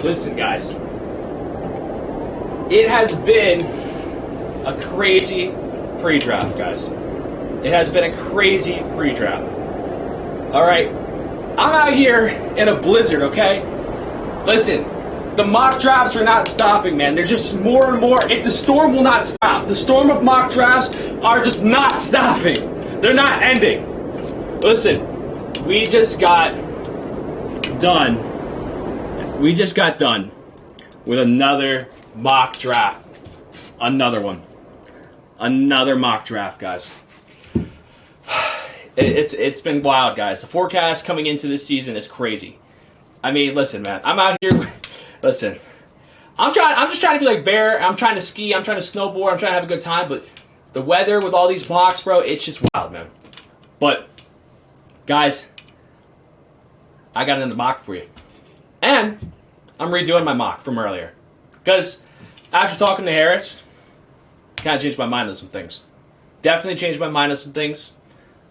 Listen, guys. It has been a crazy pre-draft, guys. It has been a crazy pre-draft. All right. I'm out here in a blizzard, okay? Listen, the mock drafts are not stopping, man. There's just more and more. The storm will not stop. The storm of mock drafts are just not stopping. They're not ending. Listen, we just got done. We just got done with another mock draft. Another one. Another mock draft, guys. It's been wild, guys. The forecast coming into this season is crazy. I mean, listen, man. I'm out here. Listen, I'm just trying to be like Bear. I'm trying to ski. I'm trying to snowboard. I'm trying to have a good time. But the weather with all these mocks, bro, it's just wild, man. But guys, I got another mock for you, and I'm redoing my mock from earlier because after talking to Harris, kind of changed my mind on some things. Definitely changed my mind on some things.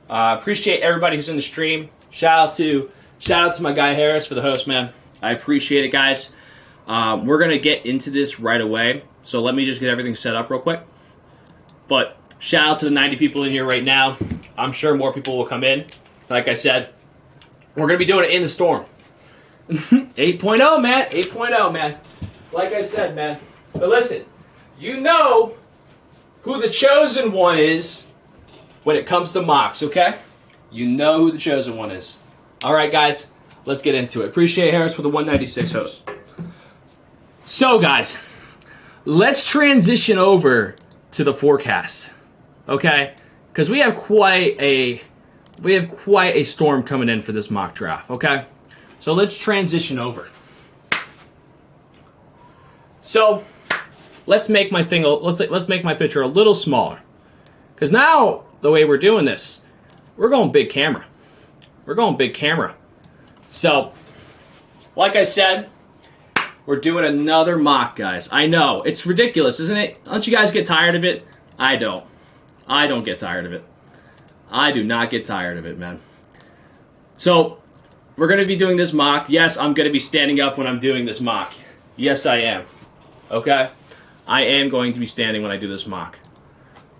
Appreciate everybody who's in the stream. Shout out to my guy Harris for the host, man. I appreciate it, guys. We're gonna get into this right away, so let me just get everything set up real quick. But shout out to the 90 people in here right now. I'm sure more people will come in. Like I said, we're gonna be doing it in the storm. 8.0, man. 8.0, man. Like I said, man. But listen, you know who the chosen one is when it comes to mocks, okay? You know who the chosen one is. All right, guys, let's get into it. Appreciate Harris for the 196 host. So, guys, let's transition over to the forecast, okay? Because we have quite a storm coming in for this mock draft, okay? So let's transition over. So let's make my picture a little smaller, because now the way we're doing this, we're going big camera. We're going big camera. So, like I said, we're doing another mock, guys. I know it's ridiculous, isn't it? Don't you guys get tired of it? I don't. I don't get tired of it. I do not get tired of it, man. So, we're going to be doing this mock. Yes, I'm going to be standing up when I'm doing this mock. Yes, I am. Okay? I am going to be standing when I do this mock.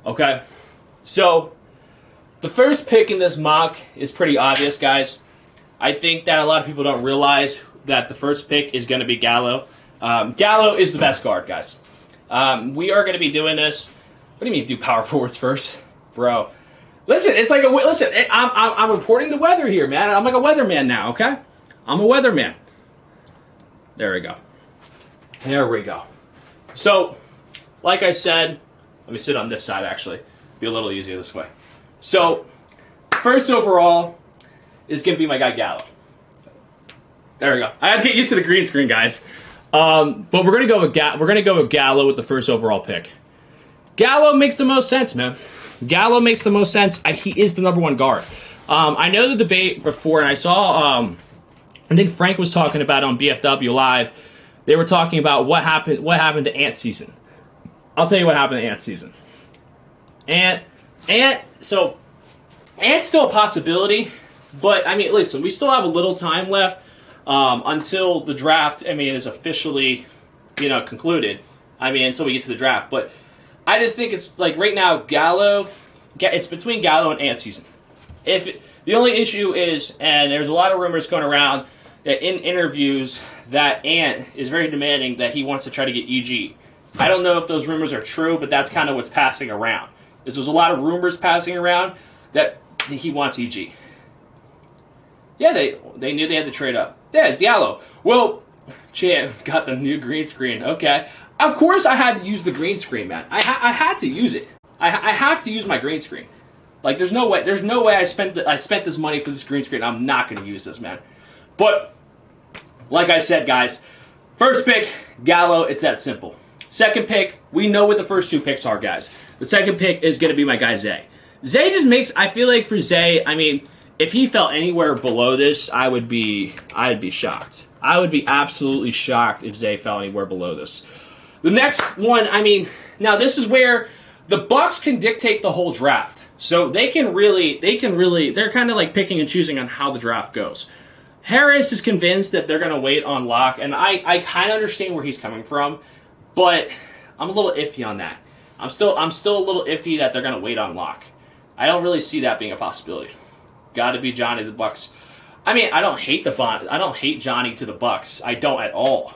Okay? So, the first pick in this mock is pretty obvious, guys. I think that a lot of people don't realize that the first pick is going to be Gallo. Gallo is the best guard, guys. We are going to be doing this. What do you mean do power forwards first? Bro. Listen, it's like I'm reporting the weather here, man. I'm like a weatherman now, okay? I'm a weatherman. There we go. There we go. So, like I said, let me sit on this side, actually. Be a little easier this way. So, first overall is going to be my guy Gallo. There we go. I had to get used to the green screen, guys. But we're going to go with Gallo with the first overall pick. Gallo makes the most sense, man. Gallo makes the most sense. He is the number one guard. I know the debate before, and I saw. I think Frank was talking about on BFW Live. They were talking about what happened to Ant season. I'll tell you what happened to Ant season. So Ant's still a possibility, but I mean, listen, we still have a little time left until the draft. I mean, is officially, concluded. I mean, until we get to the draft. But I just think it's like right now, Gallo. It's between Gallo and Ant season. The only issue is, and there's a lot of rumors going around that in interviews that Ant is very demanding that he wants to try to get EG. I don't know if those rumors are true, but that's kind of what's passing around. There's a lot of rumors passing around that he wants EG. Yeah, they knew they had to trade up. Yeah, it's Gallo. Well, Chan got the new green screen. Okay. Of course I had to use the green screen, man. I had to use it. I have to use my green screen. Like, there's no way I spent this money for this green screen. I'm not going to use this, man. But, like I said, guys, first pick, Gallo, it's that simple. Second pick, we know what the first two picks are, guys. The second pick is going to be my guy, Zay. Zay just makes, I feel like for Zay, I mean, if he fell anywhere below this, I'd be shocked. I would be absolutely shocked if Zay fell anywhere below this. The next one, I mean, now this is where the Bucks can dictate the whole draft. So they're kind of like picking and choosing on how the draft goes. Harris is convinced that they're going to wait on Locke, and I kind of understand where he's coming from, but I'm a little iffy on that. I'm still a little iffy that they're going to wait on Locke. I don't really see that being a possibility. Got to be Johnny to the Bucks. I mean, I don't hate I don't hate Johnny to the Bucks. I don't at all.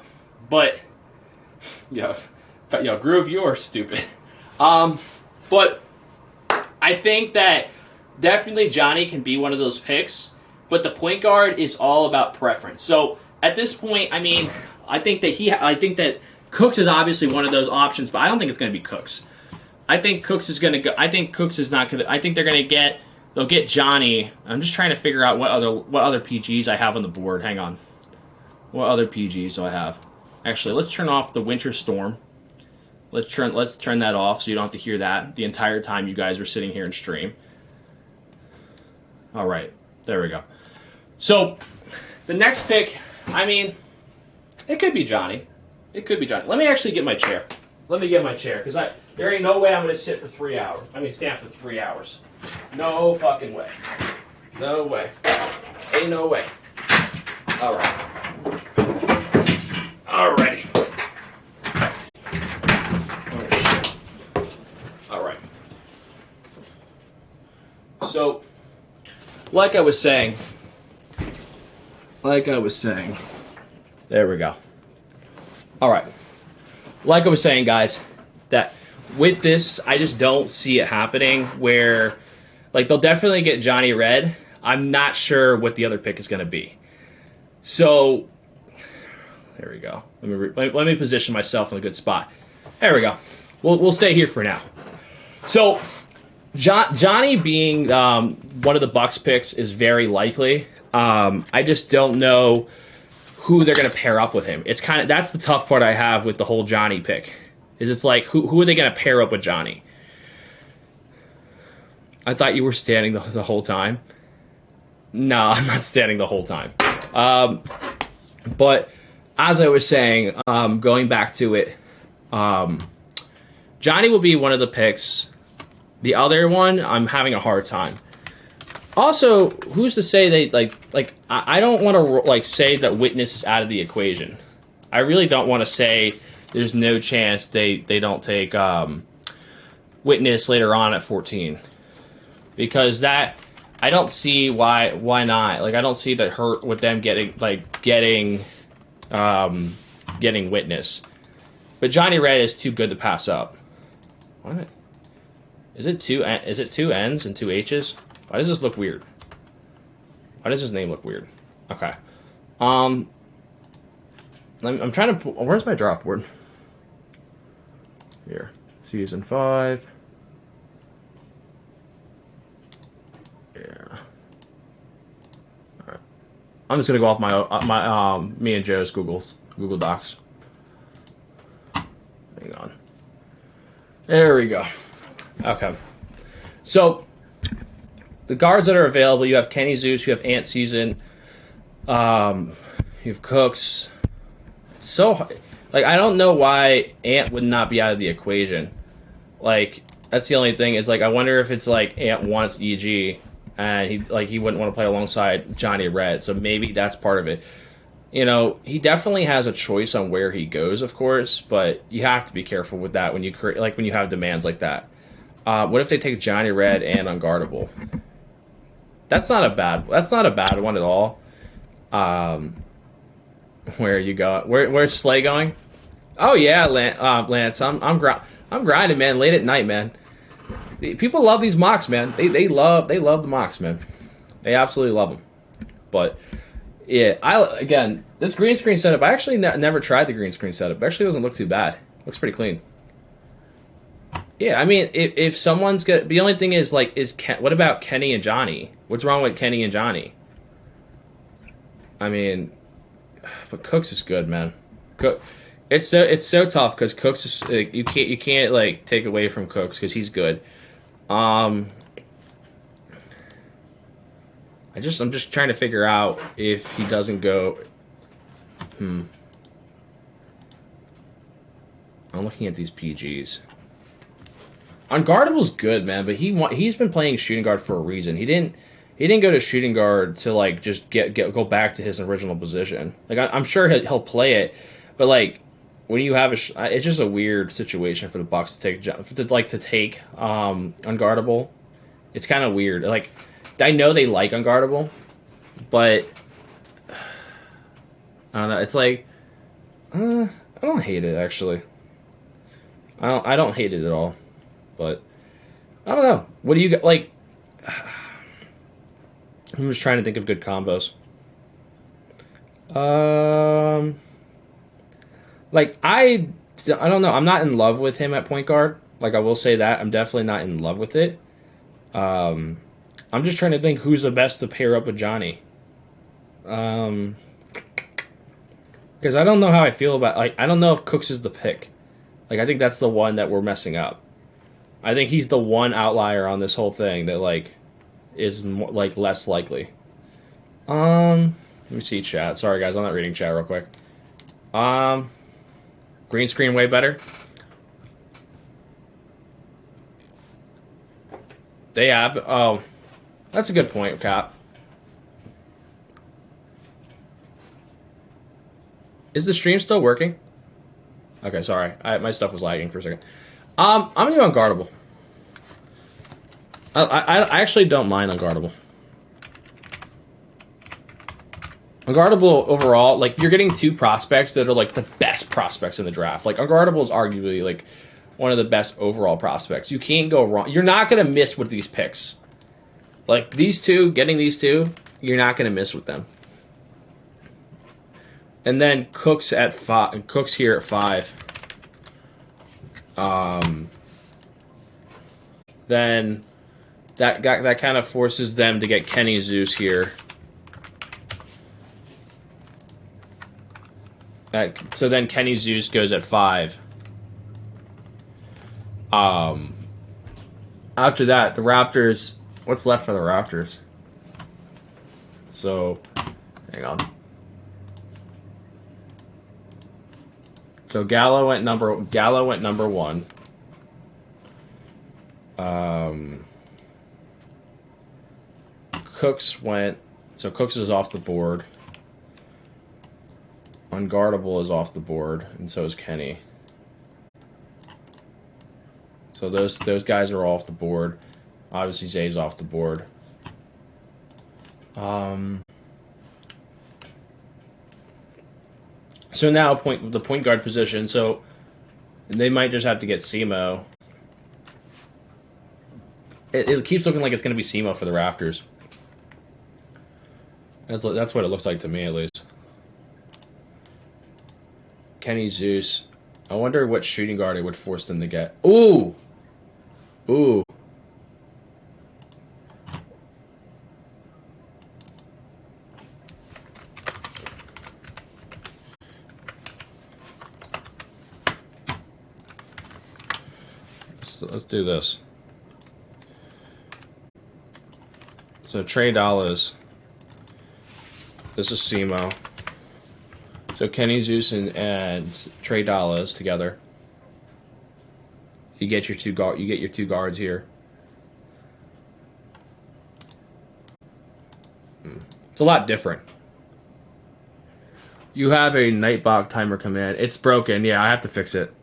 But Groove, you are stupid. But I think that definitely Johnny can be one of those picks. But the point guard is all about preference. So at this point, I mean, I think that Cooks is obviously one of those options, but I don't think it's going to be Cooks. I think Cooks is going to go. I think Cooks is not going to. I think they're going to get. They'll get Johnny. I'm just trying to figure out what other PGs I have on the board. Hang on. What other PGs do I have? Actually, let's turn off the Winter Storm. Let's turn that off so you don't have to hear that the entire time you guys are sitting here and stream. All right, there we go. So the next pick, I mean, it could be Johnny. It could be Johnny. Let me actually get my chair. Let me get my chair because there ain't no way I'm going to sit for 3 hours. I mean, stand for 3 hours. No fucking way. No way. Ain't no way. All right. Alrighty. All right. So, like I was saying, there we go. All right. Like I was saying, guys, that with this, I just don't see it happening where, like, they'll definitely get Johnny Red. I'm not sure what the other pick is going to be. So, there we go. Let me position myself in a good spot. There we go. We'll stay here for now. So, Johnny being one of the Bucks picks is very likely. I just don't know who they're going to pair up with him. It's that's the tough part I have with the whole Johnny pick. Is it's like who are they going to pair up with Johnny? I thought you were standing the whole time. No, I'm not standing the whole time. But as I was saying, going back to it, Johnny will be one of the picks. The other one, I'm having a hard time. Also, who's to say they like? I don't want to say that Witness is out of the equation. I really don't want to say there's no chance they don't take Witness later on at 14, because that I don't see why not. Like I don't see the hurt with them getting Witness, but Johnny Red is too good to pass up. What? Is it two N's and two H's? Why does this look weird? Why does his name look weird? Okay. I'm trying to pull... Where's my drop board? Here. Season 5. Yeah. Alright. I'm just going to go off my me and Joe's Google Docs. Hang on. There we go. Okay. So... the guards that are available, you have Kenny Zeus, you have Ant Season, you have Cooks. So, like, I don't know why Ant would not be out of the equation. Like, that's the only thing. It's like, I wonder if it's like Ant wants EG, and he wouldn't want to play alongside Johnny Red. So maybe that's part of it. You know, he definitely has a choice on where he goes, of course, but you have to be careful with that when you when you have demands like that. What if they take Johnny Red and Unguardable? That's not a bad one at all. Where are you going? Where's Slay going? Oh yeah, Lance. I'm grinding, man. Late at night, man. People love these mocks, man. They love the mocks, man. They absolutely love them. But yeah, this green screen setup. I actually never tried the green screen setup. It actually doesn't look too bad. Looks pretty clean. Yeah, I mean, if someone's got... The only thing is, like, what about Kenny and Johnny? What's wrong with Kenny and Johnny? I mean... But Cooks is good, man. It's so tough, because Cooks is... you can't, like, take away from Cooks, because he's good. I'm just trying to figure out if he doesn't go... I'm looking at these PGs. Unguardable's good, man, but he's been playing shooting guard for a reason. He he didn't go to shooting guard to like just go back to his original position. Like I'm sure he'll play it, but like when you have it's just a weird situation for the Bucks to take unguardable. It's kind of weird. Like I know they like unguardable, but I don't know. It's like I don't hate it actually. I don't hate it at all, but I don't know. What do you got? Like, I'm just trying to think of good combos. Like I don't know. I'm not in love with him at point guard. Like I will say that I'm definitely not in love with it. I'm just trying to think who's the best to pair up with Johnny. Because I don't know how I feel about I don't know if Cooks is the pick. Like I think that's the one that we're messing up. I think he's the one outlier on this whole thing that like is more, like less likely. Let me see chat. Sorry guys, I'm not reading chat real quick. Green screen way better. They have. Oh, that's a good point, Cap. Is the stream still working? Okay, sorry. My stuff was lagging for a second. I'm gonna go unguardable. I actually don't mind unguardable. Unguardable overall, like you're getting two prospects that are like the best prospects in the draft. Like unguardable is arguably like one of the best overall prospects. You can't go wrong. You're not gonna miss with these picks. Like these two, getting these two, you're not gonna miss with them. And then Cooks at 5. Cooks here at 5. Then that kind of forces them to get Kenny Zeus here. So then Kenny Zeus goes at 5. After that, the Raptors. What's left for the Raptors? So, hang on. So Gallo went number 1. Cooks went. So Cooks is off the board. Unguardable is off the board, and so is Kenny. So those guys are off the board. Obviously, Zay's off the board. So now the point guard position. So they might just have to get Simo. It keeps looking like it's going to be Simo for the Raptors. That's what it looks like to me, at least. Kenny Zeus. I wonder what shooting guard it would force them to get. Ooh! Ooh. Let's do this. So Trey Dollars. This is Simo. So Kenny Zeus and Trey Dollars together. You get your two guards here. It's a lot different. You have a Nightbot timer command. It's broken. Yeah, I have to fix it.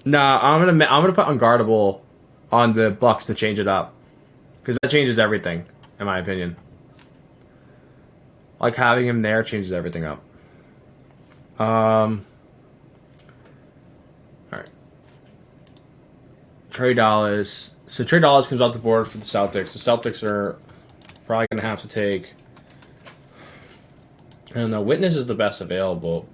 Nah, I'm gonna put unguardable on the Bucks to change it up, because that changes everything, in my opinion. Like having him there changes everything up. All right. Trey Dollars. So Trey Dollars comes off the board for the Celtics. The Celtics are probably gonna have to take. I don't know. Witness is the best available.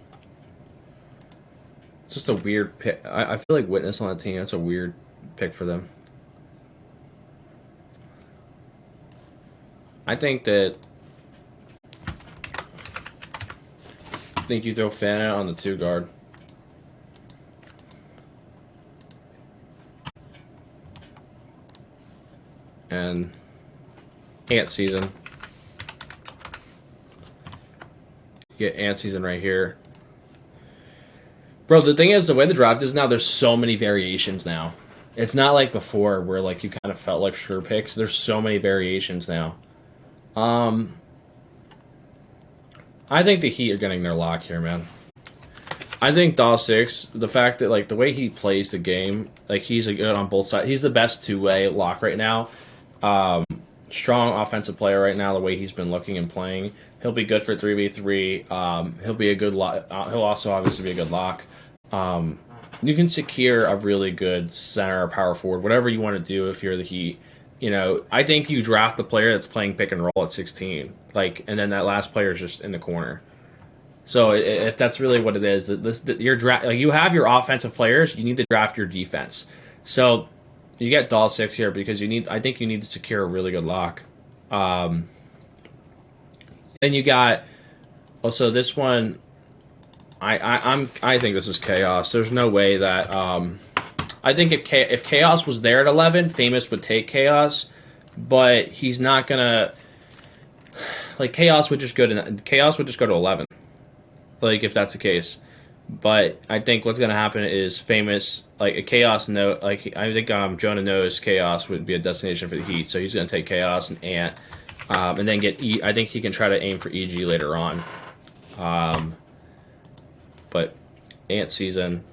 It's just a weird pick. I feel like Witness on the team, that's a weird pick for them. I think you throw Fana on the 2 guard. And Ant Season. You get Ant Season right here. Bro, the thing is, the way the draft is now, there's so many variations now. It's not like before where like you kind of felt like sure picks. There's so many variations now. I think the Heat are getting their lock here, man. I think Daw 6, the fact that like the way he plays the game, like he's a good on both sides. He's the best two-way lock right now. Strong offensive player right now. The way he's been looking and playing, he'll be good for 3v3. He'll be a good lock. He'll also obviously be a good lock. You can secure a really good center or power forward, whatever you want to do if you're the Heat. You know, I think you draft the player that's playing pick and roll at 16, like, and then that last player is just in the corner. So if that's really what it is, your draft, like you have your offensive players, you need to draft your defense. So you get Dahl 6 here because you need. I think you need to secure a really good lock. Then you got also this one. I think this is chaos. There's no way that I think if chaos was there at 11, Famous would take chaos, but he's not gonna. Like chaos would just go to 11. Like if that's the case, but I think what's gonna happen is Famous like a chaos note. Like I think Jonah knows chaos would be a destination for the Heat, so he's gonna take chaos and Ant, and then get I think he can try to aim for EG later on. But Ant season.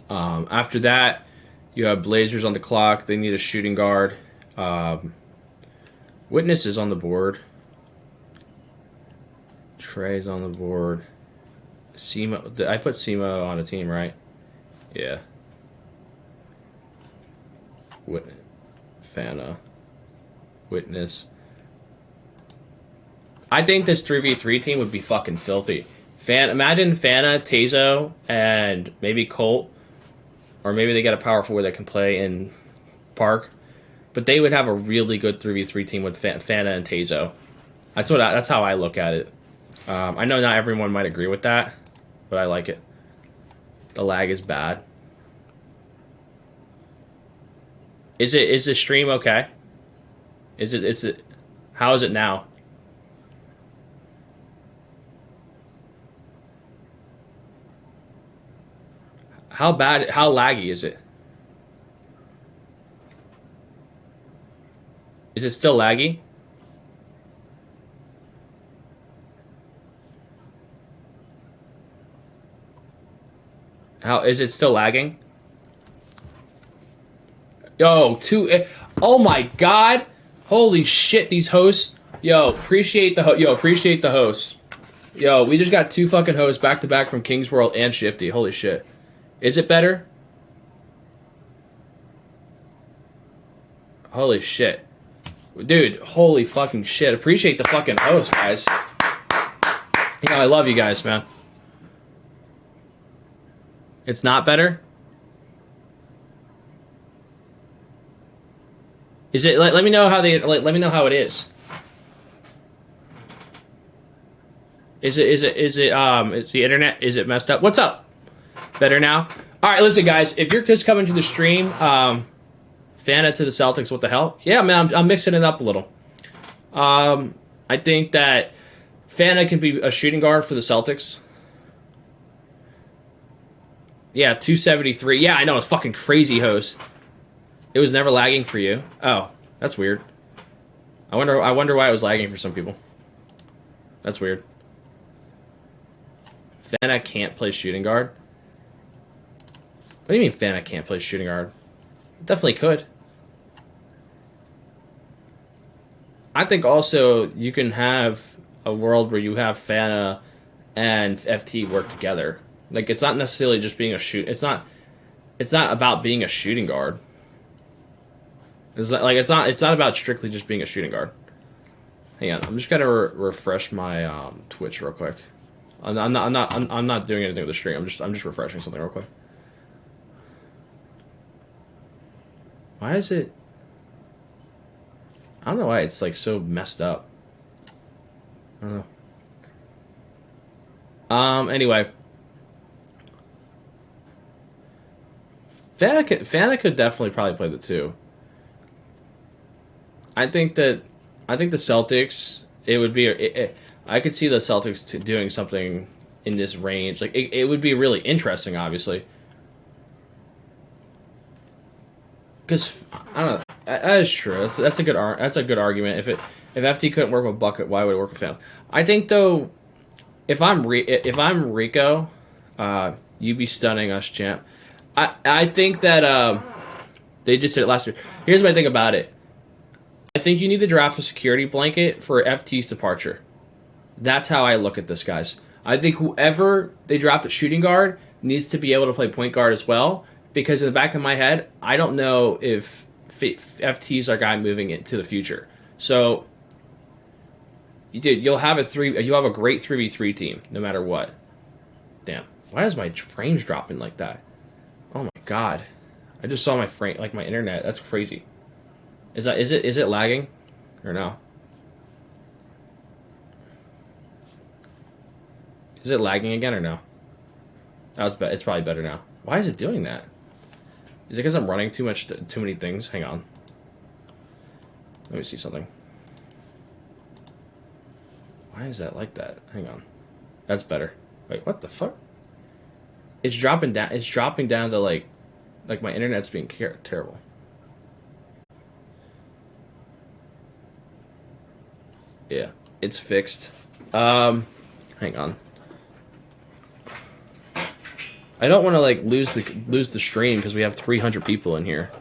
After that, you have Blazers on the clock. They need a shooting guard. Witness is on the board. Trey's on the board. Semo, I put Semo on a team, right? Yeah. Witness. Fana. Witness. I think this 3v3 team would be fucking filthy. Imagine Fana, Tazo, and maybe Colt. Or maybe they got a power forward that can play in Park. But they would have a really good 3v3 team with Fana and Tazo. That's how I look at it. I know not everyone might agree with that, but I like it. The lag is bad. Is the stream okay? Is it how is it now? How laggy is it? Is it still laggy? How is it still lagging? Yo, oh my god. Holy shit, these hosts. Yo, appreciate the hosts. Yo, we just got 2 fucking hosts back to back from King's World and Shifty. Holy shit. Is it better? Holy shit. Dude, holy fucking shit. Appreciate the fucking host, guys. Yo, I love you guys, man. It's not better? Is it let me know how let me know how it is. Is the internet, is it messed up? What's up? Better now? Alright, listen guys, if you're just coming to the stream, Fana to the Celtics, what the hell? Yeah, man, I'm mixing it up a little. I think that Fana can be a shooting guard for the Celtics. Yeah, 273. Yeah, I know, it's fucking crazy, host. It was never lagging for you. Oh, that's weird. I wonder why it was lagging for some people. That's weird. Fana can't play shooting guard? What do you mean Fana can't play shooting guard? Definitely could. I think also you can have a world where you have Fana and FT work together. Like it's not necessarily just being a shoot. It's not about being a shooting guard. It's not about strictly just being a shooting guard. Hang on, I'm just gonna refresh my Twitch real quick. I'm not doing anything with the stream. I'm just refreshing something real quick. Why is it? I don't know why it's like so messed up. I don't know. Anyway. Fana could definitely probably play the 2. I think the Celtics, it would be I could see the Celtics doing something in this range. Like it would be really interesting, obviously. Because I don't know. That is true. That's a good argument. If FT couldn't work with Bucket, why would it work with Phantom? I think though, if I'm Rico, you be stunning us, champ. I think that they just did it last year. Here's my thing about it. I think you need to draft a security blanket for FT's departure. That's how I look at this, guys. I think whoever they draft at shooting guard needs to be able to play point guard as well. Because in the back of my head, I don't know if FT's our guy moving into the future. So, you'll have a great 3v3 team no matter what. Damn, why is my frames dropping like that? Oh my god, I just saw my frame, like my internet. That's crazy. Is it lagging or no? Is it lagging again or no? Oh, it's probably better now. Why is it doing that? Is it because I'm running too many things? Hang on. Let me see something. Why is that like that? Hang on. That's better. Wait, what the fuck? It's dropping down. It's dropping down to like my internet's being terrible. Yeah, it's fixed. Hang on. I don't want to like lose the stream because we have 300 people in here.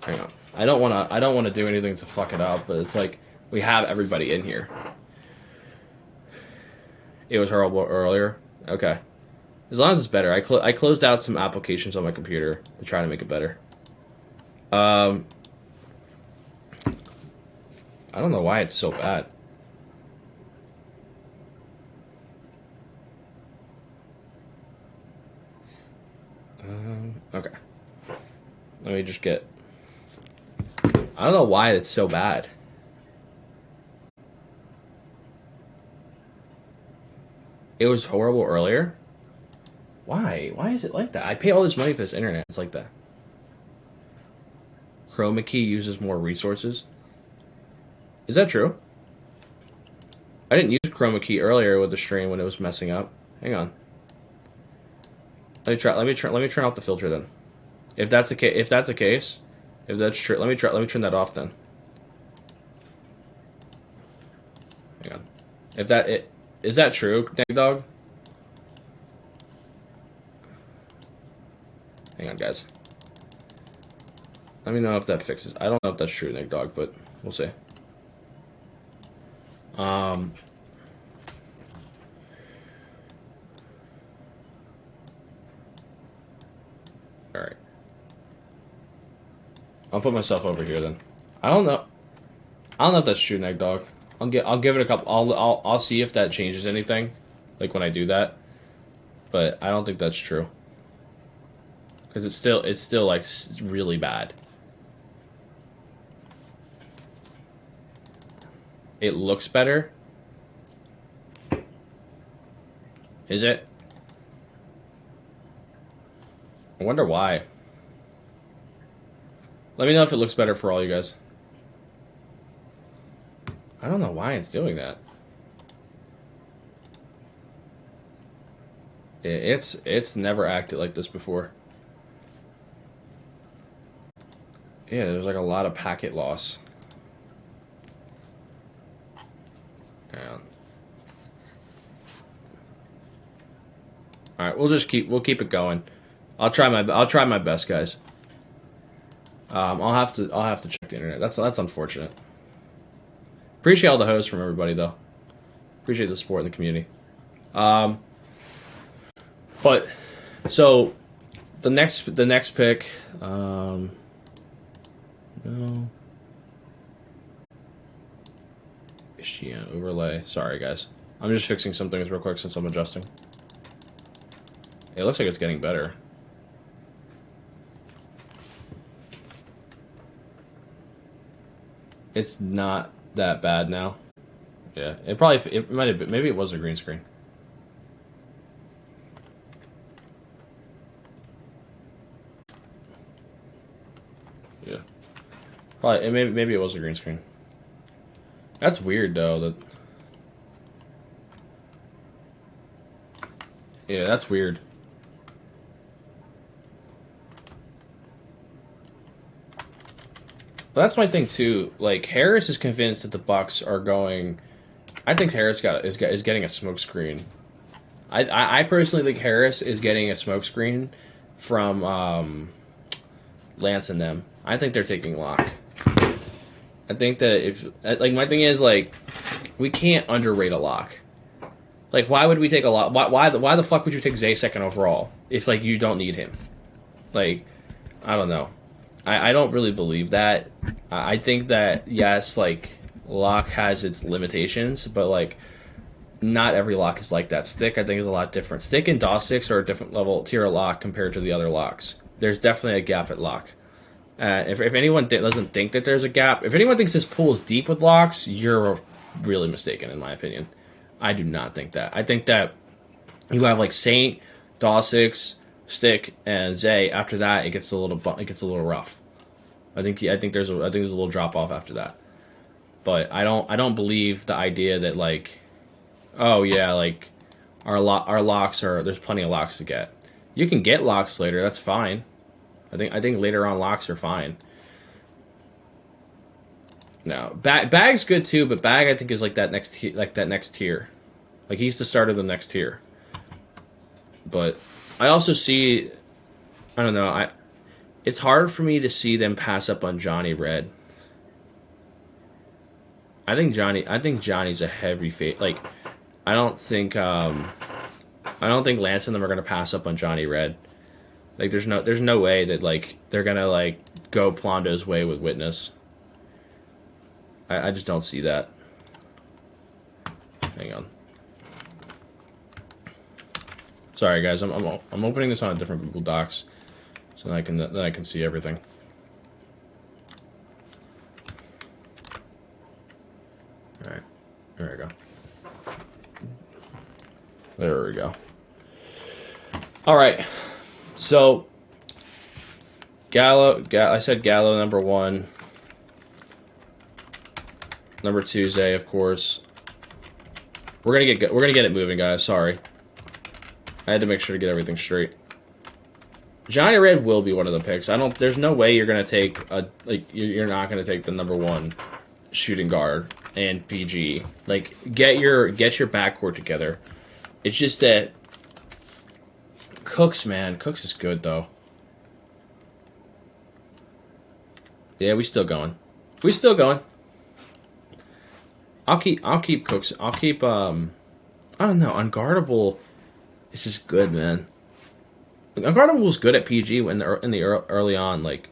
Hang on. I don't want to do anything to fuck it up, but it's like we have everybody in here. It was horrible earlier. Okay. As long as it's better. I closed out some applications on my computer to try to make it better. I don't know why it's so bad. Okay. Let me just get... I don't know why it's so bad. It was horrible earlier? Why? Why is it like that? I pay all this money for this internet. It's like that. Chroma key uses more resources. Is that true? I didn't use chroma key earlier with the stream when it was messing up. Hang on. Let me turn off the filter then. If that's the case, if that's true, let me turn that off then. Hang on. Is that true, Nick Dog? Hang on, guys. Let me know if that fixes. I don't know if that's true, Nick Dog, but we'll see. All right. I'll put myself over here then. I don't know if that's true, Nick Dog. I'll give it a couple. I'll see if that changes anything, like when I do that. But I don't think that's true. Because it's still like really bad. It looks better. Is it? I wonder why. Let me know if it looks better for all you guys. I don't know why it's doing that. It's never acted like this before. Yeah, there's like a lot of packet loss. Yeah. All right, we'll keep it going. I'll try my best, guys. I'll have to check the internet. That's unfortunate. Appreciate all the hosts from everybody though. Appreciate the support in the community. But so the next pick. No. HGN overlay. Sorry, guys. I'm just fixing some things real quick since I'm adjusting. It looks like it's getting better. It's not that bad now. Yeah, it might have been. Maybe it was a green screen. Yeah, probably. Maybe it was a green screen. That's weird though. Yeah, that's weird. Well, that's my thing too. Like Harris is convinced that the Bucks are going. I think Harris is getting a smokescreen. I personally think Harris is getting a smokescreen from Lance and them. I think they're taking Locke. I think that if like my thing is like we can't underrate a Locke. Like why would we take a Locke? Why the fuck would you take Zay second overall if like you don't need him? Like I don't know. I don't really believe that. I think that yes, like Locke has its limitations, but like not every Locke is like that. Stick I think is a lot different. Stick and Dawsix are a different level tier of Locke compared to the other Locks. There's definitely a gap at Locke. If anyone doesn't think that there's a gap, if anyone thinks this pool is deep with locks, you're really mistaken, in my opinion. I do not think that. I think that you have like Saint, Dawsix, Stick, and Zay. After that, it gets a little rough. I think there's a little drop off after that. But I don't believe the idea that like, oh yeah, like our locks are there's plenty of locks to get. You can get locks later. That's fine. I think later on locks are fine. No, Bag's good too, but Bag I think is like that next tier. Like he's the start of the next tier. But I also see, I don't know, it's hard for me to see them pass up on Johnny Red. I think Johnny's a heavy fate. Like I don't think Lance and them are gonna pass up on Johnny Red. Like there's no way that like they're gonna like go Plondo's way with Witness. I just don't see that. Hang on. Sorry guys, I'm opening this on a different Google Docs, so that I can see everything. All right, there we go. There we go. All right. So, I said Gallo number 1. Number 2, Zay, of course. We're gonna get it moving, guys. Sorry, I had to make sure to get everything straight. Johnny Red will be one of the picks. There's no way you're gonna take you're not gonna take the number 1 shooting guard and PG. Like get your backcourt together. It's just that. Cooks, man. Cooks is good, though. Yeah, we still going. I'll keep Cooks. I'll keep, I don't know. Unguardable is just good, man. Unguardable was good at PG in the early on, like.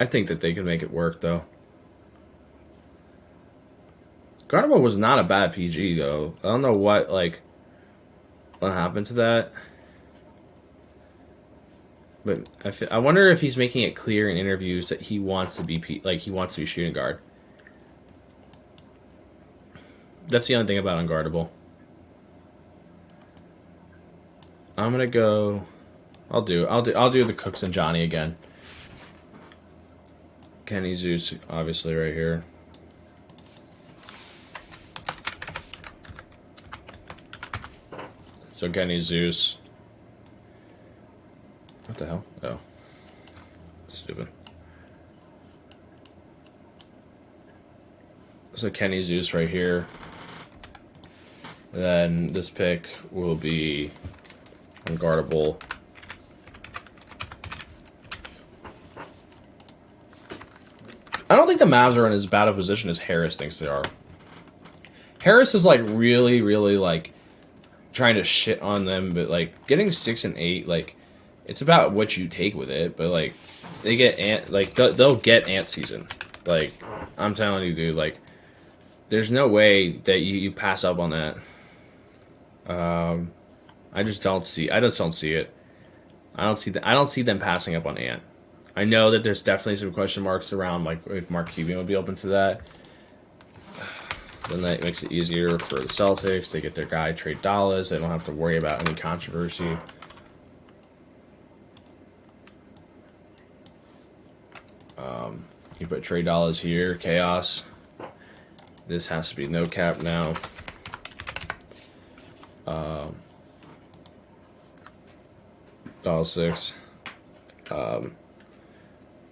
I think that they can make it work, though. Gardevoir was not a bad PG, though. I don't know what happened to that. But I wonder if he's making it clear in interviews that he wants to be shooting guard. That's the only thing about unguardable. I'm gonna go. I'll do the Cooks and Johnny again. Kenny Zeus, obviously, right here. So Kenny Zeus. What the hell? Oh. Stupid. So Kenny Zeus right here. Then this pick will be unguardable. I don't think the Mavs are in as bad a position as Harris thinks they are. Harris is like really, really like trying to shit on them, but like getting 6 and 8, like it's about what you take with it. But like they get they'll get ant season. Like I'm telling you, dude. Like there's no way that you pass up on that. I just don't see it. I don't see them passing up on Ant. I know that there's definitely some question marks around like if Mark Cuban would be open to that. Then that makes it easier for the Celtics. They get their guy Trey Dollars. They don't have to worry about any controversy. You put Trey Dollars here, Chaos. This has to be no cap now. $6.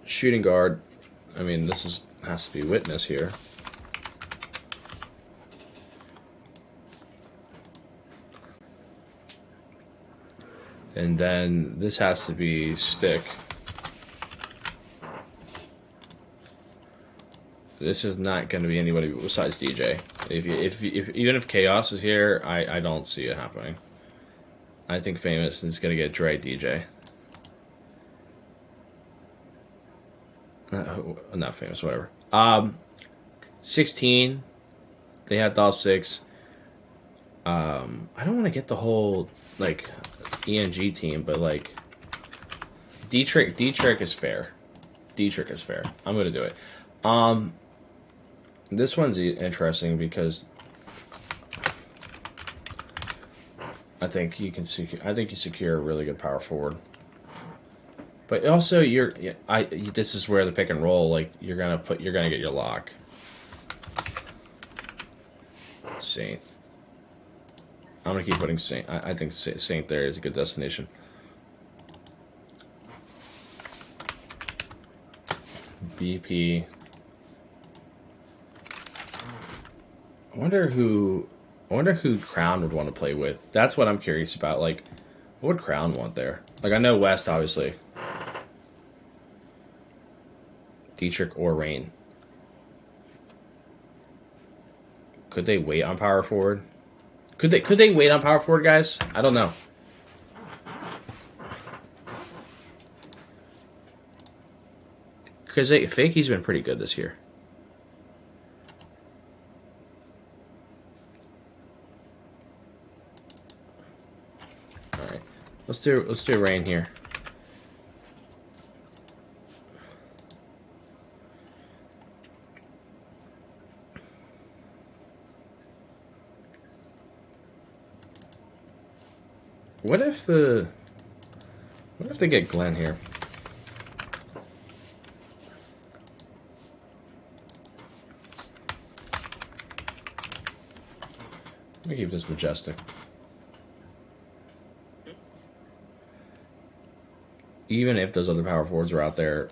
Shooting guard. I mean, this has to be witness here. And then this has to be stick. This is not going to be anybody besides DJ. Even if Chaos is here, I don't see it happening. I think Famous is going to get Dre DJ. Not Famous, whatever. 16. They had $6. I don't want to get the whole like ENG team, but like D-Trick is fair. D-Trick is fair. I'm gonna do it. This one's interesting because I think you secure a really good power forward. But also this is where the pick and roll, like you're gonna get your lock. Saint. I'm gonna keep putting Saint. I think Saint there is a good destination. BP. I wonder who Crown would want to play with. That's what I'm curious about. Like, what would Crown want there? Like, I know West, obviously. Dietrich or Rain. Could they wait on power forward? Could they wait on power forward, guys? I don't know. Because Fakey's been pretty good this year. All right, let's do Rain here. What if they get Glenn here? Let me keep this majestic. Even if those other power forwards are out there,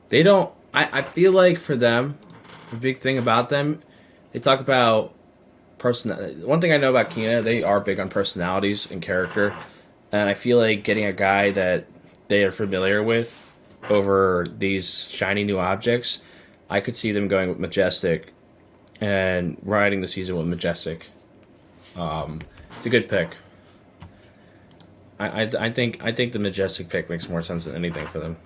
they don't. I feel like for them, the big thing about them, they talk about one thing I know about Kina, they are big on personalities and character, and I feel like getting a guy that they are familiar with over these shiny new objects, I could see them going with Majestic and riding the season with Majestic. It's a good pick. I think the Majestic pick makes more sense than anything for them.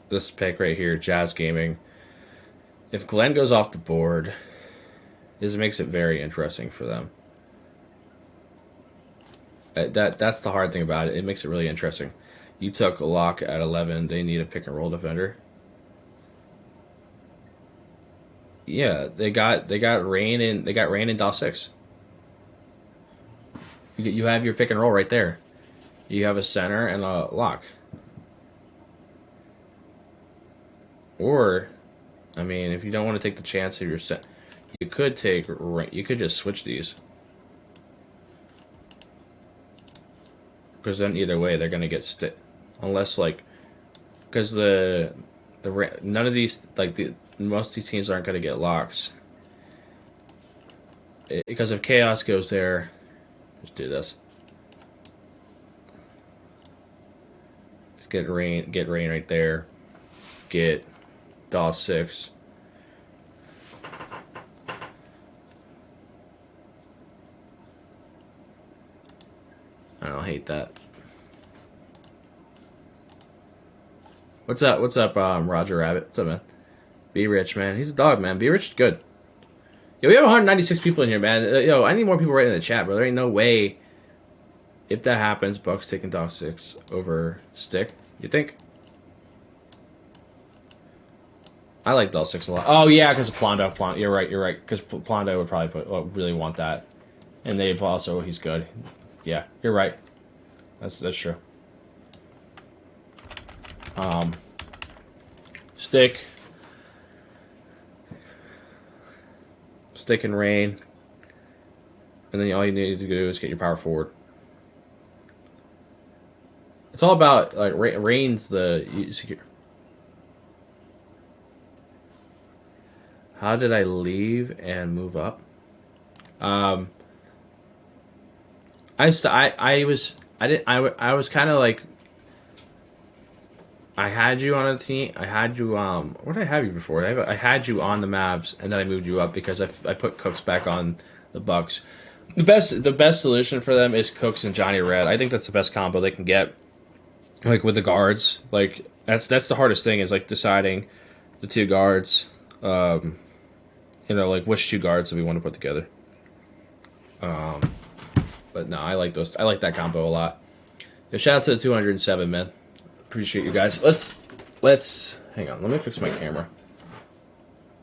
This pick right here, Jazz Gaming. If Glenn goes off the board, this makes it very interesting for them. That's the hard thing about it. It makes it really interesting. You took a lock at 11. They need a pick and roll defender. Yeah, they got Rain and $6. You have your pick and roll right there. You have a center and a lock. Or, I mean, if you don't want to take the chance of your set, you could just switch these. Because then either way, they're going to get unless, like, because none of these, like, most of these teams aren't going to get locks. Because if Chaos goes there, let's do this. Just get Rain right there. Get $6. I don't hate that. What's up, Roger Rabbit? What's up, man? Be Rich, man. He's a dog, man. Be Rich is good. Yo, we have 196 people in here, man. Yo, I need more people right in the chat, bro. There ain't no way. If that happens, Bucks taking $6 over Stick. You think? I like $6 a lot. Oh yeah, because of Plondo. You're right. Because Plondo would probably really want that, and they've also he's good. Yeah, you're right. That's true. Stick and rain, and then all you need to do is get your power forward. It's all about like rain's the secure. How did I leave and move up? I was kind of like, I had you on a team. I had you what did I have you before? I had you on the Mavs, and then I moved you up because I put Cooks back on the Bucks. The best solution for them is Cooks and Johnny Red. I think that's the best combo they can get. Like with the guards, like that's the hardest thing is like deciding the two guards. You know, like which two guards do we want to put together. But no, I like those. I like that combo a lot. Yeah, shout out to the 207, man. Appreciate you guys. Let's hang on. Let me fix my camera.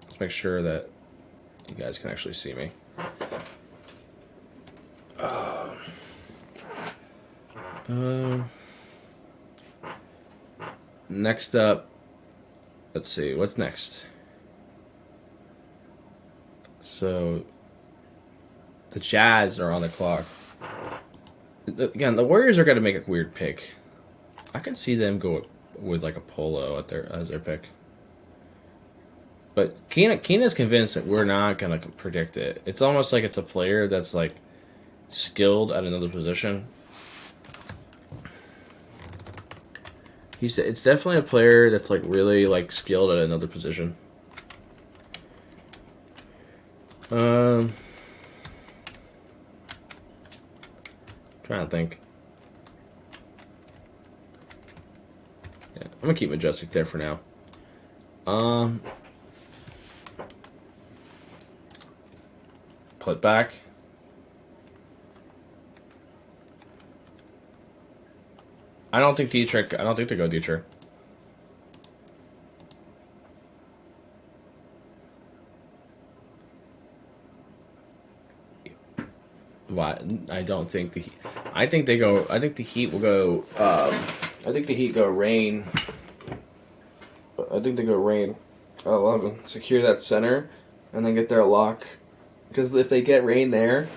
Let's make sure that you guys can actually see me. Next up, let's see. What's next? So, the Jazz are on the clock. Again, the Warriors are going to make a weird pick. I can see them go with like a Polo as their pick. But Keena's convinced that we're not going to predict it. It's almost like it's a player that's like skilled at another position. It's definitely a player that's like really like skilled at another position. Trying to think. Yeah, I'm gonna keep Majestic there for now. Put back. I don't think Dietrich. I don't think they go Dietrich. Why? I don't think the. I think they go. I think the Heat will go. I think the Heat go Rain. I think they go Rain. 11. Secure that center, and then get their lock. Because if they get Rain there,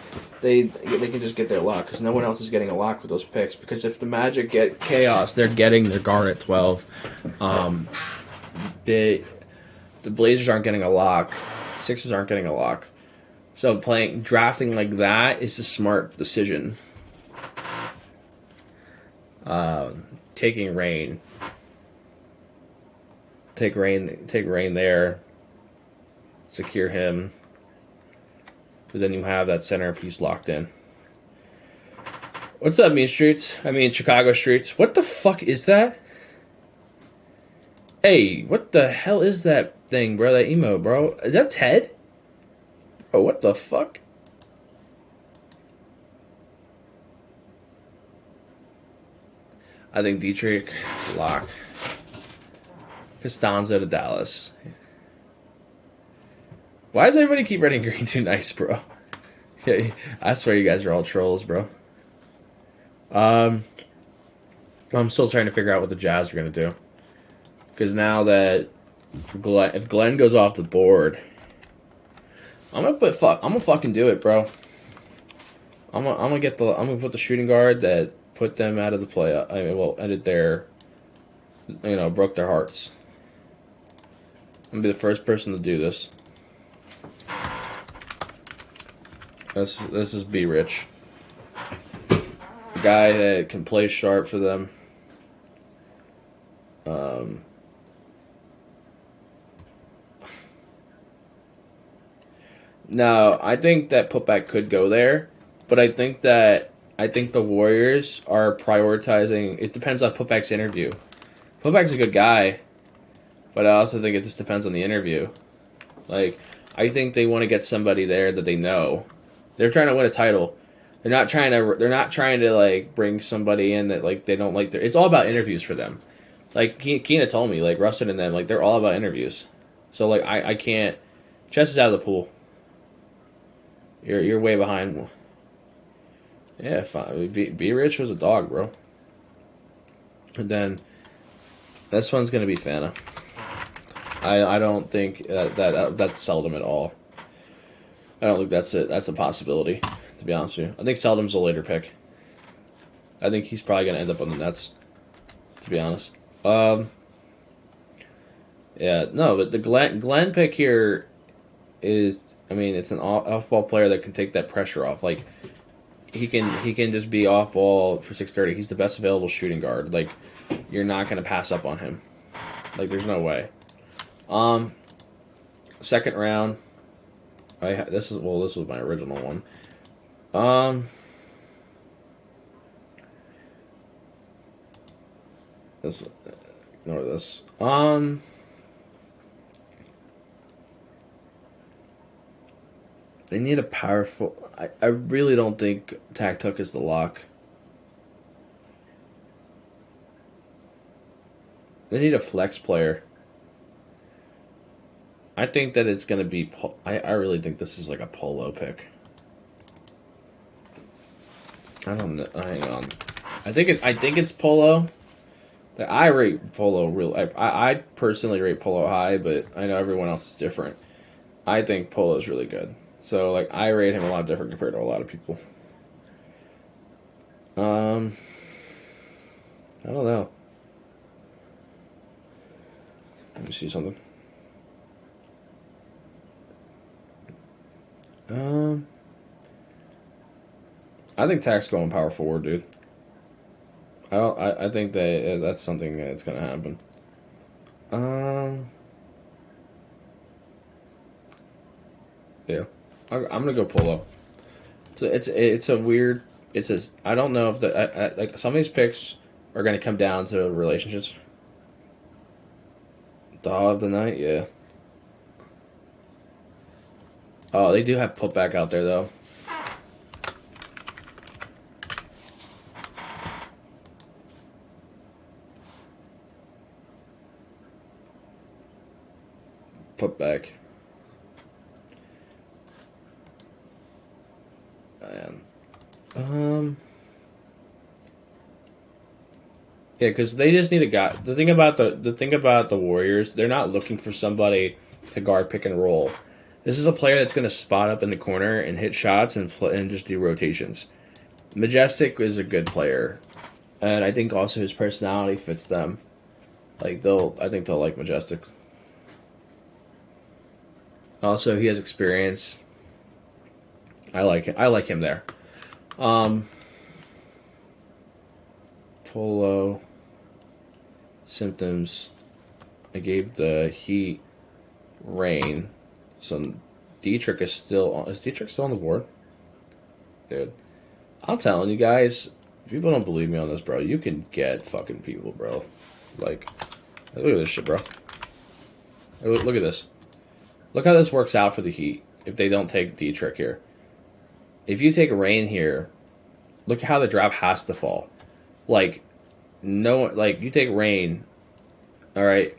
they can just get their lock. Because no one else is getting a lock with those picks. Because if the Magic get Chaos, they're getting their guard at 12. The Blazers aren't getting a lock. Sixers aren't getting a lock. So drafting like that is a smart decision. Taking Rain. Take Rain there. Secure him. Because then you have that centerpiece locked in. What's up, Mean Streets? I mean, Chicago Streets. What the fuck is that? Hey, what the hell is that thing, bro? That emote, bro? Is that Ted? Oh, what the fuck? I think Dietrich, lock. Costanza to Dallas. Why does everybody keep writing green too nice, bro? I swear you guys are all trolls, bro. I'm still trying to figure out what the Jazz are going to do. Because now that if Glenn goes off the board, I'm gonna fucking do it, bro. I'm gonna put the shooting guard that put them out of the play. Ended their, broke their hearts. I'm gonna be the first person to do this. This is B Rich, the guy that can play sharp for them. No, I think that putback could go there, but I think the Warriors are prioritizing. It depends on Putback's interview. Putback's a good guy, but I also think it just depends on the interview. Like, I think they want to get somebody there that they know. They're trying to win a title. They're not trying to like bring somebody in that like they don't like. It's all about interviews for them. Like Keena told me, like Rustin and them, like they're all about interviews. So like I can't. Chess is out of the pool. You're way behind. Yeah, fine. B Rich was a dog, bro. And then This one's gonna be Fana. I don't think that's seldom at all. I don't think that's it. That's a possibility, to be honest with you. I think Seldom's a later pick. I think he's probably gonna end up on the Nets, to be honest. Yeah, no, but the Glenn pick here is, I mean, it's an off-ball player that can take that pressure off. Like he can just be off ball for 6:30. He's the best available shooting guard. Like you're not gonna pass up on him. Like there's no way. Second round. This was my original one. This ignore this. They need a powerful. I really don't think Taktuk is the lock. They need a flex player. I think that it's gonna be. I really think this is like a Polo pick. I don't know. Hang on. I think it's Polo. I rate Polo real. I personally rate Polo high, but I know everyone else is different. I think Polo is really good. So like I rate him a lot different compared to a lot of people. I don't know. Let me see something. I think Tak's going power forward, dude. I think that's something that's gonna happen. Yeah, I'm gonna go Polo. It's a weird. I don't know if like some of these picks are gonna come down to relationships. Dog of the night, yeah. Oh, they do have putback out there though. Putback. Yeah, because they just need a guy. The thing about the Warriors, they're not looking for somebody to guard pick and roll. This is a player that's going to spot up in the corner and hit shots and just do rotations. Majestic is a good player, and I think also his personality fits them. Like I think they'll like Majestic. Also, he has experience. I like him. I like him there. Polo symptoms. I gave the Heat rain. So Dietrich is still on. Is Dietrich still on the board? Dude, I'm telling you guys, if people don't believe me on this, bro, you can get fucking people, bro. Like, look at this shit, bro. Look at this. Look how this works out for the Heat if they don't take Dietrich here. If you take rain here, look how the draft has to fall. Like, like you take rain, all right.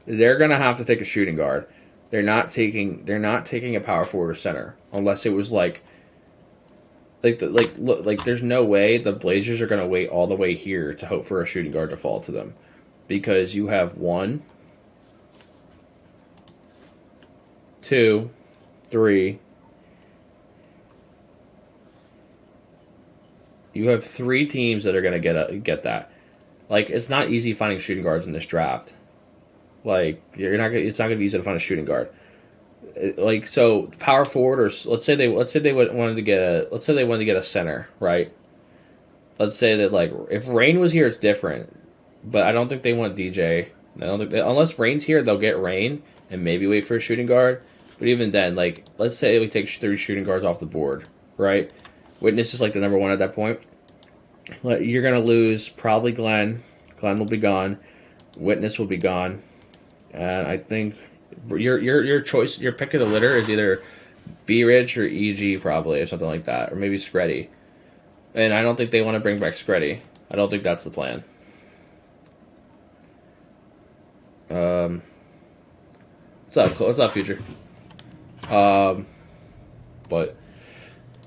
They're gonna have to take a shooting guard. They're not taking a power forward or center unless it was like there's no way the Blazers are gonna wait all the way here to hope for a shooting guard to fall to them, because you have 1, 2, 3. You have 3 teams that are gonna get that. Like, it's not easy finding shooting guards in this draft. Like, it's not gonna be easy to find a shooting guard. Like, so power forward, or let's say they wanted to get a center, right? Let's say that, like, if Rain was here, it's different, but I don't think they want DJ. I don't think unless Rain's here, they'll get Rain and maybe wait for a shooting guard. But even then, like, let's say we take 3 shooting guards off the board, right? Witness is like the number 1 at that point. You're gonna lose probably Glenn. Glenn will be gone. Witness will be gone, and I think your choice, your pick of the litter is either B Rich or EG probably, or something like that, or maybe Screddy. And I don't think they want to bring back Screddy. I don't think that's the plan. What's up, future? But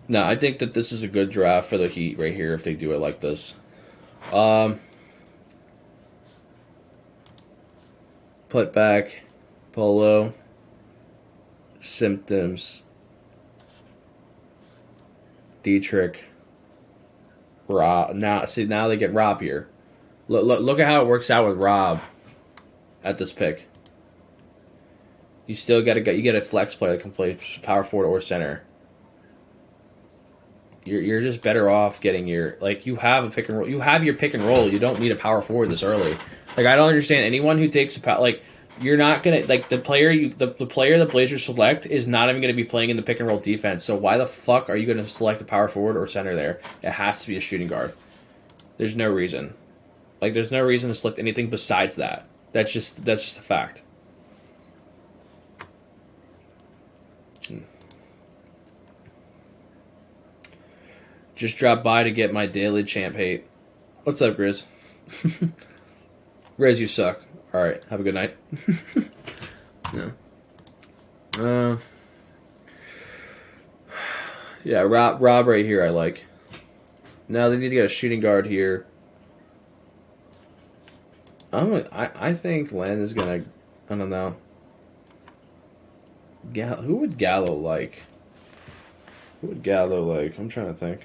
no, I think that this is a good draft for the Heat right here if they do it like this. Put back, Polo, Symptoms, Dietrich, Rob. Now they get Rob here. Look at how it works out with Rob at this pick. You still get a flex player that can play power forward or center. You're just better off getting you have a pick and roll. You have your pick and roll. You don't need a power forward this early. Like, I don't understand anyone who takes you're not gonna the player the Blazers select is not even gonna be playing in the pick and roll defense. So why the fuck are you gonna select a power forward or center there? It has to be a shooting guard. There's no reason. There's no reason to select anything besides that. That's just a fact. Just dropped by to get my daily champ hate. What's up, Grizz? Grizz, you suck. Alright, have a good night. Yeah. Yeah, Rob right here I like. Now they need to get a shooting guard here. I think Len is gonna... I don't know. Who would Gallo like? Who would Gallo like? I'm trying to think.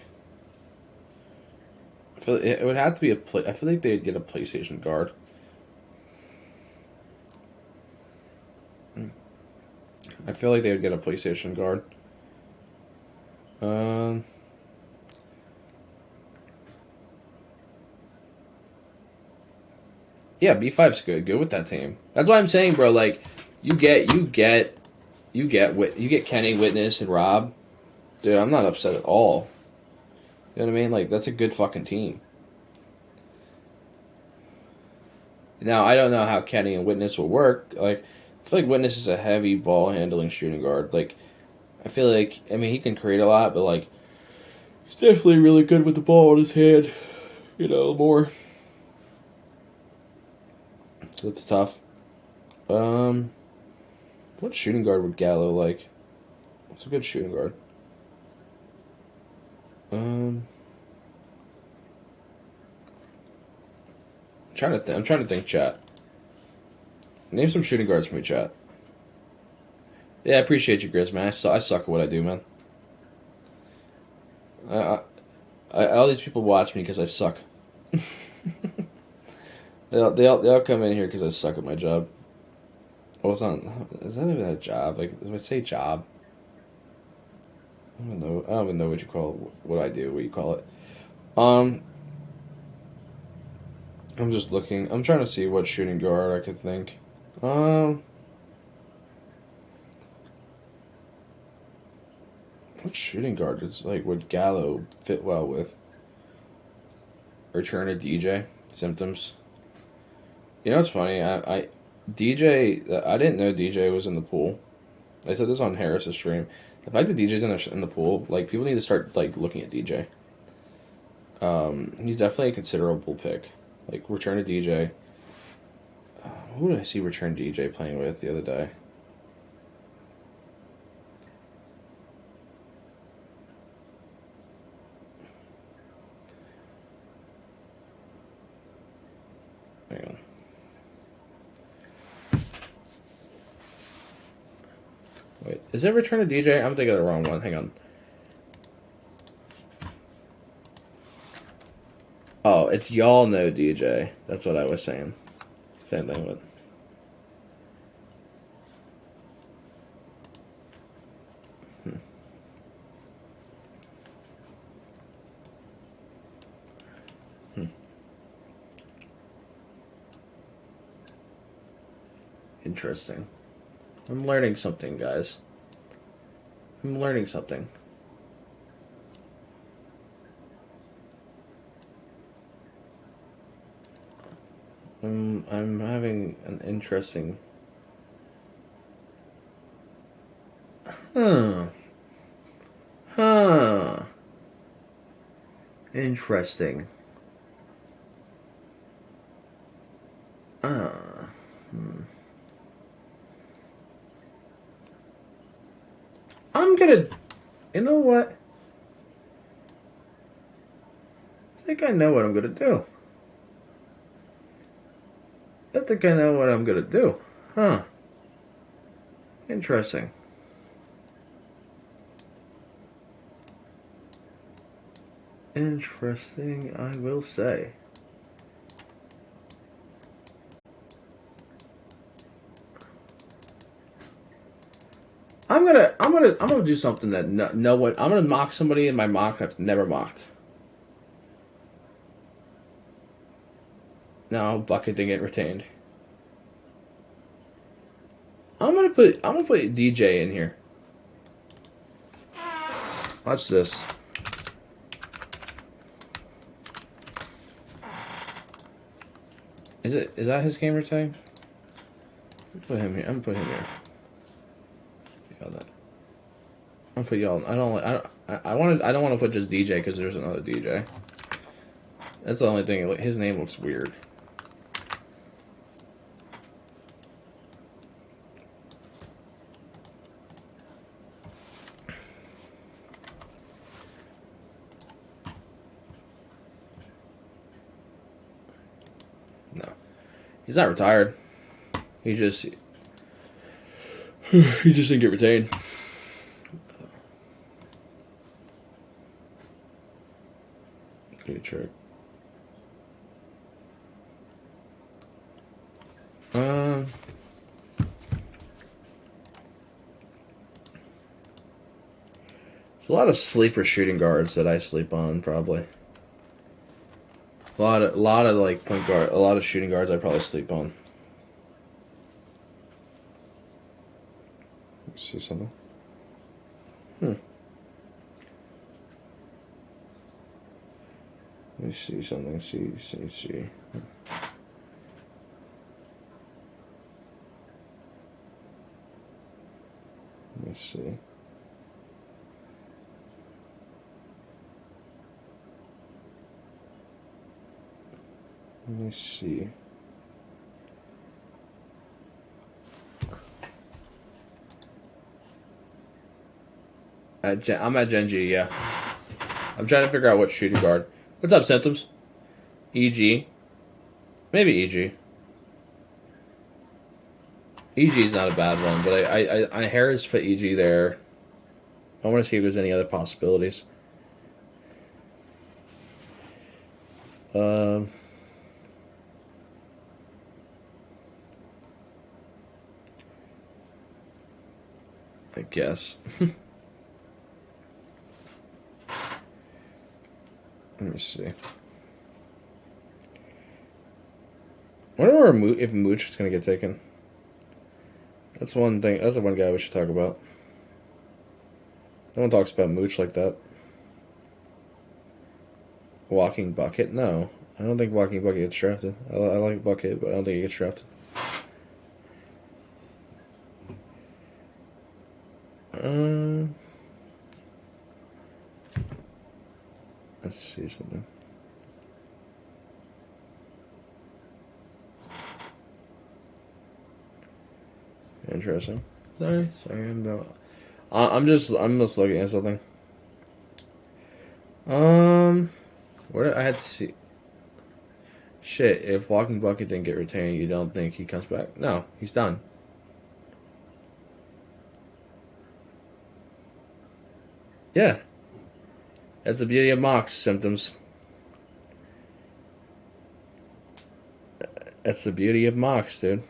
I feel it would have to be I feel like they'd get a PlayStation guard. I feel like they would get a PlayStation guard. Yeah, B5's good. Good with that team. That's why I'm saying, bro. Like, you get Kenny, Witness, and Rob. Dude, I'm not upset at all. You know what I mean? Like, that's a good fucking team. Now, I don't know how Kenny and Witness will work. Like, I feel like Witness is a heavy ball handling shooting guard. Like, I feel like, I mean, he can create a lot, but like, he's definitely really good with the ball in his hand. You know, more. So it's tough. What shooting guard would Gallo like? What's a good shooting guard? I'm trying to think, chat. Name some shooting guards for me, chat. Yeah, I appreciate you, Grizz, man. I suck at what I do, man. All these people watch me because I suck. They all come in here because I suck at my job. Well, it's not. Is that even a job? Like, when I say job, I don't even know what you call it, what I do. What you call it? I'm just looking. I'm trying to see what shooting guard I could think. What shooting guard is would Gallo fit well with? Return to DJ Symptoms. You know what's funny? I DJ. I didn't know DJ was in the pool. I said this on Harris's stream. The fact that DJ's in the pool, like, people need to start looking at DJ. He's definitely a considerable pick. Like, return to DJ. Who did I see return DJ playing with the other day? Hang on. Wait, is it return to DJ? I'm thinking of the wrong one. Hang on. Oh, it's y'all know DJ. That's what I was saying. Same thing with. Interesting. I'm learning something, guys. I'm learning something. I'm having an interesting... Interesting. I'm gonna... You know what? I think I know what I'm gonna do. I think I know what I'm gonna do. Huh. Interesting. Interesting, I will say. I'm gonna do something that no one. I'm gonna mock somebody in my mock I've never mocked. No, Bucket didn't get retained. I'm gonna put DJ in here. Watch this. Is that his gamer tag? Put him here. I'm gonna put him here. That. I'm gonna put y'all. I don't want to put just DJ because there's another DJ. That's the only thing. His name looks weird. No, he's not retired. He just didn't get retained. Good trick. There's a lot of sleeper shooting guards that I sleep on, probably. A lot of like point guard, a lot of shooting guards I probably sleep on. See something? Let me see something. See. Let me see. Let me see. I'm at Gen G, yeah. I'm trying to figure out what shooting guard. What's up, Symptoms? EG. Maybe EG. EG is not a bad one, but I Harris put EG there. I want to see if there's any other possibilities. I guess. Let me see. I wonder if Mooch is going to get taken. That's one thing. That's the one guy we should talk about. No one talks about Mooch like that. Walking Bucket? No. I don't think Walking Bucket gets drafted. I like Bucket, but I don't think he gets drafted. Let's see something. Interesting. Sorry, I'm just looking at something. What did I had to see? Shit, if Walking Bucket didn't get retained, you don't think he comes back? No, he's done. Yeah. That's the beauty of mocks, Symptoms. That's the beauty of mocks, dude.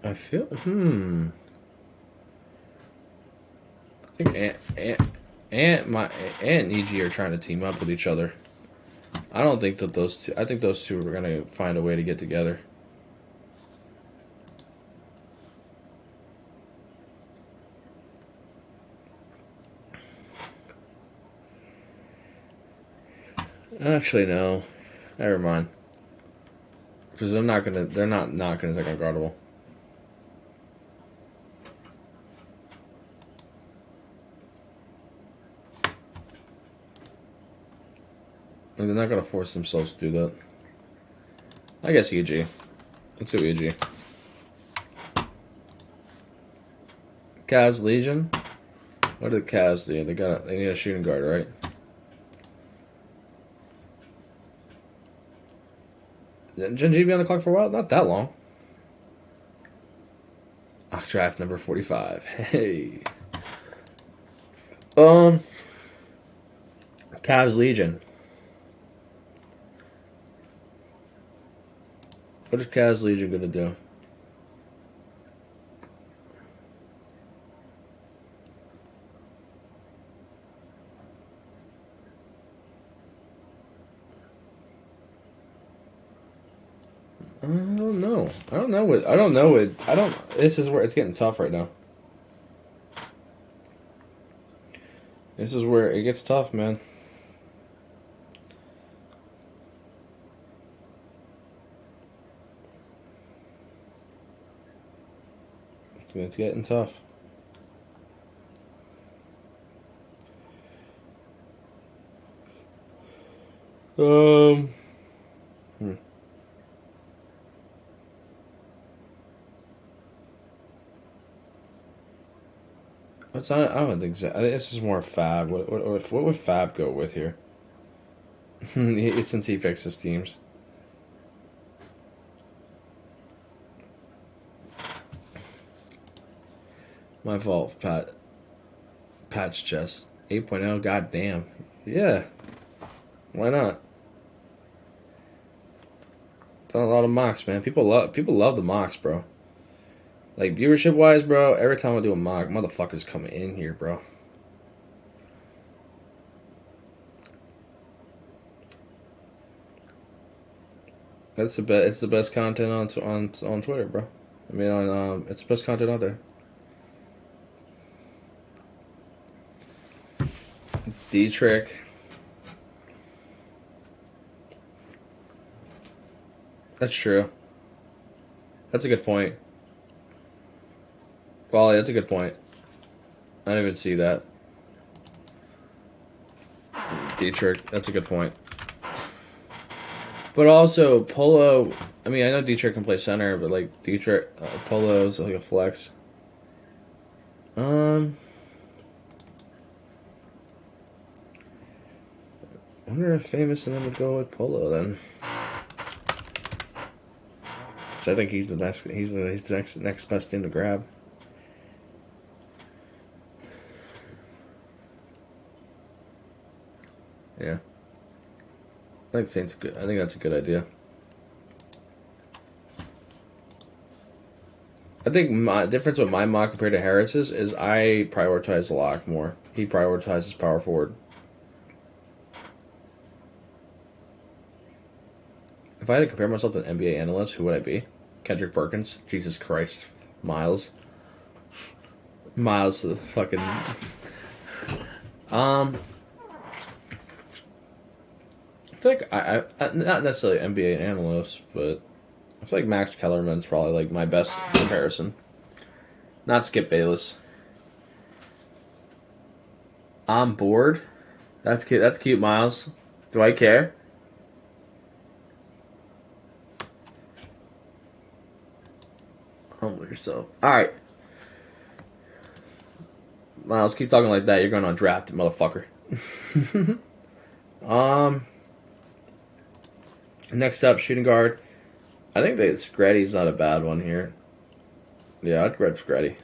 I feel I think Ant and EG are trying to team up with each other. I don't think that those two. I think those two are gonna find a way to get together. Actually, no. Never mind. Because they're not gonna. They're not gonna take unguardable. And they're not gonna force themselves to do that. I guess EG. Let's do EG. Cavs Legion. What do the Cavs need? They need a shooting guard, right? Didn't Gen G be on the clock for a while? Not that long. Mock draft number 45. Hey. Cavs Legion. What is Cavs Legion gonna do? I don't know. This is where it's getting tough right now. This is where it gets tough, man. It's getting tough. Hmm. It's not, I don't think so. I think this is more Fab. What would Fab go with here? Since he fixes teams. My fault, Pat. Patch chest. 8.0, goddamn. Yeah. Why not? Done a lot of mocks, man. People love the mocks, bro. Like, viewership wise, bro, every time I do a mock, motherfuckers coming in here, bro. It's the best content on Twitter, bro. I mean, it's the best content out there. D-Trick. That's true. That's a good point. Wally, that's a good point. I didn't even see that. D-Trick, that's a good point. But also, Polo, I mean, I know D-Trick can play center, but, like, D-Trick, Polo's like a flex. I wonder if Famous and them would go with Polo, then. Because I think he's the best, he's the next best thing to grab. Yeah. I think Saint's good. I think that's a good idea. I think my difference with my mock compared to Harris's is I prioritize lock more. He prioritizes power forward. If I had to compare myself to an NBA analyst, who would I be? Kendrick Perkins? Jesus Christ. Miles to the fucking... I feel like I not necessarily NBA analyst, but I feel like Max Kellerman's probably like my best comparison. Not Skip Bayless. I'm bored. That's cute. That's cute, Miles. Do I care? Humble yourself. All right, Miles. Keep talking like that. You're going on draft, motherfucker. Next up, shooting guard. I think that Screddy's not a bad one here. Yeah, I'd grab Screddy.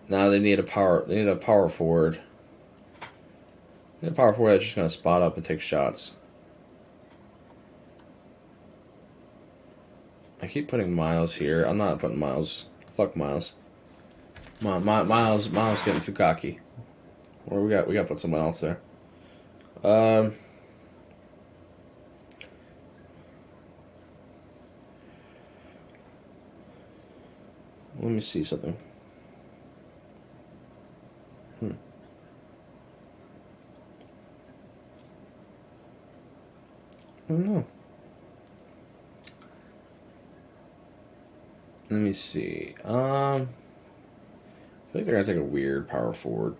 Now they need a power. They need a power forward. They need a power forward that's just gonna spot up and take shots. I keep putting Miles here. I'm not putting Miles. Fuck Miles. Miles getting too cocky. Or we got to put someone else there. Let me see something. I don't know. Let me see. I feel like they're gonna take a weird power forward.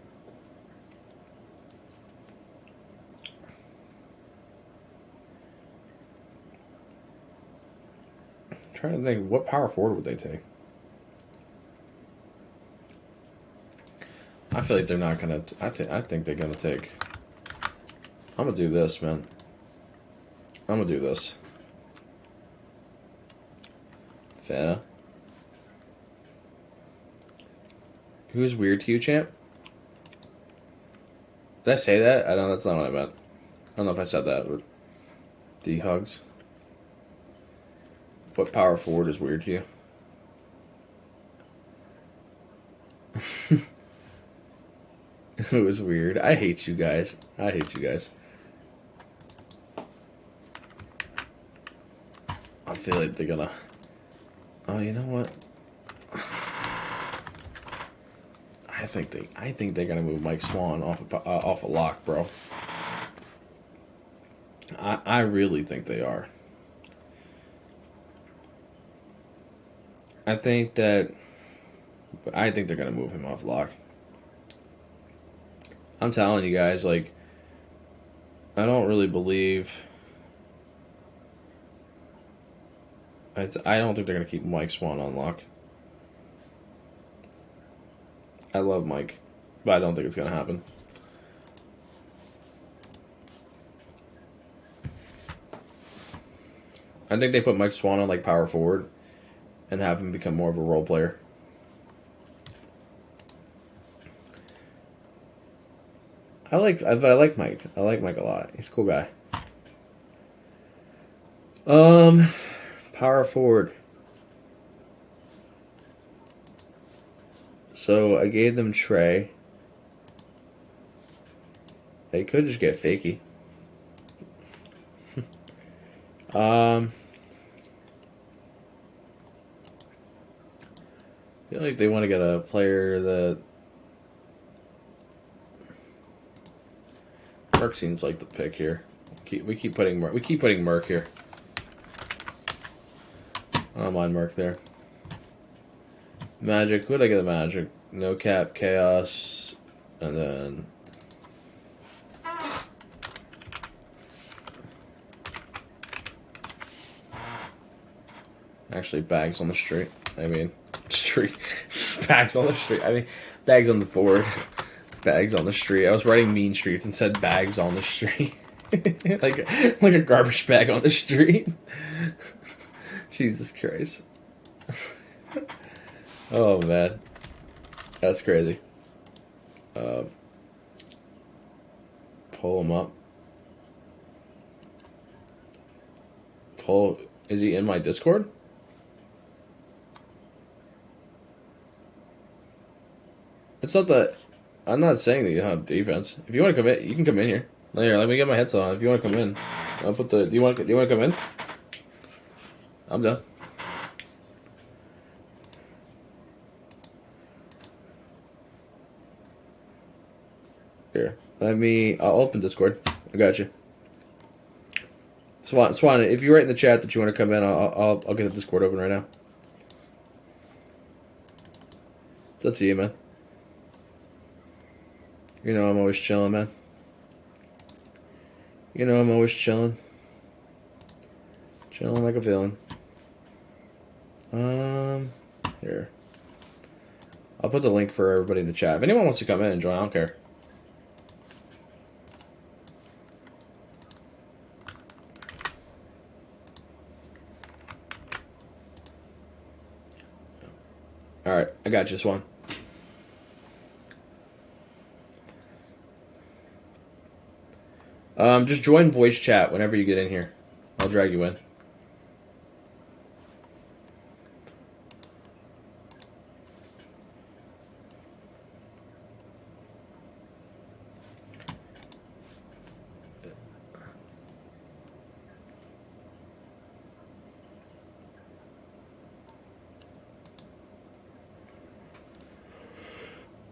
trying to think, what power forward would they take? I feel like they're not gonna. I think they're gonna take. I'm gonna do this, man. I'm gonna do this. Fair. Who's weird to you, champ? Did I say that? I don't. That's not what I meant. I don't know if I said that, but D hugs. What power forward is weird to you? It was weird. I hate you guys. I hate you guys. I feel like they're gonna. Oh, you know what? I think they're gonna move Mike Swan off a lock, bro. I really think they are. I think they're gonna move him off lock. I'm telling you guys, like, I don't really believe. I don't think they're gonna keep Mike Swan on lock. I love Mike, but I don't think it's gonna happen. I think they put Mike Swan on like power forward and have him become more of a role player. I like Mike. I like Mike a lot. He's a cool guy. Power forward. So I gave them Trey. They could just get Fakey. I feel like they want to get a player that Merck seems like the pick here. We keep putting Merck here. I don't mind Merck there. Magic. Who'd I get? The Magic. No Cap, Chaos, and then actually bags on the street. I mean, street bags on the street. I mean, bags on the board. Bags on the street. I was writing mean streets and said bags on the street. like a garbage bag on the street. Jesus Christ. Oh man. That's crazy. Pull him up. Is he in my Discord? It's not that. I'm not saying that you don't have defense. If you want to come in, you can come in here. Here, let me get my headset on. If you want to come in, I'll put the. Do you want to come in? I'm done. Here, I'll open Discord. I got you. Swan, if you write in the chat that you want to come in, I'll get the Discord open right now. It's up to you, man. You know I'm always chilling, man. You know I'm always chilling. Chilling like a villain. Here. I'll put the link for everybody in the chat. If anyone wants to come in and join, I don't care. Alright, I got you, Swan. Just join voice chat whenever you get in here. I'll drag you in.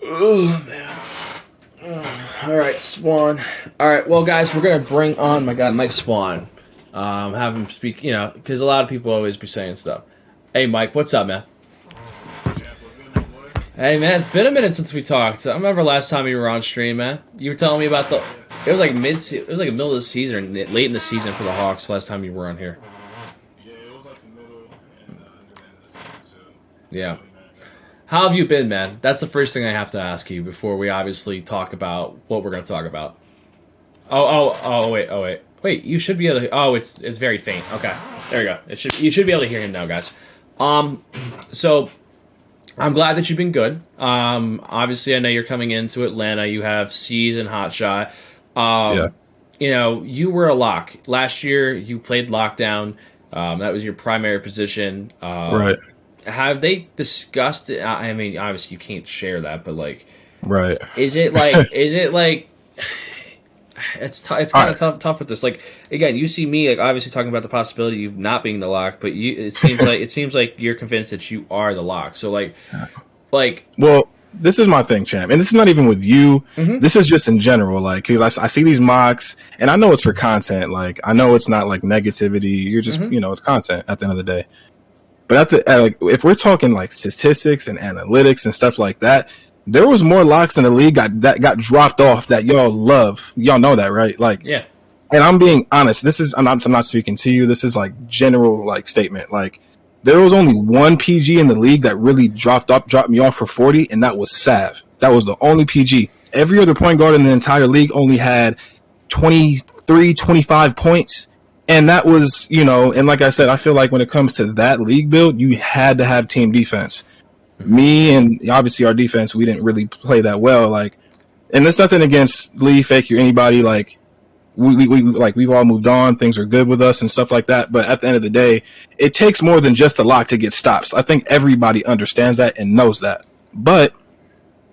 Oh, man. All right, Swan. All right, well, guys, we're going to bring on, my God, Mike Swan. Have him speak, because a lot of people always be saying stuff. Hey, Mike, what's up, man? Hey, man, it's been a minute since we talked. I remember last time you were on stream, man. You were telling me about it was like middle of the season, late in the season for the Hawks last time you were on here. Yeah, it was like the middle. Yeah. How have you been, man? That's the first thing I have to ask you before we obviously talk about what we're going to talk about. Wait, you should be able to. Oh, it's very faint. Okay, there you go. You should be able to hear him now, guys. So I'm glad that you've been good. Obviously, I know you're coming into Atlanta. You have C's and Hotshot. Yeah. You know, you were a lock last year. You played lockdown. That was your primary position. Right. Have they discussed it? I mean, obviously you can't share that, but like, Right. is it like it's kind of tough with this. Like, again, you see me like obviously talking about the possibility of not being the lock, but it seems like you're convinced that you are the lock. So like, well, this is my thing, champ, and this is not even with you. Mm-hmm. This is just in general. Like, because I see these mocks, and I know it's for content. Like, I know it's not like negativity. You're just it's content at the end of the day. But if we're talking like statistics and analytics and stuff like that, there was more locks in the league that got dropped off that y'all love. Y'all know that, right? Like, yeah. And I'm being honest. I'm not speaking to you. This is like general like statement. Like, there was only one PG in the league that really dropped me off for 40, and that was Sav. That was the only PG. Every other point guard in the entire league only had 23, 25 points. And that was, and like I said, I feel like when it comes to that league build, you had to have team defense. Me and obviously our defense, we didn't really play that well. Like, and there's nothing against Lee, Fake, or anybody. Like, we've all moved on. Things are good with us and stuff like that. But at the end of the day, it takes more than just a lock to get stops. I think everybody understands that and knows that. But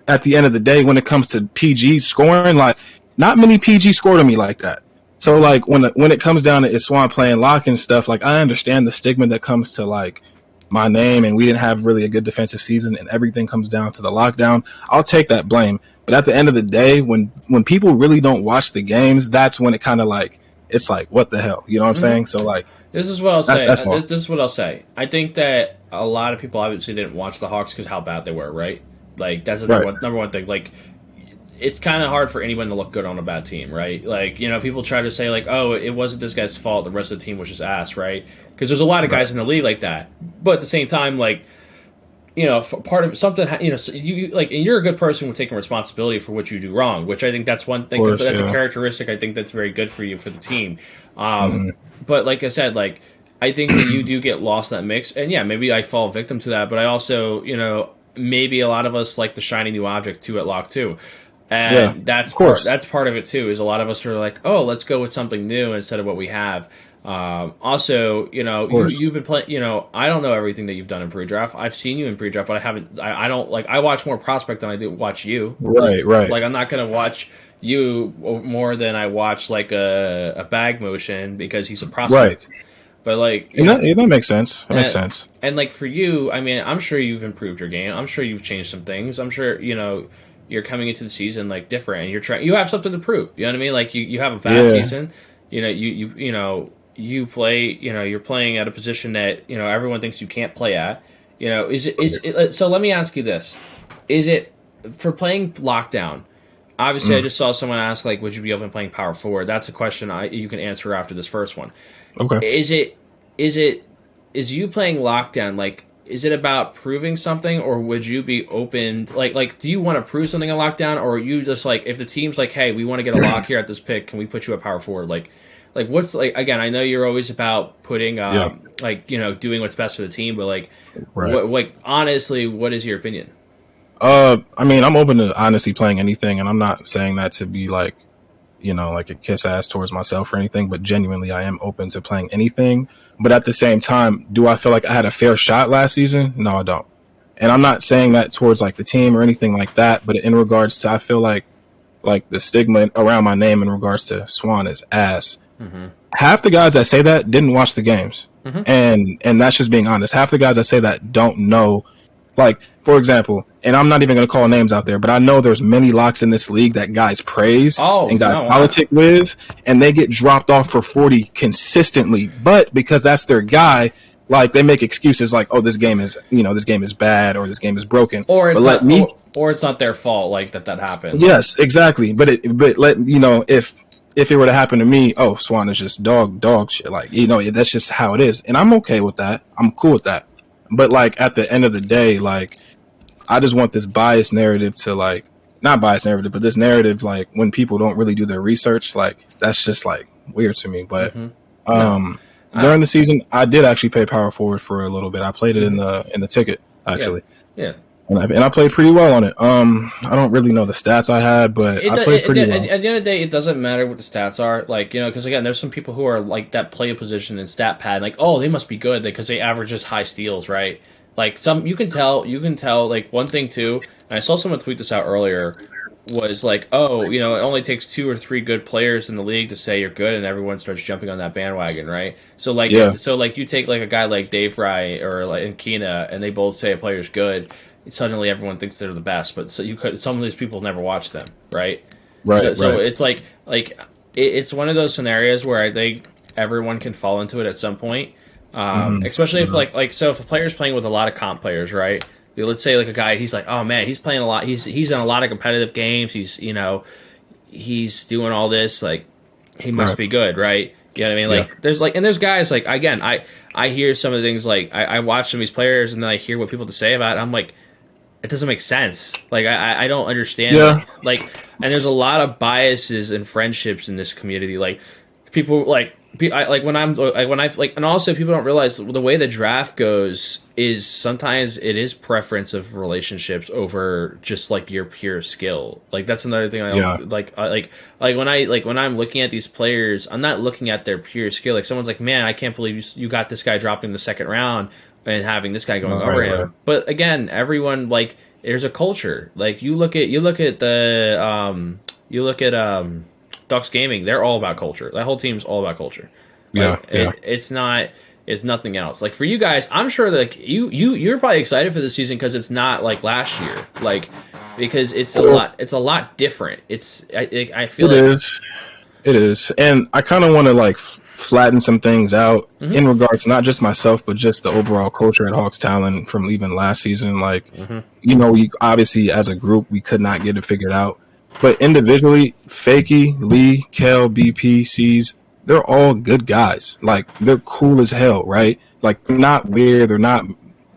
at the end of the day, when it comes to PG scoring, like, not many PG scored on me like that. So, like, when it comes down to Swan playing lock and stuff, like, I understand the stigma that comes to, like, my name, and we didn't have really a good defensive season, and everything comes down to the lockdown. I'll take that blame. But at the end of the day, when people really don't watch the games, that's when it kind of, like, it's like, what the hell? You know what I'm saying? So, like, this is what I'll say. This is what I'll say. I think that a lot of people obviously didn't watch the Hawks because how bad they were, right? Like, that's the number one thing. Like, it's kind of hard for anyone to look good on a bad team, right? Like, people try to say, like, oh, it wasn't this guy's fault. The rest of the team was just ass, right? Because there's a lot of guys in the league like that. But at the same time, like, part of something, you like, and you're a good person with taking responsibility for what you do wrong, which I think that's one thing. That's a characteristic I think that's very good for you for the team. But like I said, like, I think that you do get lost in that mix, and yeah, maybe I fall victim to that. But I also, maybe a lot of us like the shiny new object too at lock too. And that's part of it too. Is a lot of us are like, oh, let's go with something new instead of what we have. Also, you've been playing. I don't know everything that you've done in pre-draft. I've seen you in pre-draft, but I haven't. I don't like. I watch more prospect than I do watch you. Right. Like, I'm not gonna watch you more than I watch like a bag motion because he's a prospect. Right. But like, that makes sense. That makes sense. And like for you, I mean, I'm sure you've improved your game. I'm sure you've changed some things. I'm sure you're coming into the season like different, and you have something to prove. You know what I mean? Like you have a bad season. You play. You're playing at a position that everyone thinks you can't play at. So let me ask you this: is it for playing lockdown? Obviously, I just saw someone ask, like, would you be open playing power forward? That's a question you can answer after this first one. Okay. Is you playing lockdown, like, is it about proving something, or would you be open to, like, do you want to prove something in lockdown, or are you just, like, if the team's like, hey, we want to get a lock here at this pick, can we put you at power forward? Like what's, like, again, I know you're always about putting, doing what's best for the team, but, like, honestly, what is your opinion? I mean, I'm open to honestly playing anything, and I'm not saying that to be like, like a kiss ass towards myself or anything, but genuinely I am open to playing anything. But at the same time, do I feel like I had a fair shot last season? No, I don't. And I'm not saying that towards like the team or anything like that, but in regards to, I feel like the stigma around my name in regards to Swan is ass. Mm-hmm. Half the guys that say that didn't watch the games. Mm-hmm. And that's just being honest. Half the guys that say that don't know. Like, for example, and I'm not even going to call names out there, but I know there's many locks in this league that guys praise and guys politic with, and they get dropped off for 40 consistently. But because that's their guy, like, they make excuses like, oh, this game is bad, or this game is broken. Or it's not their fault, like, that happened. Yes, exactly. But if it were to happen to me, oh, Swan is just dog shit. Like, that's just how it is. And I'm okay with that. I'm cool with that. But like at the end of the day, like I just want this biased narrative to like not biased narrative, but this narrative like when people don't really do their research, like that's just like weird to me. But No. during the season, I did actually play power forward for a little bit. I played it in the ticket actually. Yeah. And I played pretty well on it. I don't really know the stats I had, but I played pretty well. At the end of the day, it doesn't matter what the stats are. Like, you know, because again, there's some people who are like that play a position in stat pad, like, oh, they must be good because they average just high steals, right? Like you can tell. Like one thing too. And I saw someone tweet this out earlier. Was like, oh, you know, it only takes 2 or 3 good players in the league to say you're good, and everyone starts jumping on that bandwagon, right? So like, you take like a guy like Dave Fry or like Kina, and they both say a player's good. Suddenly, everyone thinks they're the best, but some of these people never watch them, right? Right. So it's it's one of those scenarios where I think everyone can fall into it at some point, especially if if a player's playing with a lot of comp players, right? Let's say like a guy, he's like, oh man, he's playing a lot. He's in a lot of competitive games. He's doing all this. Like he must be good, right? You know what I mean? Like there's guys like again, I hear some of the things like I watch some of these players and then I hear what people have to say about it. I'm like, it doesn't make sense. Like I don't understand. Yeah. Like and there's a lot of biases and friendships in this community. Like people and also people don't realize the way the draft goes is sometimes it is preference of relationships over just like your pure skill. Like that's another thing I don't when I'm looking at these players, I'm not looking at their pure skill. Like someone's like, man, I can't believe you got this guy dropping the second round and having this guy going over him. Right. But again, everyone like there's a culture. Like you look at Ducks Gaming, they're all about culture. That whole team's all about culture. Like, it's nothing else. Like for you guys, I'm sure that like, you're probably excited for the season because it's not like last year. Like because it's a lot different. I feel it is, and I kind of want to like flatten some things out in regards to not just myself, but just the overall culture at Hawks Talent from even last season. Like we obviously as a group we could not get it figured out. But individually, Fakey, Lee, Kel, BP, C's, they're all good guys. Like, they're cool as hell, right? Like, they're not weird. They're not,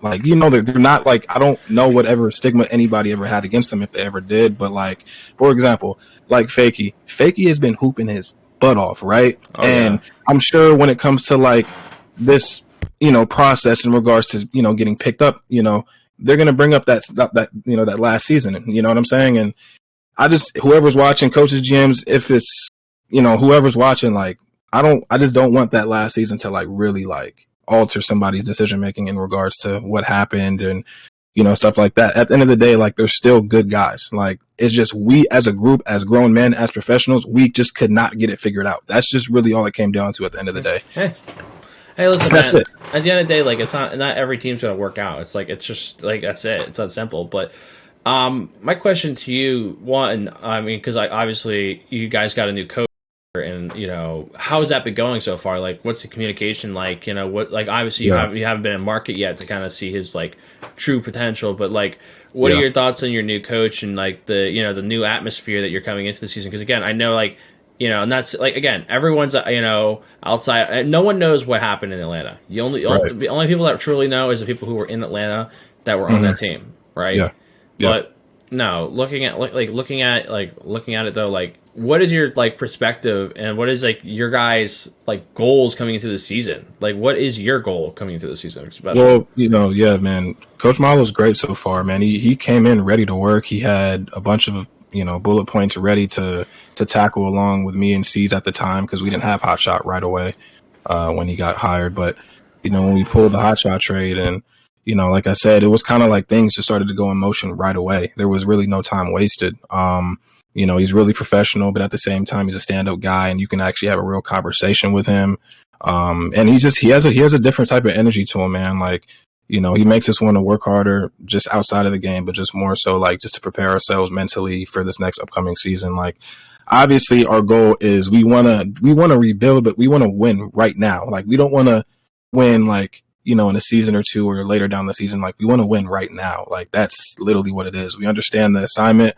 like, they're not, like, I don't know whatever stigma anybody ever had against them if they ever did. But, like, for example, like Fakey. Fakey has been hooping his butt off, right? I'm sure when it comes to, like, this, process in regards to, getting picked up, they're going to bring up that last season. You know what I'm saying? And whoever's watching, coaches, GMs, if it's, whoever's watching, like, I just don't want that last season to like really like alter somebody's decision making in regards to what happened and, stuff like that. At the end of the day, like, they're still good guys. Like, it's just we as a group, as grown men, as professionals, we just could not get it figured out. That's just really all it came down to at the end of the day. Hey, listen, that's man, it. At the end of the day, like, it's not every team's going to work out. It's like, it's just like, that's it. It's that simple. But, my question to you, one, I mean, because obviously you guys got a new coach, and how has that been going so far? Like, what's the communication like? What, like, obviously you haven't been in market yet to kind of see his like true potential, but like, what are your thoughts on your new coach and like the the new atmosphere that you're coming into the season? Because again, I know like and that's like again, everyone's outside. No one knows what happened in Atlanta. The only people that truly know is the people who were in Atlanta that were on that team, right? Yeah. But no, looking at it though, like, what is your like perspective and what is like your guys' like goals coming into the season? Like, what is your goal coming into the season? Especially? Well, man, Coach Milo's great so far, man. He came in ready to work. He had a bunch of bullet points ready to tackle along with me and C's at the time because we didn't have Hot Shot right away when he got hired. But when we pulled the Hot Shot trade and like I said, it was kind of like things just started to go in motion right away. There was really no time wasted. He's really professional, but at the same time, he's a stand-up guy, and you can actually have a real conversation with him. And he has a different type of energy to him, man. Like, he makes us want to work harder just outside of the game, but just more so like just to prepare ourselves mentally for this next upcoming season. Like, obviously, our goal is we want to rebuild, but we want to win right now. Like, we don't want to win like in a season or two or later down the season. Like, we want to win right now. Like, that's literally what it is. We understand the assignment.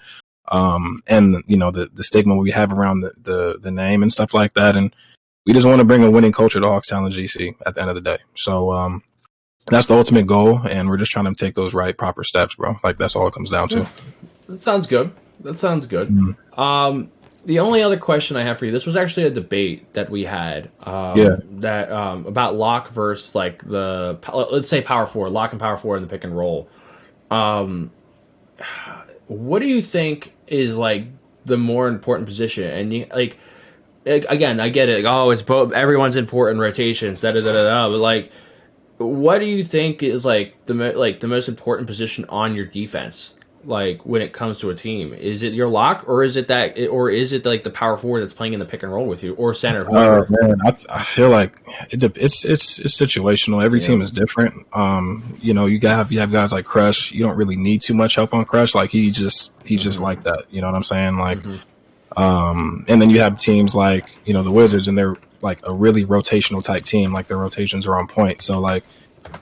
And the stigma we have around the name and stuff like that, and we just want to bring a winning culture to Hawks Talent GC at the end of the day. So That's the ultimate goal, and we're just trying to take those right, proper steps, bro. Like, that's all it comes down to. That sounds good. The only other question I have for you, this was actually a debate that we had. About lock versus like let's say power forward, lock and power forward in the pick and roll. What do you think is like the more important position? And you like, again, I get it. Like, oh, it's both. Everyone's important rotations. But like, what do you think is like the most important position on your defense? Like when it comes to a team, is it your lock, or is it like the power forward that's playing in the pick and roll with you, or center? Man, I feel like it's situational. Every team is different. You have guys like Crush. You don't really need too much help on Crush. Like he's just like that. You know what I'm saying? Like, and then you have teams like the Wizards, and they're like a really rotational type team. Like their rotations are on point. So like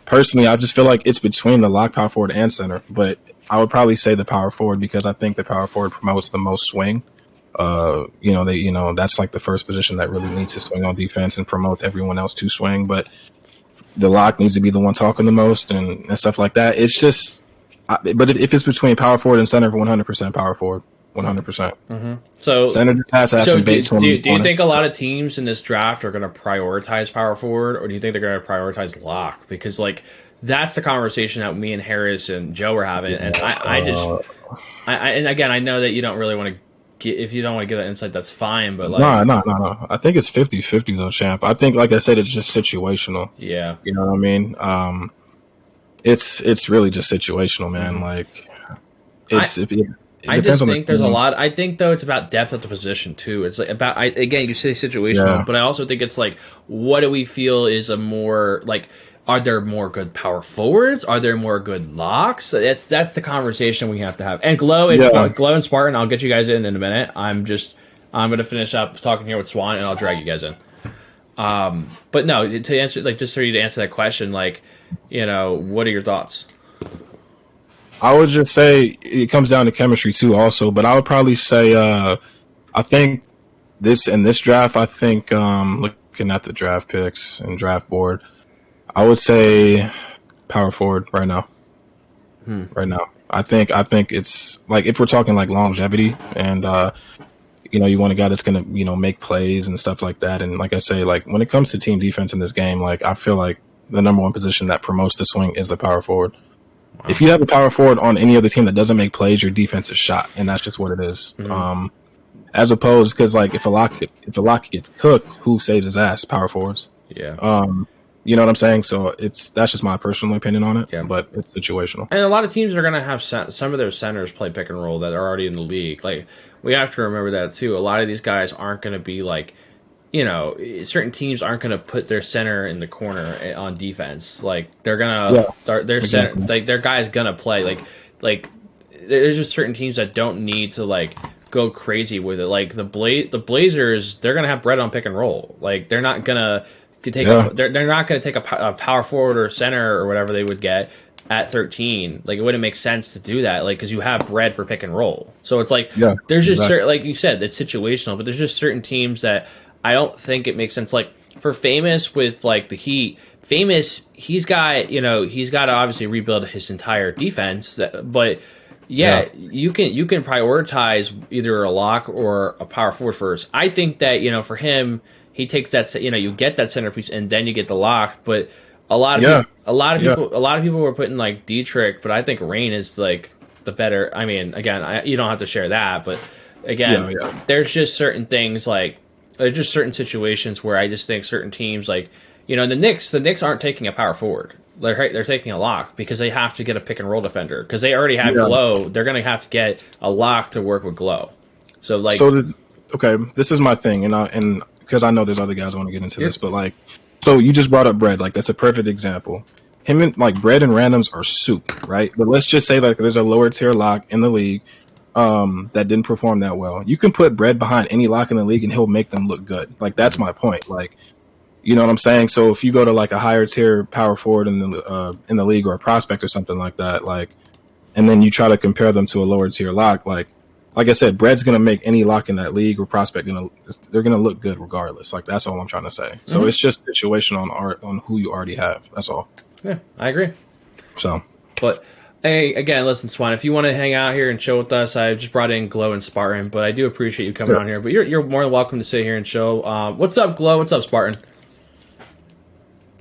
personally, I just feel like it's between the lock, power forward, and center, but I would probably say the power forward because I think the power forward promotes the most swing. That's like the first position that really needs to swing on defense and promotes everyone else to swing. But the lock needs to be the one talking the most and stuff like that. It's just, but if it's between power forward and center, 100% power forward, 100%. So center just has to have some bait. Do you think a lot of teams in this draft are going to prioritize power forward, or do you think they're going to prioritize lock? Because like, that's the conversation that me and Harris and Joe were having, and and again, I know that you don't really want to get, if you don't want to give that insight, that's fine. But like, no. I think it's 50-50 though, champ. I think, like I said, it's just situational. Yeah, you know what I mean. It's really just situational, man. Like, I just think there's a lot. I think though it's about depth at the position too. It's like about again, you say situational, but I also think it's like, what do we feel is a more like. Are there more good power forwards? Are there more good locks? That's the conversation we have to have. And Glow and Spartan, I'll get you guys in a minute. I'm going to finish up talking here with Swan, and I'll drag you guys in. But no, to answer, like, just for you to answer that question, like, what are your thoughts? I would just say it comes down to chemistry too, also. But I would probably say, I think this draft, looking at the draft picks and draft board, I would say power forward right now. Right now, I think it's like, if we're talking like longevity and you want a guy that's gonna make plays and stuff like that. And like I say, like when it comes to team defense in this game, like I feel like the number one position that promotes the swing is the power forward. Wow. If you have a power forward on any other team that doesn't make plays, your defense is shot, and that's just what it is. As opposed, because like if a lock gets cooked, who saves his ass? Power forwards. Yeah. You know what I'm saying? So that's just my personal opinion on it. Yeah. But it's situational. And a lot of teams are going to have some of their centers play pick and roll that are already in the league. Like, we have to remember that too. A lot of these guys aren't going to be like, certain teams aren't going to put their center in the corner on defense. Like, they're going to start their center. Like, their guy's going to play. Like there's just certain teams that don't need to like go crazy with it. Like the Blazers, they're going to have Brett on pick and roll. Like, they're not going to. They're not going to take a power forward or center or whatever they would get at 13. Like, it wouldn't make sense to do that, like, because you have bread for pick and roll. So it's like, there's just certain, like you said, it's situational, but there's just certain teams that I don't think it makes sense. Like for Famous with like the Heat, Famous, he's got to obviously rebuild his entire defense, but you can prioritize either a lock or a power forward first. I think that for him. He takes that, you get that centerpiece and then you get the lock. But a lot of people were putting like Dietrich, but I think Rain is like the better. I mean, again, you don't have to share that, but again, there's just certain things like there's just certain situations where I just think certain teams like the Knicks aren't taking a power forward. They're taking a lock because they have to get a pick and roll defender because they already have Glow. They're going to have to get a lock to work with Glow. So like, this is my thing, and because I know there's other guys I want to get into this, but like, so you just brought up Bread, like that's a perfect example. Him and like Bread and Randoms are soup, right? But let's just say like there's a lower tier lock in the league that didn't perform that well. You can put Bread behind any lock in the league and he'll make them look good. Like that's my point. Like, you know what I'm saying? So if you go to like a higher tier power forward in the league or a prospect or something like that, like, and then you try to compare them to a lower tier lock, like I said, Bread's going to make any lock in that league or prospect, they're going to look good regardless. Like, that's all I'm trying to say. So it's just situational on who you already have. That's all. Yeah, I agree. So, but hey, again, listen, Swan, if you want to hang out here and chill with us, I just brought in Glow and Spartan, but I do appreciate you coming on here. But you're more than welcome to sit here and show. What's up, Glow? What's up, Spartan?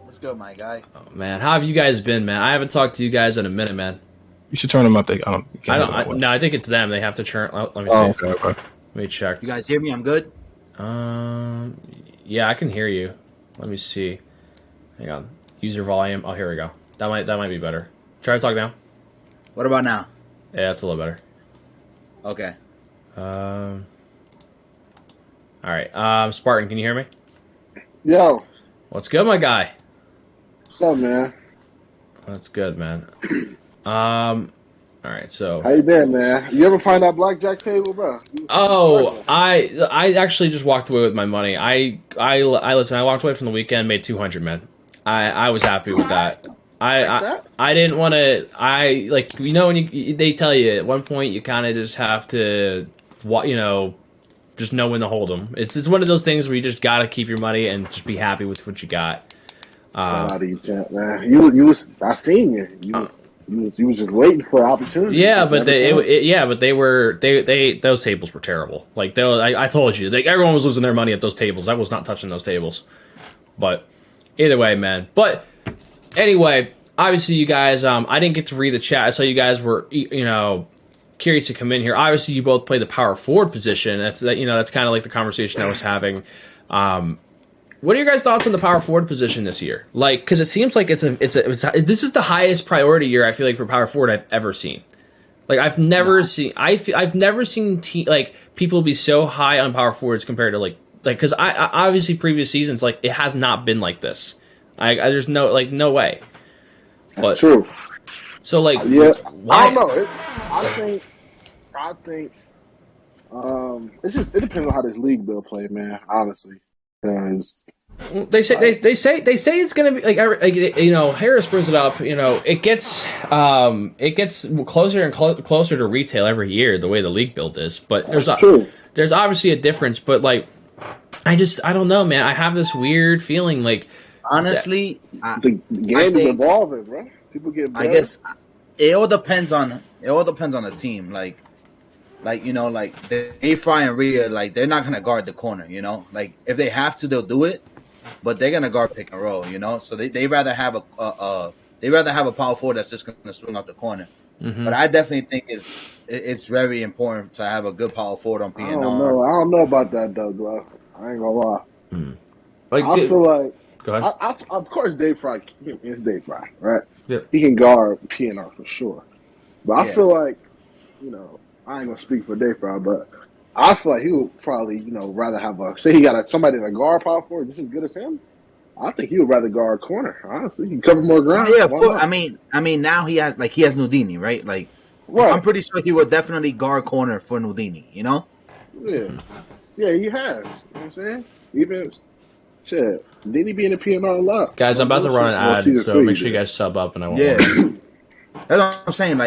Let's go, my guy. Oh, man, how have you guys been, man? I haven't talked to you guys in a minute, man. you should turn them up. No, I think it's them. They have to turn. Let me see. Oh, okay. Let me check. You guys hear me? I'm good. Yeah, I can hear you. Let me see. Hang on. User volume. Oh, here we go. That might be better. Try to talk now. What about now? Yeah, it's a little better. Okay. All right. Spartan, can you hear me? Yo, What's good, my guy? what's up, man? That's good, man. All right. So. How you been, man? You ever find that blackjack table, bro? Oh, I actually just walked away with my money. I listen. I walked away from the weekend, made 200, man. I was happy with that. I didn't want to. When they tell you at one point you kind of just have to, just know when to hold them. It's one of those things where you just gotta keep your money and just be happy with what you got. Man. You was. I seen you. You was just waiting for an opportunity. Yeah, but those tables were terrible. Like I told you, everyone was losing their money at those tables. I was not touching those tables. But either way, man. But anyway, obviously you guys, I didn't get to read the chat. I saw you guys were, curious to come in here. Obviously, you both play the power forward position. That's kind of like the conversation I was having. What are your guys' thoughts on the power forward position this year? Like, because it seems like this is the highest priority year I feel like for power forward I've ever seen. Like, I've never seen people be so high on power forwards compared to because I obviously previous seasons it has not been like this. There's no way. But true. So yeah, why? I don't know. I think it depends on how this league will play, man. Honestly, because they say it's gonna be Harris brings it up. It gets closer and closer to retail every year the way the league build is. But there's obviously a difference. But I don't know, man. I have this weird feeling honestly, the game is evolving, bro. People get better. I guess it all depends on the team. Fry and Rhea, they're not gonna guard the corner. If they have to, they'll do it, but they're gonna guard pick and roll. So they rather have a power forward that's just gonna swing out the corner. Mm-hmm. But I definitely think it's very important to have a good power forward on PNR. I don't know about that though, bro. I ain't gonna lie. I feel like. Go ahead. Of course, Dave Fry is Dave Fry, right? Yeah. He can guard PNR for sure. But I feel like, I ain't gonna speak for Dave Fry, but I feel like he would probably, rather have he got somebody in a guard power forward just as good as him. I think he would rather guard corner. Honestly, he can cover more ground. Yeah, of course. I mean, now he has Nudini, right? Right. I'm pretty sure he would definitely guard corner for Nudini. Yeah, he has. You know what I'm saying? Even shit. Did he be in the PNR a lot? Guys, I'm about to run an ad, so make sure you guys sub up, and I won't. Yeah, that's what I'm saying.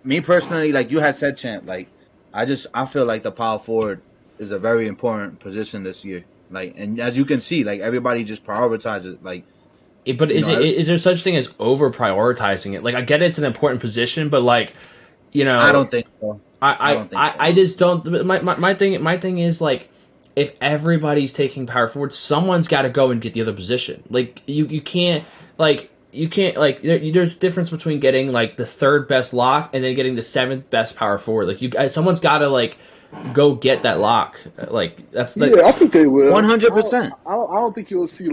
Me personally, you had said, Champ. I feel like the power forward is a very important position this year. And as you can see, everybody just prioritizes it. But is there such thing as over prioritizing it? I get it's an important position, but I don't think so. I just don't. My thing is if everybody's taking power forward, someone's got to go and get the other position. You can't there's a difference between getting the third best lock and then getting the seventh best power forward. Someone's got to go get that lock. That's I think they will. 100%. I don't think you'll see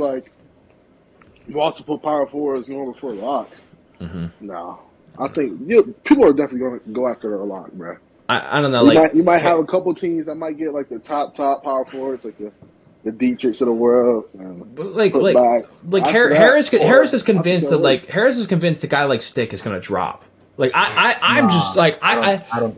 multiple power forwards going before locks. Mm-hmm. No, I think people are definitely going to go after their lock, bro. I don't know. You might have a couple teams that might get the top power forwards, the Dietrichs of the world. Harris is convinced that Harris is convinced a guy like Stick is going to drop. I don't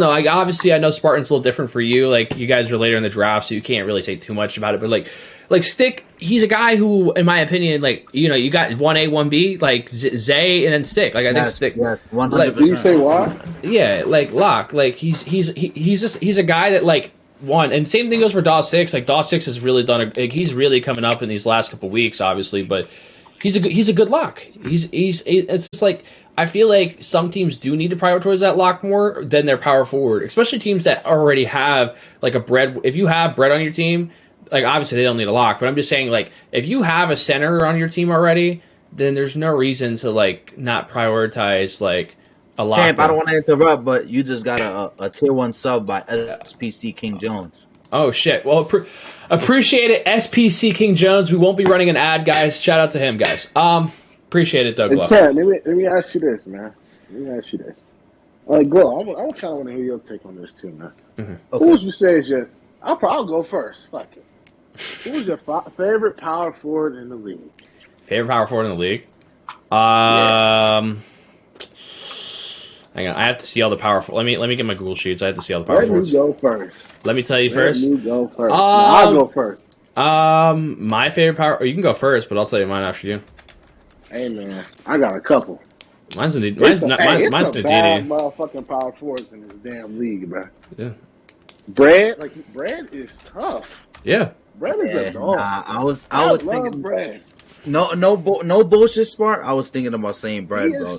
know. Obviously I know Spartan's a little different for you. You guys are later in the draft, so you can't really say too much about it. But Stick, he's a guy who, in my opinion, you got 1A, 1B, Zay, and then Stick. I think Stick. Yeah, 100%. Do you say why? Yeah, Lock. He's a guy that one, and same thing goes for Daw 6. Daw 6 has really done he's really coming up in these last couple weeks, obviously, but he's a good lock. He's it's just like I feel like some teams do need to prioritize that lock more than their power forward, especially teams that already have like a bread. If you have bread on your team, like obviously they don't need a lock, but I'm just saying like if you have a center on your team already, then there's no reason to like not prioritize like a lock. Champ, I don't want to interrupt, but you just got a tier 1 sub by SPC King Jones. Oh shit! Well, appreciate it, SPC King Jones. We won't be running an ad, guys. Shout out to him, guys. Appreciate it, though, Glow. Chad, let me ask you this, man. Let me ask you this. Glow, I kind of want to hear your take on this too, man. Mm-hmm. Okay. Who would you say is your? I'll go first. Fuck it. Who's your favorite power forward in the league? Favorite power forward in the league? Hang on, I have to see all the power. Let me get my Google Sheets. I have to see all the power forwards. Let me go first. Let me tell you first. Let me go first. I'll go first. My favorite power. Or you can go first, but I'll tell you mine after you. Hey man, I got a couple. Mine's Mine's Nudini. bad motherfucking power forwards in this damn league, bro. Yeah. Bread is tough. Yeah. Bread is a dog. I was thinking Bread. No bullshit, Smart. I was thinking about saying bread, bro.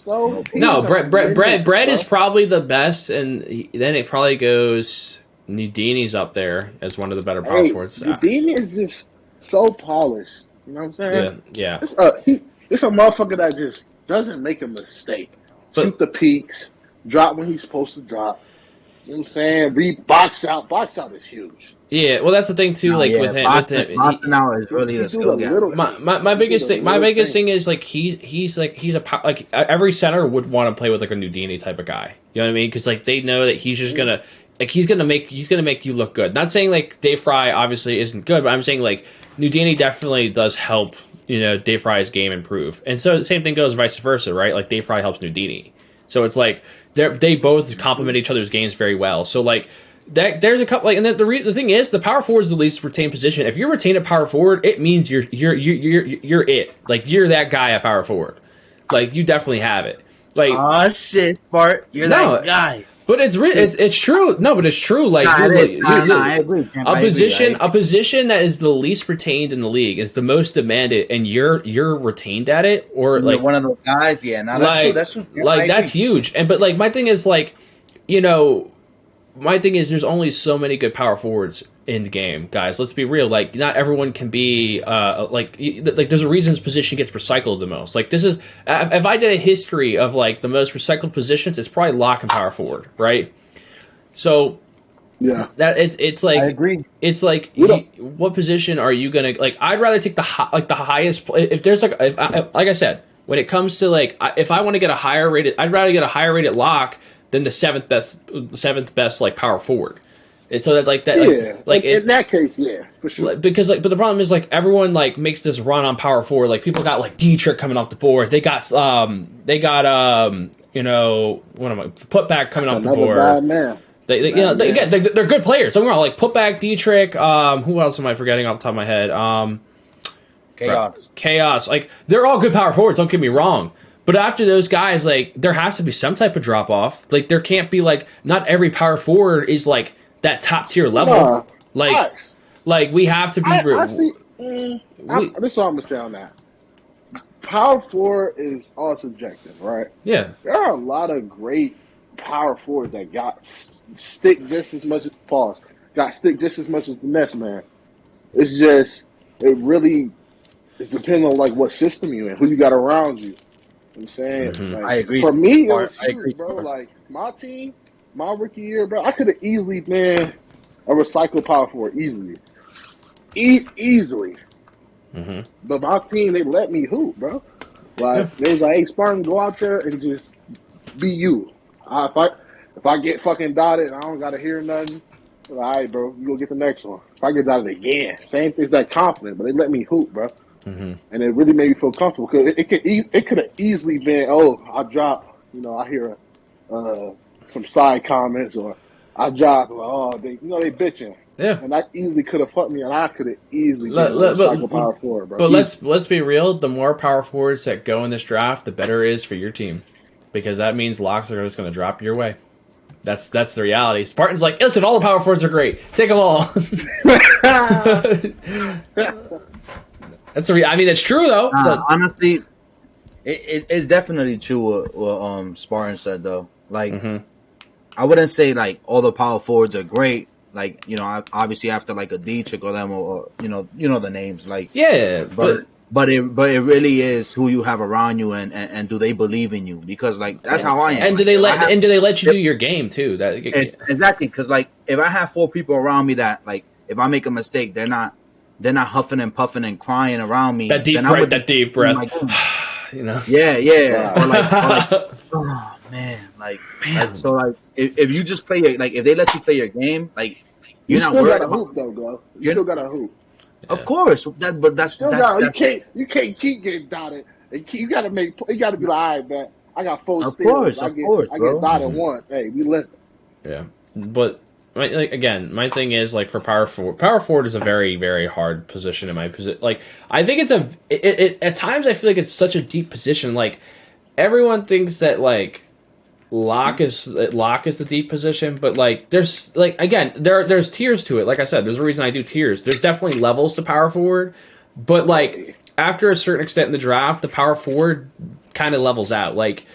Bread is probably the best, and then it probably goes. Nudini's up there as one of the better power forwards. Nudini is just so polished. You know what I'm saying? Yeah. It's a motherfucker that just doesn't make a mistake. Shoot the peaks, drop when he's supposed to drop. You know what I'm saying? Box out. Box out is huge. Yeah, well, that's the thing too. With him, now is really the skill gap. My biggest thing is like he's like every center would want to play with like a Nudini type of guy. You know what I mean? Because like they know that he's just gonna he's gonna make you look good. Not saying like Dave Fry obviously isn't good, but I'm saying like Nudini definitely does help Dave Fry's game improve. And so the same thing goes vice versa, right? Like Dave Fry helps Nudini, so it's like they both complement each other's games very well. So like. There's a couple, and the thing is, the power forward is the least retained position. If you retain a power forward, it means you're it. Like you're that guy at power forward. Like you definitely have it. Like oh shit, Bart, you're that guy. But it's true. No, but it's true. Like I agree. A position that is the least retained in the league is the most demanded, and you're retained at it, or like one of those guys. Yeah, no, that's true. Yeah, like that's huge. And but like my thing is like, my thing is there's only so many good power forwards in the game, guys. Let's be real. Like not everyone can be like there's a reason this position gets recycled the most. Like this is if I did a history of like the most recycled positions, it's probably lock and power forward, right? So yeah, that it's like I agree. It's like what position are you gonna like? I'd rather take the highest. If there's like like I said, when it comes to like if I want to get a higher rated, I'd rather get a higher rated lock than the seventh best like power forward. And so that like that in that case, yeah, for sure. Because like, but the problem is like everyone like makes this run on power forward. Like people got like Dietrich coming off the board. They got putback coming off the board. Bad man. They're good players. Don't get me wrong. Like putback Dietrich. Who else am I forgetting off the top of my head? Chaos. Like they're all good power forwards. Don't get me wrong. But after those guys, like there has to be some type of drop off. Like there can't be like not every power forward is like that top tier level. Like we have to be. This is what I'm gonna say on that. Power forward is all subjective, right? Yeah. There are a lot of great power forwards that got stick just as much as Paul's. Got stick just as much as the next man. It's just it depends on like what system you're in, who you got around you. I'm saying, like, I agree. For me, it was huge, bro. Like my team, my rookie year, bro, I could have easily been a recycled power forward, easily. Mm-hmm. But my team, they let me hoop, bro. Like they was like, "Hey, Spartan, go out there and just be you." If I get fucking dotted, I don't gotta hear nothing. All right, bro, you go get the next one. If I get dotted again, same thing. That confident, but they let me hoop, bro. Mm-hmm. And it really made me feel comfortable because it could have easily been, I drop, I hear some side comments or I drop, they bitching. Yeah. And that easily could have fucked me, and I could have easily been power forward, bro. But let's be real. The more power forwards that go in this draft, the better it is for your team, because that means locks are just going to drop your way. That's the reality. Spartan's like, listen, all the power forwards are great. Take them all. That's I mean, it's true though. Honestly, it's definitely true what Spartan said though. Like, I wouldn't say like all the power forwards are great. Like, you know, obviously after like a Dietrich or them or you know the names. Like, Yeah, but it really is who you have around you and do they believe in you? Because like that's how I am. And do they let you do your game too? Exactly, because like if I have 4 people around me that like if I make a mistake, they're not huffing and puffing and crying around me. That deep breath. Like, you know. Yeah. Or like, oh man, like so like if you just play if they let you play your game, like you're not still worried got a about hoop though, bro. You still got a hoop. Of course, that's you can't keep getting dotted. You got to be like, all right, man. I got 4 Of steals. course, I bro. get dotted 1. Hey, we live. Yeah, but my thing is like for power forward is a very, very hard position in my position. Like I think it's at times I feel like it's such a deep position. Like everyone thinks that like lock is the deep position, but like there's like again there's tiers to it. Like I said, there's a reason I do tiers. There's definitely levels to power forward, but like after a certain extent in the draft, the power forward kind of levels out. Like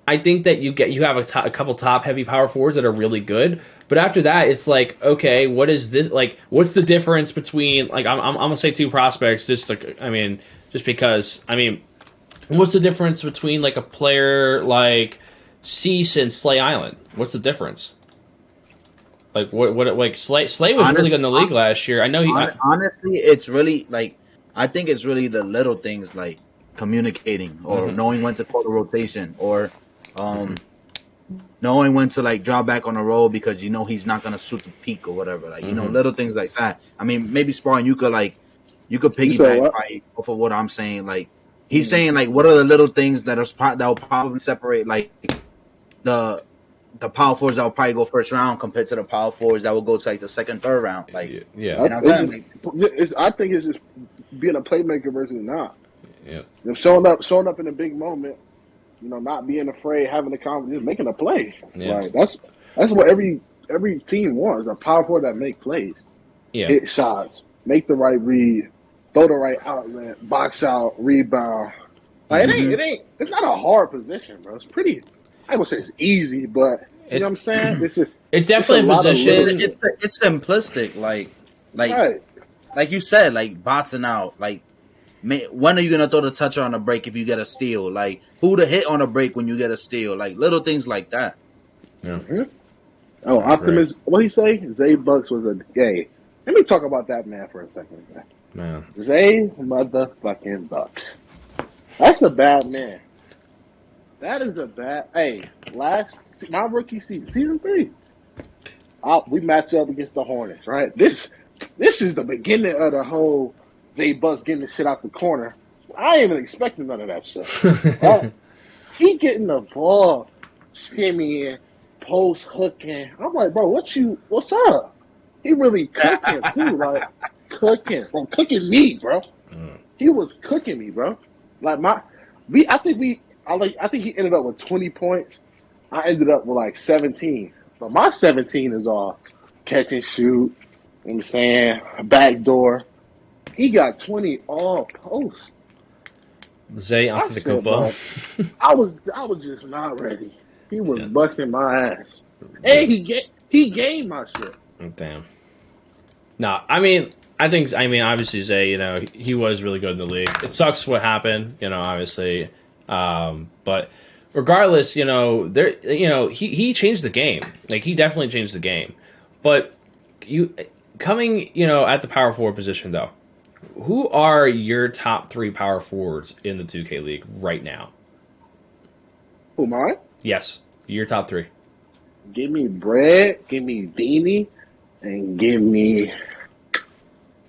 I think that you have a couple top heavy power forwards that are really good, but after that it's like, okay, what is this like? What's the difference between like I'm gonna say 2 prospects just like just because what's the difference between like a player like Cease and Slay Island? What's the difference? Like what like Slay was really good in the league last year. I know honestly it's really like I think it's really the little things like communicating or knowing when to call the rotation or knowing when to like draw back on a roll because you know he's not gonna shoot the peak or whatever. Like you know little things like that. I mean maybe Spartan you could piggyback right off of what I'm saying. Like he's saying like what are the little things that will probably separate like the power forwards that will probably go first round compared to the power forwards that will go to like the second, third round. Like yeah, you know what I'm saying? I think it's just being a playmaker versus not. Yeah, showing up in a big moment. You know, not being afraid, having the confidence, making a play. Yeah. Like that's what every team wants, a power forward that make plays. Yeah. Hit shots, make the right read, throw the right outlet, box out, rebound. Like it's not a hard position, bro. It's pretty I would say it's easy, but you know what I'm saying? It's definitely a position. It's simplistic, like right. like you said, like boxing out, like when are you gonna throw the toucher on a break if you get a steal? Like who to hit on a break when you get a steal? Like little things like that. Yeah. Oh, Optimus! What he say? Zay Bucks was a gay. Let me talk about that man for a second. Man. Zay motherfucking Bucks. That's a bad man. That is a bad. Hey, my rookie season 3. We match up against the Hornets, right? This is the beginning of the whole Zay Bucks getting the shit out the corner. I ain't even expecting none of that shit. He getting the ball, skimming, post hooking. I'm like, bro, what's up? He really cooking too, like cooking me, bro. He was cooking me, bro. Like I think he ended up with 20 points. I ended up with like 17. But my 17 is all catch and shoot. You know what I'm saying? Backdoor. He got 20 all post. Zay Antetokounmpo. I was just not ready. He was busting my ass. And he gained my shit. Damn. No, obviously Zay, you know, he was really good in the league. It sucks what happened, you know, obviously. But regardless, you know, he changed the game. Like he definitely changed the game. But coming, you know, at the power forward position though, who are your top 3 power forwards in the 2K League right now? Who, mine? Yes, your top 3. Give me Bread, give me Beanie, and give me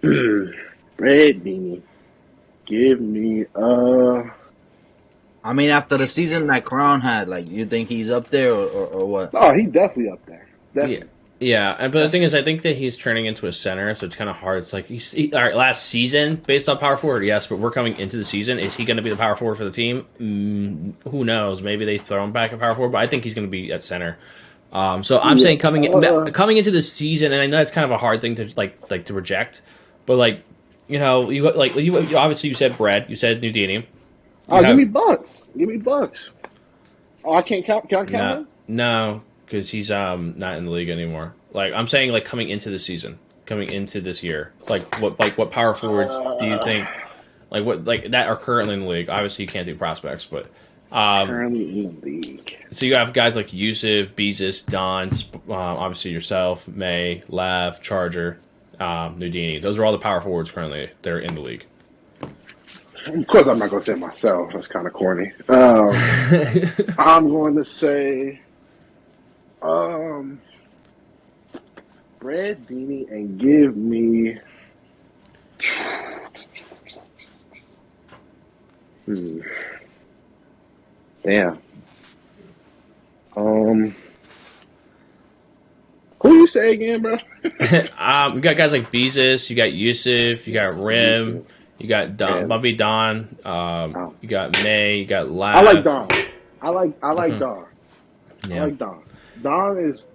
Bread, Beanie. Give me I mean, after the season that Crown had, like, you think he's up there or what? Oh, he's definitely up there. Definitely. Yeah, but the thing is, I think that he's turning into a center, so it's kind of hard. It's like, all right, last season, based on power forward, yes, but we're coming into the season. Is he going to be the power forward for the team? Who knows? Maybe they throw him back at power forward, but I think he's going to be at center. So I'm saying coming into the season, and I know it's kind of a hard thing to like to reject, but like you know, you obviously you said Brad, you said Nudini. Give me Bucks. Give me Bucks. Oh, I can't count. Can I count him? No, because he's not in the league anymore. Like I'm saying, like coming into the season, coming into this year, what power forwards do you think, that are currently in the league? Obviously, you can't do prospects, but Currently in the league. so you have guys like Yusuf, Beezus, Don, obviously yourself, May, Lav, Charger, Nudini. Those are all the power forwards currently. They're in the league. Of course, I'm not going to say myself. That's kind of corny. I'm going to say Brad Dini and give me damn. Who you say again, bro? You got guys like Beezus, you got Yusuf, you got Rim, you got Don, Bubby Don, you got May, you got Lav. I like Don. I like Don. Yeah. I like Don. Don is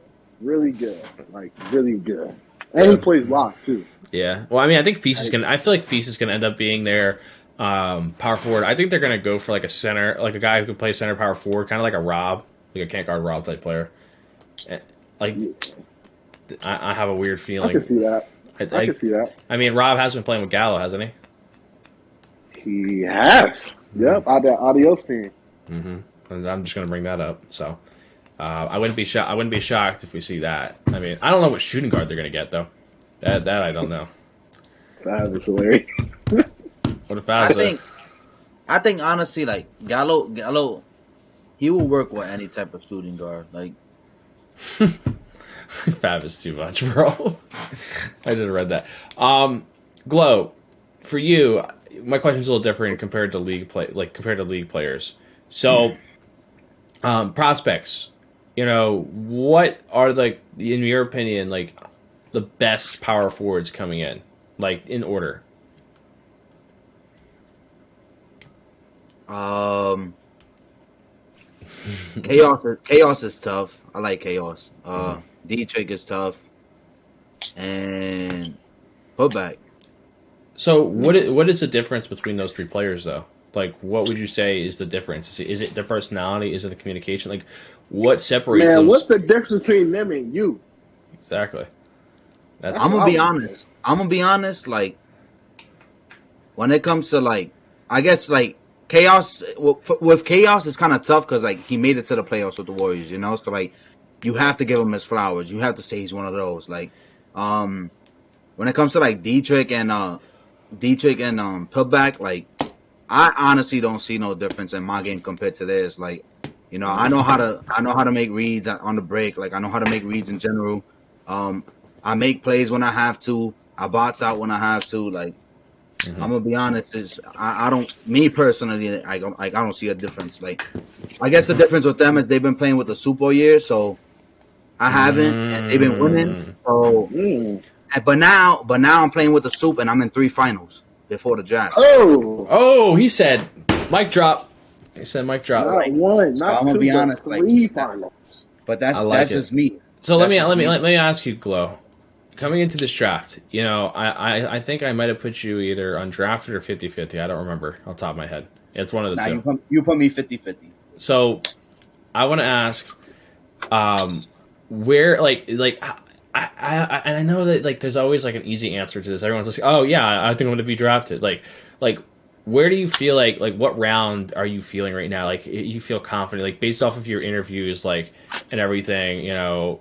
really good, like really good, and he plays lock too. Yeah. Well, I mean, I think Feast is gonna. I feel like Feast is gonna end up being their power forward. I think they're gonna go for like a center, like a guy who can play center power forward, kind of like a Rob, like a can't guard Rob type player. Like, I have a weird feeling. I can see that. I can see that. I mean, Rob has been playing with Gallo, hasn't he? He has. Yep, out that Adios team. Mm-hmm. And I'm just gonna bring that up. So, I wouldn't be shocked. I wouldn't be shocked if we see that. I mean, I don't know what shooting guard they're gonna get though. That I don't know. That was hilarious. What if I think honestly, like Gallo, he will work with any type of shooting guard. Like, Fab is too much, bro. I just read that. Glow, for you, my question's a little different compared to league players. So, prospects, you know, what are in your opinion, like the best power forwards coming in, like in order? Chaos is tough. I like Chaos. D-Trick is tough, and putback. So what is the difference between those three players though? Like, what would you say is the difference? Is it their personality? Is it the communication? Like, what separates? Man, what's the difference between them and you? Exactly. I'm gonna be honest. Like, when it comes to I guess Chaos with Chaos is kind of tough because he made it to the playoffs with the Warriors, you know. So you have to give him his flowers. You have to say he's one of those. When it comes to D-Trick and Pillback, I honestly don't see no difference in my game compared to theirs. I know how to make reads on the break. I know how to make reads in general. I make plays when I have to. I box out when I have to. I'm gonna be honest. I don't. Me personally, I don't see a difference. I guess the difference with them is they've been playing with the Super year, so I haven't, and they've been winning. So, but now I'm playing with the Soup, and I'm in 3 finals before the draft. Oh, he said, mic drop. He said, mic drop. Not one, so not I'm gonna two, be honest. 3 finals. But that's just me. So let me ask you, Glow. Coming into this draft, you know, I think I might have put you either undrafted or 50-50. I don't remember off the top of my head. It's one of the two. You put me 50-50. So I want to ask, where I know that there's always an easy answer to this. Everyone's like, oh yeah, I think I'm going to be drafted. Where do you feel what round are you feeling right now? You feel confident, based off of your interviews, and everything, you know.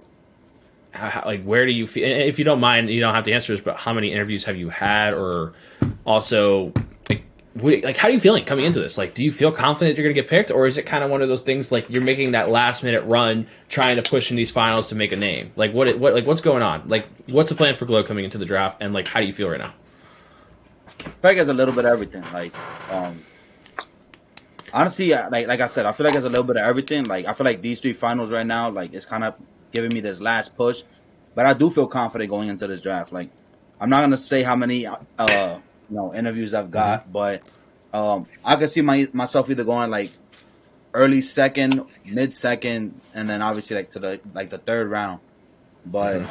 Where do you feel? If you don't mind, you don't have to answer this, but how many interviews have you had, or also how are you feeling coming into this? Do you feel confident you're going to get picked, or is it kind of one of those things you're making that last minute run, trying to push in these finals to make a name? What's going on? What's the plan for Glow coming into the draft, and how do you feel right now? I feel like it's a little bit of everything. Honestly, like I said, I feel like it's a little bit of everything. I feel like these 3 finals right now, it's kind of giving me this last push, but I do feel confident going into this draft. I'm not gonna say how many interviews I've got, but I could see myself either going early second, mid second, and then obviously to the 3rd round. But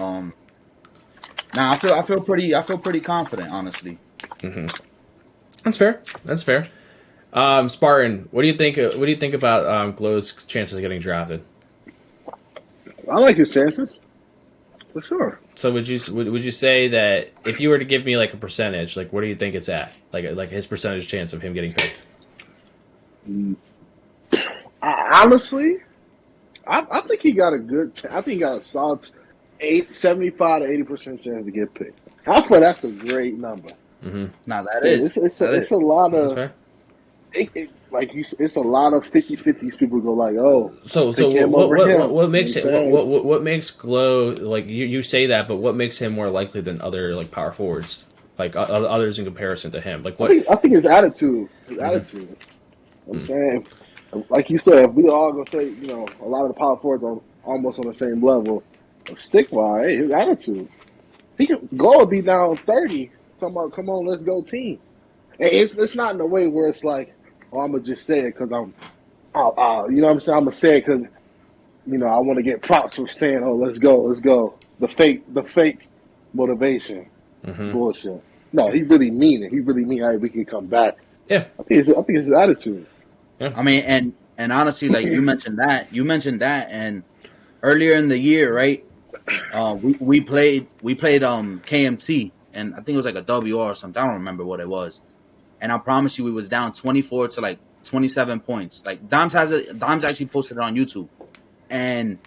now I feel pretty confident, honestly. That's fair. That's fair. Spartan, what do you think? What do you think about Glow's chances of getting drafted? I like his chances, for sure. So would you say that if you were to give me like a percentage, like what do you think it's at? Like his percentage chance of him getting picked? Honestly, I think he got a good. I think he got a solid 75 to 80% chance to get picked. I feel that's a great number. Now that is It's a lot of it's a lot of 50-50s. People go like, oh, so what makes it what makes Glow, like you say that, but what makes him more likely than other like power forwards, like others in comparison to him? Like what? I think his attitude. I'm saying, like you said, if we all gonna say, a lot of the power forwards are almost on the same level of stick wise, his attitude. He can go be down 30. Talking about, come on, let's go team. And it's not in a way where it's like, oh, I'm gonna just say it because I'm, you know what I'm saying? I'm gonna say it because, I want to get props for saying, oh, let's go. The fake motivation, bullshit. No, he really mean it. He really mean, hey, we can come back. Yeah, I think it's his attitude. Yeah. I mean, and honestly, like you mentioned that, and earlier in the year, right? We played KMT, and I think it was like a WR or something. I don't remember what it was. And I promise you, we was down 24 to like 27 points. Like Dimes actually posted it on YouTube, and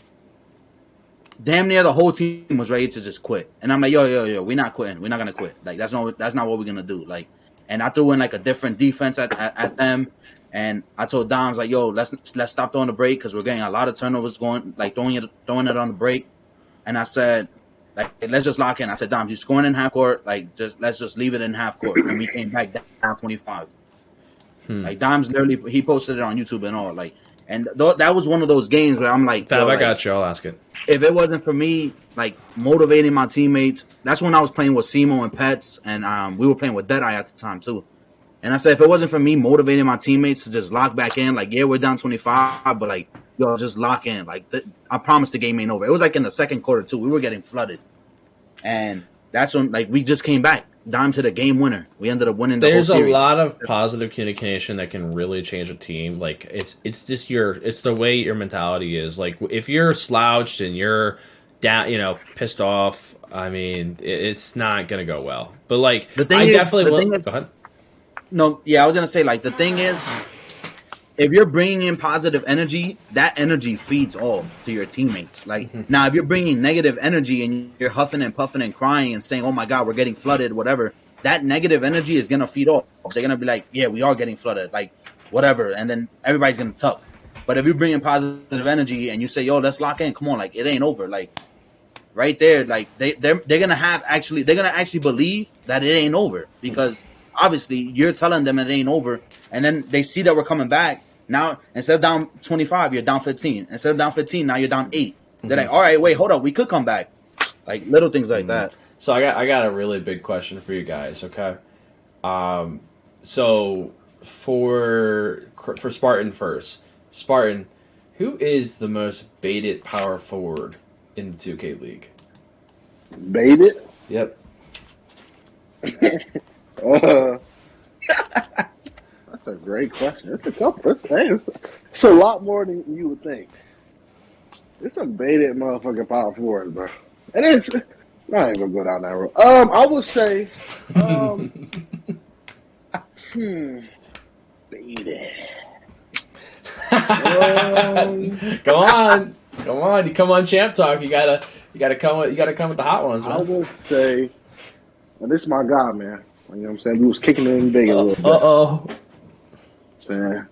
damn near the whole team was ready to just quit. And I'm like, yo, we're not quitting. We're not gonna quit. Like that's not what we're gonna do. Like, and I threw in like a different defense at them. And I told Dimes like, yo, let's stop throwing the break because we're getting a lot of turnovers going, like throwing it on the break. And I said, like, let's just lock in. I said, Dimes, you're scoring in half court. Like, let's just leave it in half court. And we came back down 25. Like Dimes literally, he posted it on YouTube and all. Like, and that was one of those games where I'm like, Fab, I got you. I'll ask it. If it wasn't for me, like motivating my teammates, that's when I was playing with Simo and Pets, and we were playing with Deadeye at the time too. And I said, if it wasn't for me motivating my teammates to just lock back in, like, yeah, we're down 25, but, like, yo, just lock in. Like, I promise the game ain't over. It was, like, in the second quarter, too. We were getting flooded. And that's when, like, we just came back. Dimes hit a game winner. We ended up winning the whole series. There's a lot of positive communication that can really change a team. Like, it's just it's the way your mentality is. Like, if you're slouched and you're down, pissed off, I mean, it's not going to go well. But, like, go ahead. No, yeah, I was going to say, like, the thing is, if you're bringing in positive energy, that energy feeds all to your teammates. Like, now, if you're bringing negative energy and you're huffing and puffing and crying and saying, oh, my God, we're getting flooded, whatever, that negative energy is going to feed off. They're going to be like, yeah, we are getting flooded, like, whatever, and then everybody's going to tuck. But if you bring in positive energy and you say, yo, let's lock in, come on, like, it ain't over, like, right there, like, they're going to actually believe that it ain't over because obviously you're telling them it ain't over, and then they see that we're coming back. Now, instead of down 25, you're down 15. Instead of down 15, now you're down 8. They're like, all right, wait, hold up, we could come back. Like, little things like that. So I got a really big question for you guys, okay? So for Spartan first. Spartan, who is the most baited power forward in the 2K League? Baited? Yep. That's a great question. It's a couple. It's a lot more than you would think. It's some baited motherfucking power forward, bro. And it's. I ain't gonna go down that road. I would say, baited. Come on. You come on Champ Talk. You gotta come with the hot ones, man. I would say, and this is my guy, man. You know what I'm saying? We was kicking it in big a little bit. Uh-oh. Saying,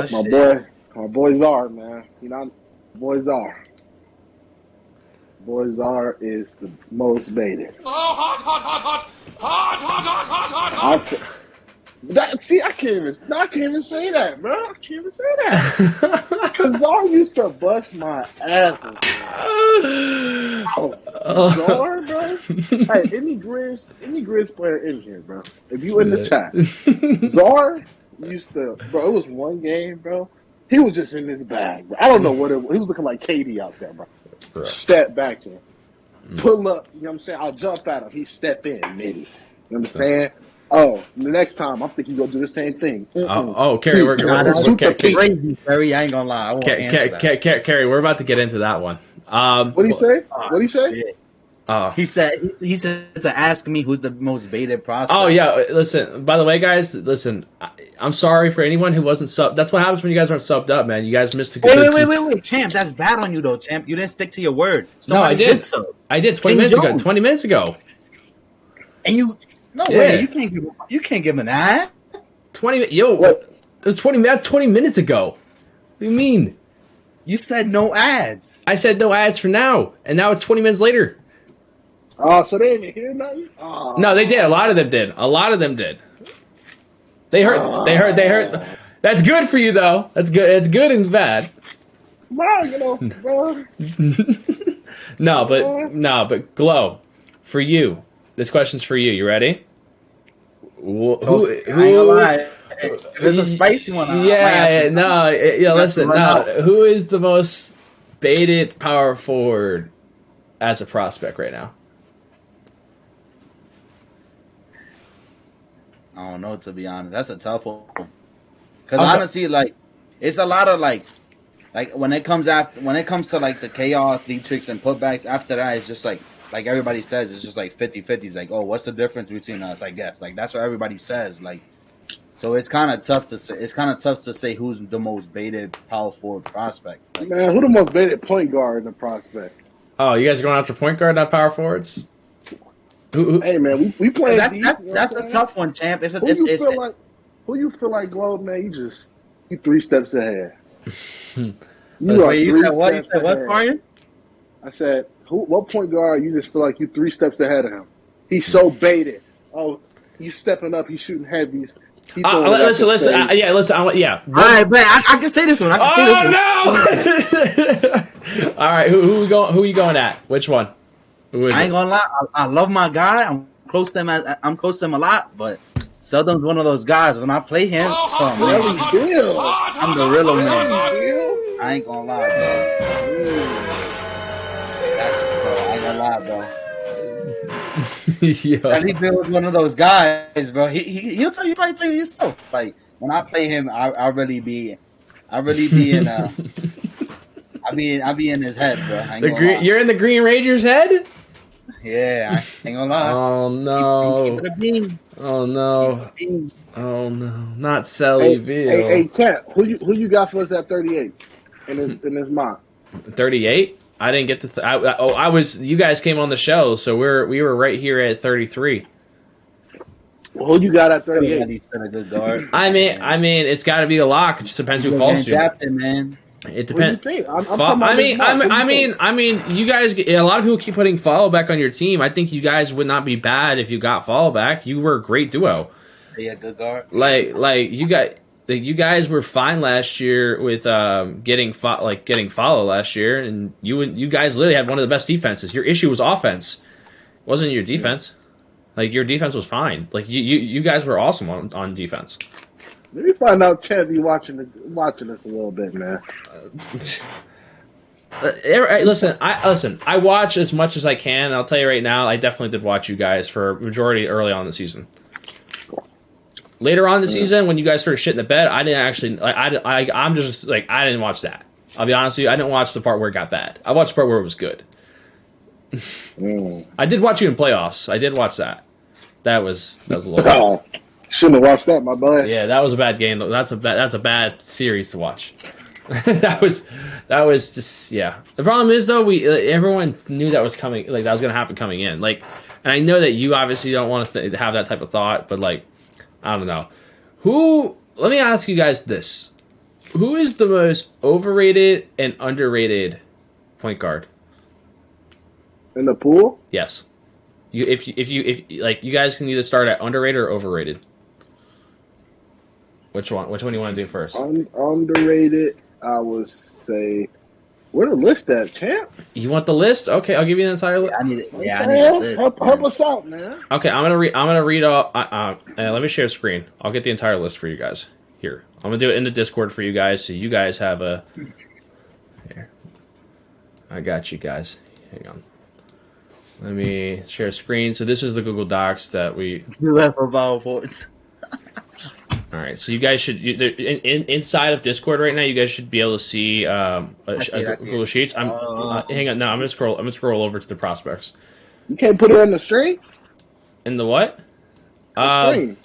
Shit. my boy Czar, man. Boy Czar. Boy Czar is the most baited. Hot. See, I can't even say that, bro. I can't even say that. Because Czar used to bust my ass. Czar, bro. Hey, any Grizz player in here, bro. If you in the chat, Czar used to, bro. It was one game, bro. He was just in his bag, bro. I don't know what it was. He was looking like KD out there, bro. Step back in, pull up. You know what I'm saying? I'll jump at him. He step in, maybe. You know what I'm saying? Oh, the next time I'm thinking you're gonna do the same thing. Carrie, Crazy, Perry. I ain't gonna lie. I won't answer that. Carrie, we're about to get into that one. What do you say? What do you say? Shit. He said to ask me who's the most baited prospect. Oh yeah, listen. By the way, guys, listen. I'm sorry for anyone who wasn't subbed. That's what happens when you guys aren't subbed up, man. You guys missed a good. Wait, Champ. That's bad on you, though, Champ. You didn't stick to your word. Somebody no, I did. I did 20 minutes ago. 20 minutes ago. And you, no way. You can't give an ad. 20. Yo, it was 20. That's 20 minutes ago. What do you mean? You said no ads. I said no ads for now, and now it's 20 minutes later. Oh, so they didn't hear nothing? Oh. No, they did. A lot of them did. They heard. They heard. That's good for you, though. That's good. It's good and bad. Well, No, but Glow, for you. This question's for you. You ready? I ain't gonna lie. There's a spicy one. Listen. Who is the most baited power forward as a prospect right now? I don't know, to be honest. That's a tough one. Because honestly, like, it's a lot of like when it comes to like the chaos, deep tricks, and putbacks. After that, it's just like everybody says, it's just like 50-50. It's like, oh, what's the difference between us? I guess like that's what everybody says. Like, so it's kind of tough to say. It's kind of tough to say who's the most baited power forward prospect. Like, man, who the most baited point guard in the prospect? Oh, you guys are going after point guard, not power forwards. Hey man, we play. That's a tough one, Champ. Who you feel like, Globe, man? You 3 steps ahead. You said what, Brian? I said, what point guard you just feel like you 3 steps ahead of him? He's so baited. Oh, he's stepping up. He's shooting heavies. Listen. All right, man. I can say this one. No! All right, who are you going at? Which one? I ain't gonna lie. I love my guy. I'm close to him a lot, but Seldom's one of those guys. When I play him, I'm the real man. I ain't gonna lie, bro. I ain't gonna lie, bro. Bradley Beal is one of those guys, bro. He'll probably tell you yourself. Like when I play him, I really be in I be in his head, bro. You're in the Green Ranger's head? Yeah, I ain't gonna lie. Oh no! Oh no! Oh no! Not Sally Veal. Hey, Ted, who you got for us at 38 in this mock? 38? I didn't get to. I was. You guys came on the show, so we were right here at 33. Well, who you got at 38? I mean, it's got to be a lock. It just depends who falls to you. Man. It depends. What do you think? I mean, you guys. A lot of people keep putting follow back on your team. I think you guys would not be bad if you got follow back. You were a great duo. Yeah, good guard. Like you guys were fine last year with getting follow last year, and you guys literally had one of the best defenses. Your issue was offense, it wasn't your defense. Like your defense was fine. Like you guys were awesome on defense. Let me find out Chad be watching us a little bit, man. Listen, I watch as much as I can. I'll tell you right now, I definitely did watch you guys for a majority early on in the season. Later on in the season, when you guys started shitting the bed, I didn't actually. I'm just like I didn't watch that. I'll be honest with you, I didn't watch the part where it got bad. I watched the part where it was good. I did watch you in playoffs. I did watch that. That was a little. Shouldn't have watched that, my boy. Yeah, that was a bad game. That's a bad series to watch. that was just yeah. The problem is though, everyone knew that was coming. Like that was gonna happen coming in. Like, and I know that you obviously don't want to have that type of thought, but like, I don't know. Let me ask you guys this: who is the most overrated and underrated point guard in the pool? Yes. If you guys can either start at underrated or overrated. Which one do you want to do first? Underrated, I would say. Where the list at, champ? You want the list? Okay, I'll give you the entire list. I need it. Yeah, I need it. Help us out, man. Okay, I'm gonna read all. Let me share screen. I'll get the entire list for you guys. Here, I'm gonna do it in the Discord for you guys, so you guys have a. Here, I got you guys. Hang on. Let me share screen. So this is the Google Docs that we. You left for power forwards. All right, so you guys should inside of Discord right now. You guys should be able to see Google Sheets. Hang on. No, I'm gonna scroll. I'm gonna scroll over to the prospects. You can't put it on the screen. In the what? The screen.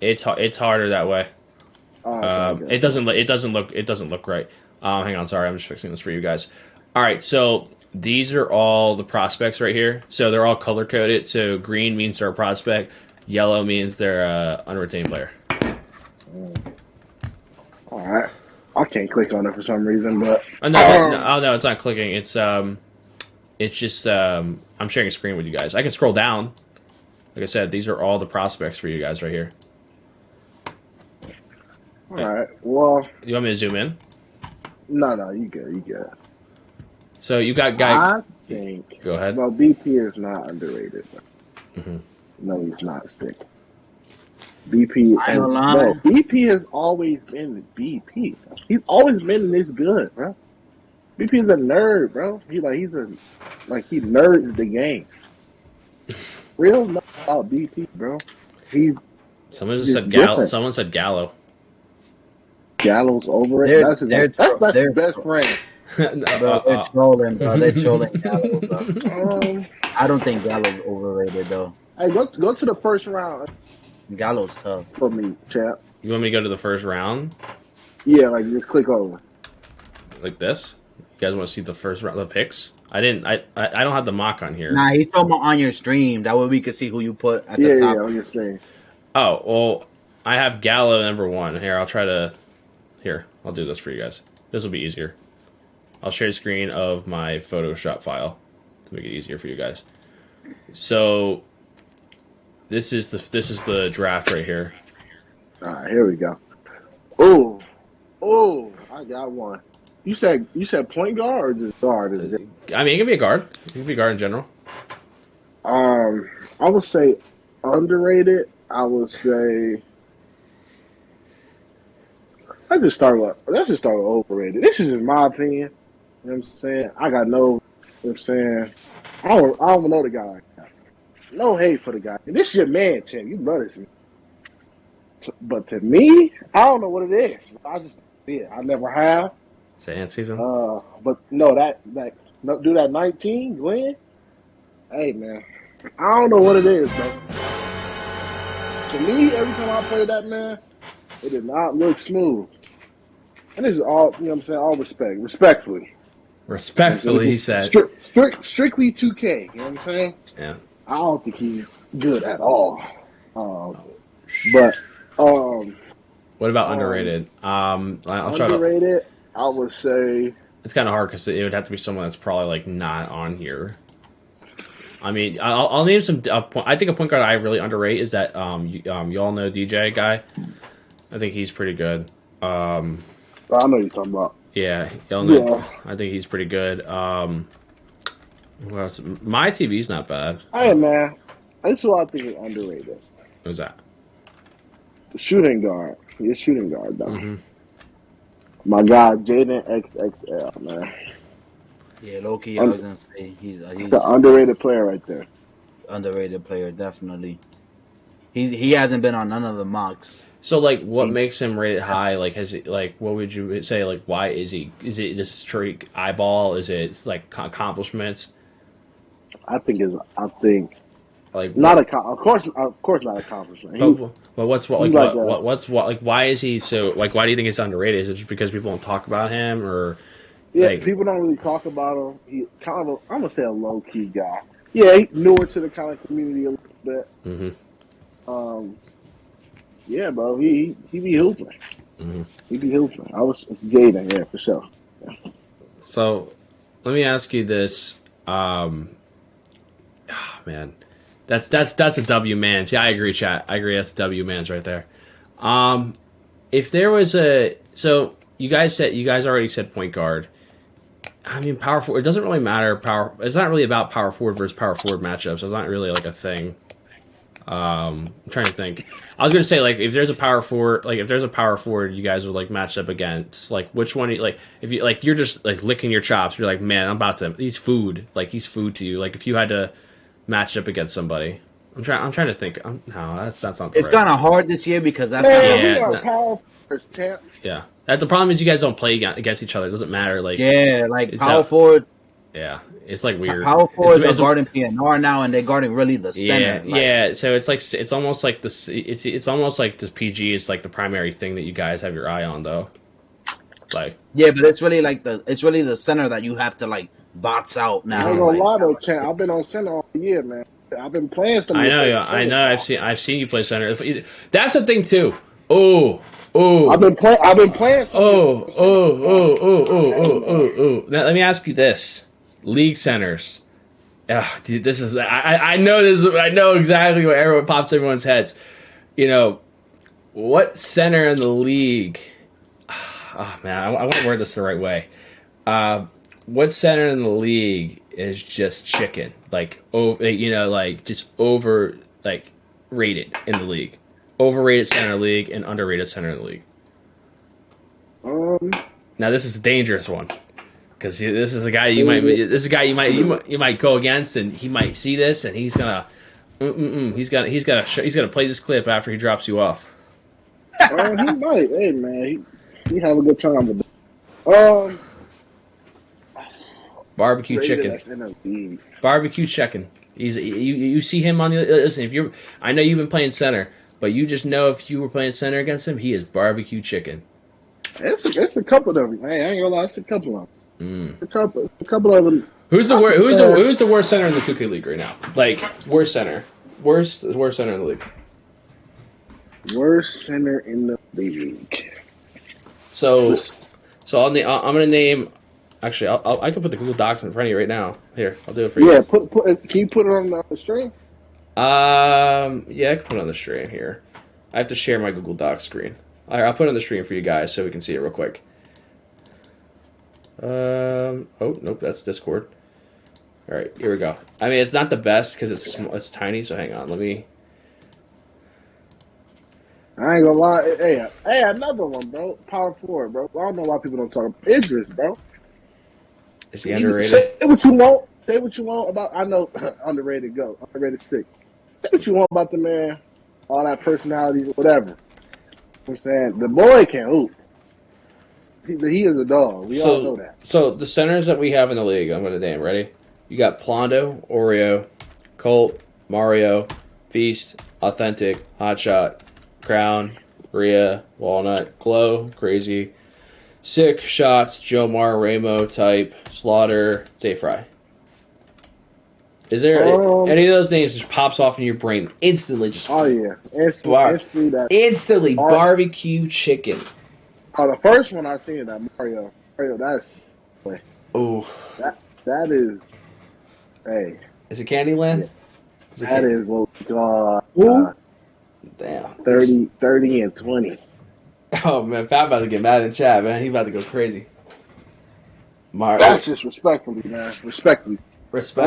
It's harder that way. Okay. It doesn't look right. Hang on, sorry, I'm just fixing this for you guys. All right, so these are all the prospects right here. So they're all color coded. So green means they're a prospect. Yellow means they're a unretained player. All right. I can't click on it for some reason, but no, it's not clicking. It's just I'm sharing a screen with you guys. I can scroll down. Like I said, these are all the prospects for you guys right here. all right. Well, You want me to zoom in? no, you good. So you got guy. I think. Go ahead. Well, BP is not underrated. Mhm. No, he's not. Stick. BP. I ain't gonna lie. No, BP has always been BP. He's always been this good, bro. BP is a nerd, bro. He nerds the game. Real know about BP, bro. Someone just He's said Gallo. different. Someone said Gallo. Gallows over it. They're- That's his they're- that's they're- his best friend. Bro, they're trolling, bro. They're trolling Gallo, bro. I don't think Gallo's overrated though. Hey, go to the first round Gallo's tough. for me, champ. You want me to go to the first round Yeah, like just click over. like this? You guys want to see the first round, the picks? I don't have the mock on here. Nah, he's talking about on your stream. That way we can see who you put at Yeah, the top. on your screen. Oh well, I have Gallo number 1 here. I'll do this for you guys. This will be easier. I'll share a screen of my Photoshop file to make it easier for you guys. So this is the draft right here. All right, here we go. Oh, I got one. You said point guard or just guard? Is it? I mean, it can be a guard. It can be a guard in general. I would say underrated. I would say. Let's just start with overrated. This is just my opinion. You know what I'm saying? I got no. You know what I'm saying? I don't know the guy like that. No hate for the guy. And this is your man, champ. You love this man. But to me, I don't know what it is. I just I never have. It's the ant season. But no, do that 19, Glenn. Hey man, I don't know what it is, bro. To me, every time I play that man, it did not look smooth. And this is all, you know what I'm saying, all respectfully. Respectfully, he said. Strictly 2K, you know what I'm saying? Yeah. I don't think he's good at all. But What about underrated? I'll try to. underrated, I would say. It's kind of hard because it would have to be someone that's probably like not on here. I mean, I'll name some. I think a point guard I really underrate is that you all know DJ guy. I think he's pretty good. I know what you're talking about. Yeah, y'all know. Yeah. I think he's pretty good. Well, my TV's not bad. Hey man, this is what I think is underrated. Who's that? The shooting guard. He's a shooting guard though. Mm-hmm. My guy Jaden XXL, man. Yeah, low-key, I was gonna say he's He's an underrated player right there. underrated player, definitely. He hasn't been on none of the mocks. So, like, what makes him rated high? Like, has it, like, what would you say? Like, why is he? Is it this streak eyeball? Is it like accomplishments? I think Like, not of course not accomplishment. But what's what? Like, like what's what? Like, why is he so? Like, why do you think it's underrated? Is it just because people don't talk about him, or? Yeah, Like, people don't really talk about him. He kind of I'm gonna say a low key guy. Yeah, he newer to the kind of community a little bit. mm-hmm. Yeah, bro, he be hooping. Mm-hmm. He be hooping. I was Jaden, yeah, for sure. Yeah. So, let me ask you this. Man, that's a W man's. Yeah, I agree, chat. I agree. That's a W man's right there. If there was so you guys already said point guard. I mean, power forward. It doesn't really matter. It's not really about power forward versus power forward matchups. It's not really like a thing. I'm trying to think. I was gonna say like if there's a power forward, you guys would like match up against. Like which one? Like if you like you're just like licking your chops. You're like, man, I'm about to. He's food. Like he's food to you. Like if you had to match up against somebody. I'm trying to think. No, that's not. It's kind of hard this year because that's we got power forwards, champ. Yeah. The problem is you guys don't play against each other. It doesn't matter. Like power forward. Yeah, it's like weird. Power forward are guarding PNR now, and they're guarding really the center. Yeah. So it's almost like this. It's almost like this PG is like the primary thing that you guys have your eye on, though. Like but it's really like the center that you have to like box out now. I ain't gonna lie though, champ. I've been on center all year, man. I've been playing some. I know. I've seen you play center. That's the thing too. Oh. I've been playing. Oh. Now let me ask you this: league centers. Dude, this is. I know this. I know exactly what pops everyone's heads. You know, what center in the league? Oh man, I want to word this the right way. What center in the league is just chicken? Like, just over, like, rated in the league. Overrated center in the league and underrated center in the league. Now this is a dangerous one because this is a guy you might go against, and he might see this, and he's gonna play this clip after he drops you off. He might. Hey man, he have a good time with it. Barbecue chicken. Barbecue chicken. You see him on the listen. I know you've been playing center, but you just know if you were playing center against him, he is barbecue chicken. It's a couple of them. Hey, I ain't gonna lie, it's a couple of them. A couple of them. Who's the worst center in the 2K League right now? like worst center in the league. Worst center in the league. So I'm gonna name. Actually, I can put the Google Docs in front of you right now. Here, I'll do it for you. Yeah, can you put it on the stream? Yeah, I can put it on the stream here. I have to share my Google Docs screen. I'll put it on the stream for you guys so we can see it real quick. Oh nope, that's Discord. All right, here we go. I mean, it's not the best because it's tiny. So hang on, let me. I ain't gonna lie. Hey, another one, bro. Power forward, bro. I don't know why people don't talk about Idris, bro. Is he underrated? Say what you want. Say what you want about. I know underrated. Go underrated 6. Say what you want about the man. All that personality, whatever. You know what I'm saying the boy can hoop. He is a dog. We all know that. So the centers that we have in the league, I'm going to name. Ready? You got Plondo, Oreo, Colt, Mario, Feast, Authentic, Hotshot, Crown, Rhea, Walnut, Glow, Crazy, Sick, Shots, Jomar, Ramo, Type, Slaughter, Dayfry. Is there any of those names just pops off in your brain instantly? Just instantly barbecue chicken. Oh, the first one I seen that Mario, that's that is. Hey, is it Candyland? Yeah. That is what God. Damn. 30 and 20. Oh man, Fat about to get mad in chat, man. He about to go crazy. That's just respectfully, man. Respectfully. That's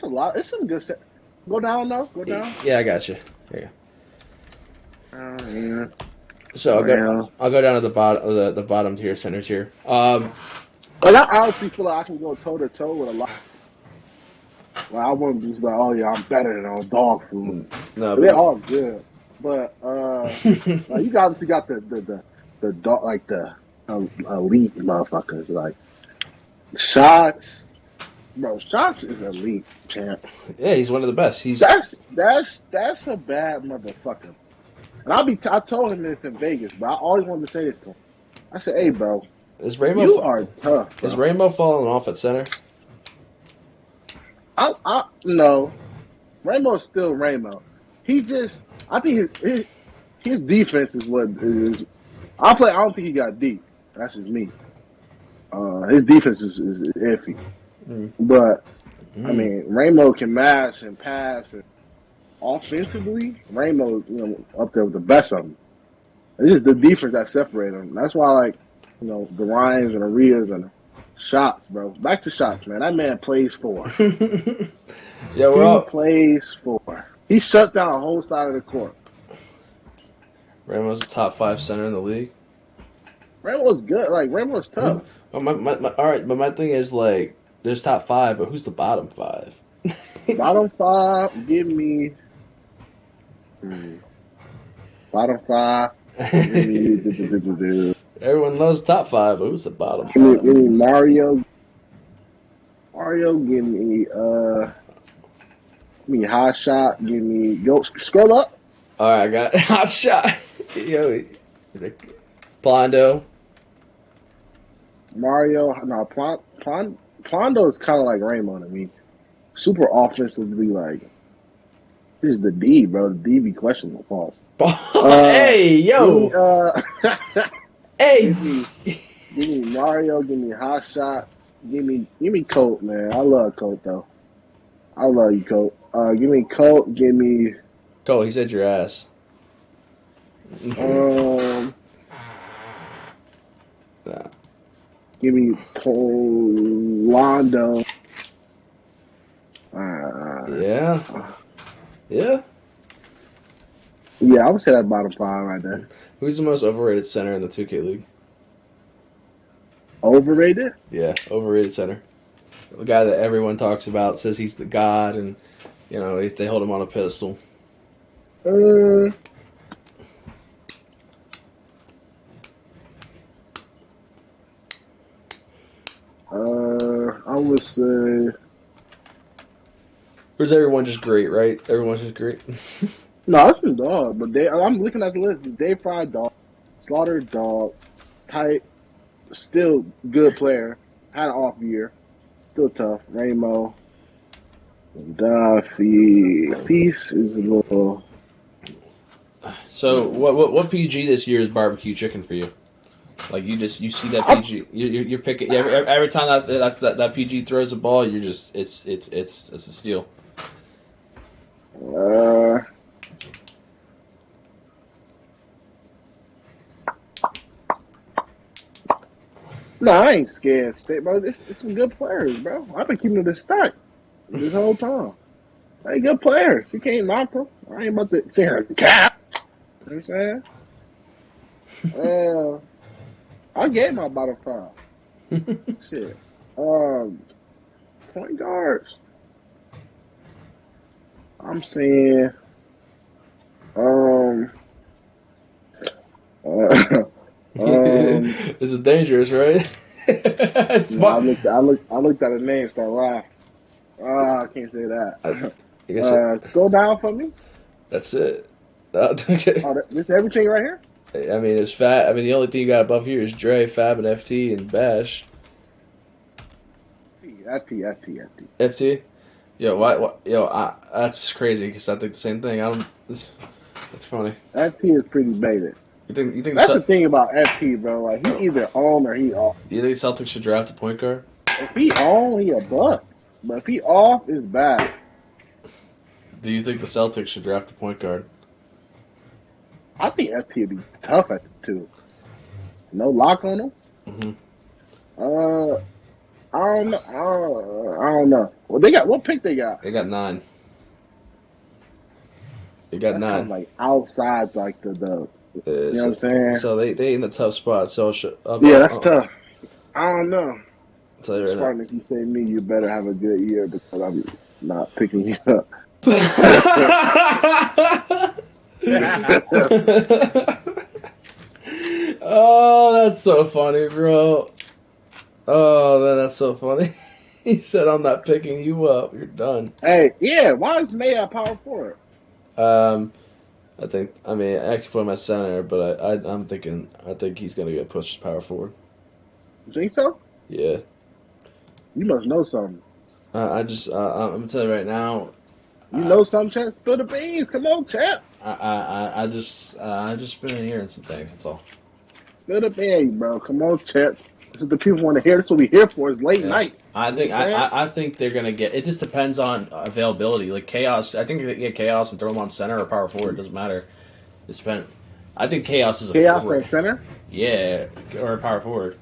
a lot. It's some good set. Go down now. Go down. Yeah, I got you. There you go. Yeah. So I'll go down to the bottom tier centers here. But I honestly feel like I can go toe to toe with a lot. Like I wouldn't just be like, oh yeah, I'm better than all dog food. No, they're all good. But like you obviously got the dog, like the elite motherfuckers, like Shots. Bro, Shots is elite, champ. Yeah, he's one of the best. That's a bad motherfucker. And I told him this in Vegas, but I always wanted to say this to him. I said, hey, bro, you are tough. Bro. Is Rainbow falling off at center? No. Rainbow's still Rainbow. I think his defense is what is. I don't think he got deep. That's just me. His defense is iffy. But, I mean, Rainbow can mash and pass. And offensively, Rainbow up there with the best of them. It's just the defense that separates them. That's why, the Ryans and the Rias and the Shots, bro. Back to Shots, man. That man plays for. Yeah, we're He all. plays for. He shut down a whole side of the court. Ramo's a top 5 center in the league. Rainbow's good. Like Rainbow's tough. All right, but my thing is like, there's top 5, but who's the bottom 5? Bottom 5, give me. Bottom 5, give me. Everyone loves top 5, but who's the bottom 5? Give me Mario. Mario, give me hot shot. Give me go scroll up. All right, I got hot shot. Yo, Blondo. Mario, no, Plondo is kind of like Rainbow to me. Super offensively, like this is the D, bro. The D be questionable. Pause. Hey, yo. Hey. Give me Mario. Give me hot shot. Give me Colt, man. I love Colt though. I love you, Colt. Give me Colt. Give me. Cole, he said your ass. Give me Polondo. Yeah. Yeah. Yeah, I would say that bottom 5 right there. Who's the most overrated center in the 2K League? Overrated? Yeah, overrated center. The guy that everyone talks about, says he's the god, and they hold him on a pedestal. I would say. Or is everyone just great, right? Everyone's just great. No, that's a dog. But I'm looking at the list. Dave Fry, dog. Slaughter, dog. Tight, still good player. Had an off year. Still tough. Ramo. Duffy. Peace is a little. So, what PG this year is barbecue chicken for you? Like you see that PG, you're picking every time that PG throws a ball, you're just it's a steal. No, I ain't scared, State, bro. It's some good players, bro. I've been keeping this stack this whole time. They good players. You can't knock them. I ain't about to sit here and cap. You know what I'm saying? I gave my bottom 5. Shit. Point guards. I'm saying. This is dangerous, right? I looked at his name, started laughing. I can't say that. Scroll down for me. That's it. Okay. This is everything right here? I mean, it's Fat. I mean, the only thing you got above here is Dre, Fab, and FT, and Bash. FT? Yo, why that's crazy, because I think the same thing. That's funny. FT is pretty baited. You think that's the thing about FT, bro. Like, he either on or he off. Do you think Celtics should draft a point guard? If he on, he a buck. But if he off, it's bad. Do you think the Celtics should draft a point guard? I think FT would be tough at the 2. No lock on him. I don't know. Well, they got what pick they got? They got 9. That's 9. Kind of like outside, like the. You know what I'm saying? So they in a tough spot. So that's tough. I don't know. I'll tell you right now. If you say me, you better have a good year because I'm not picking you up. Oh, that's so funny, bro. Oh, man, that's so funny. He said, I'm not picking you up. You're done. Hey, yeah, why is May at power forward? I can put him at center, but I think he's going to get pushed to power forward. You think so? Yeah. You must know something. I'm going to tell you right now. You know something, Champ? Spill the beans. Come on, Champ. I just been hearing some things, that's all. Spill the beans, bro. Come on, Champ. This is the people want to hear. This is what we here for. It's late night. I think they're gonna get. It just depends on availability. Like Chaos, I think they get Chaos and throw him on center or power forward. It doesn't matter. It depends. I think Chaos is a Chaos forward. at center. Yeah, or power forward.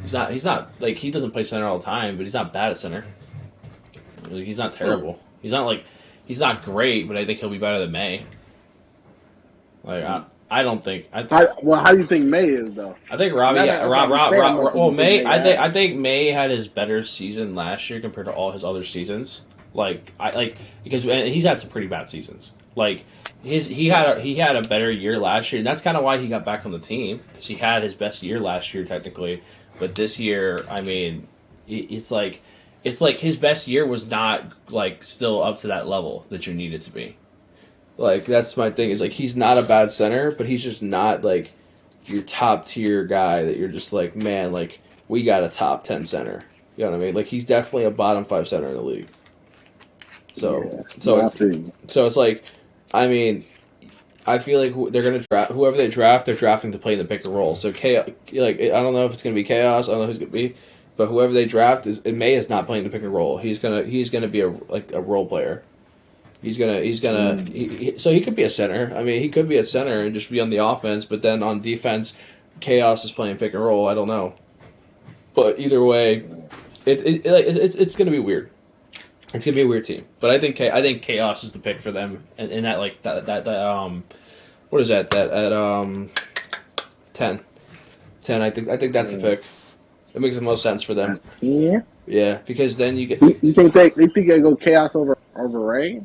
He's not like he doesn't play center all the time, but he's not bad at center. Like, he's not terrible. He's not great, but I think he'll be better than May. Like I don't think. How do you think May is though? I think Robbie. Well, May. I think May had his better season last year compared to all his other seasons. Because he's had some pretty bad seasons. Like he had a better year last year, and that's kind of why he got back on the team because he had his best year last year technically. But this year, I mean, it's like his best year was not like still up to that level that you need it to be. Like that's my thing is like he's not a bad center, but he's just not like your top tier guy that you're just like, man, like we got a top 10 center. You know what I mean? Like he's definitely a bottom 5 center in the league. So it's like, I mean, I feel like they're gonna draft whoever they draft. They're drafting to play in the pick and roll. So I don't know if it's gonna be Chaos. I don't know who's gonna be, but whoever they draft May is not playing the pick and roll. He's gonna be a role player. So he could be a center. I mean, he could be a center and just be on the offense, but then on defense, Chaos is playing pick and roll. I don't know, but either way, it's gonna be weird. It's gonna be a weird team, but I think Chaos is the pick for them, and that what is that at 10. I think that's the pick. It makes the most sense for them. Yeah, because then you get. You think they go Chaos over Ray?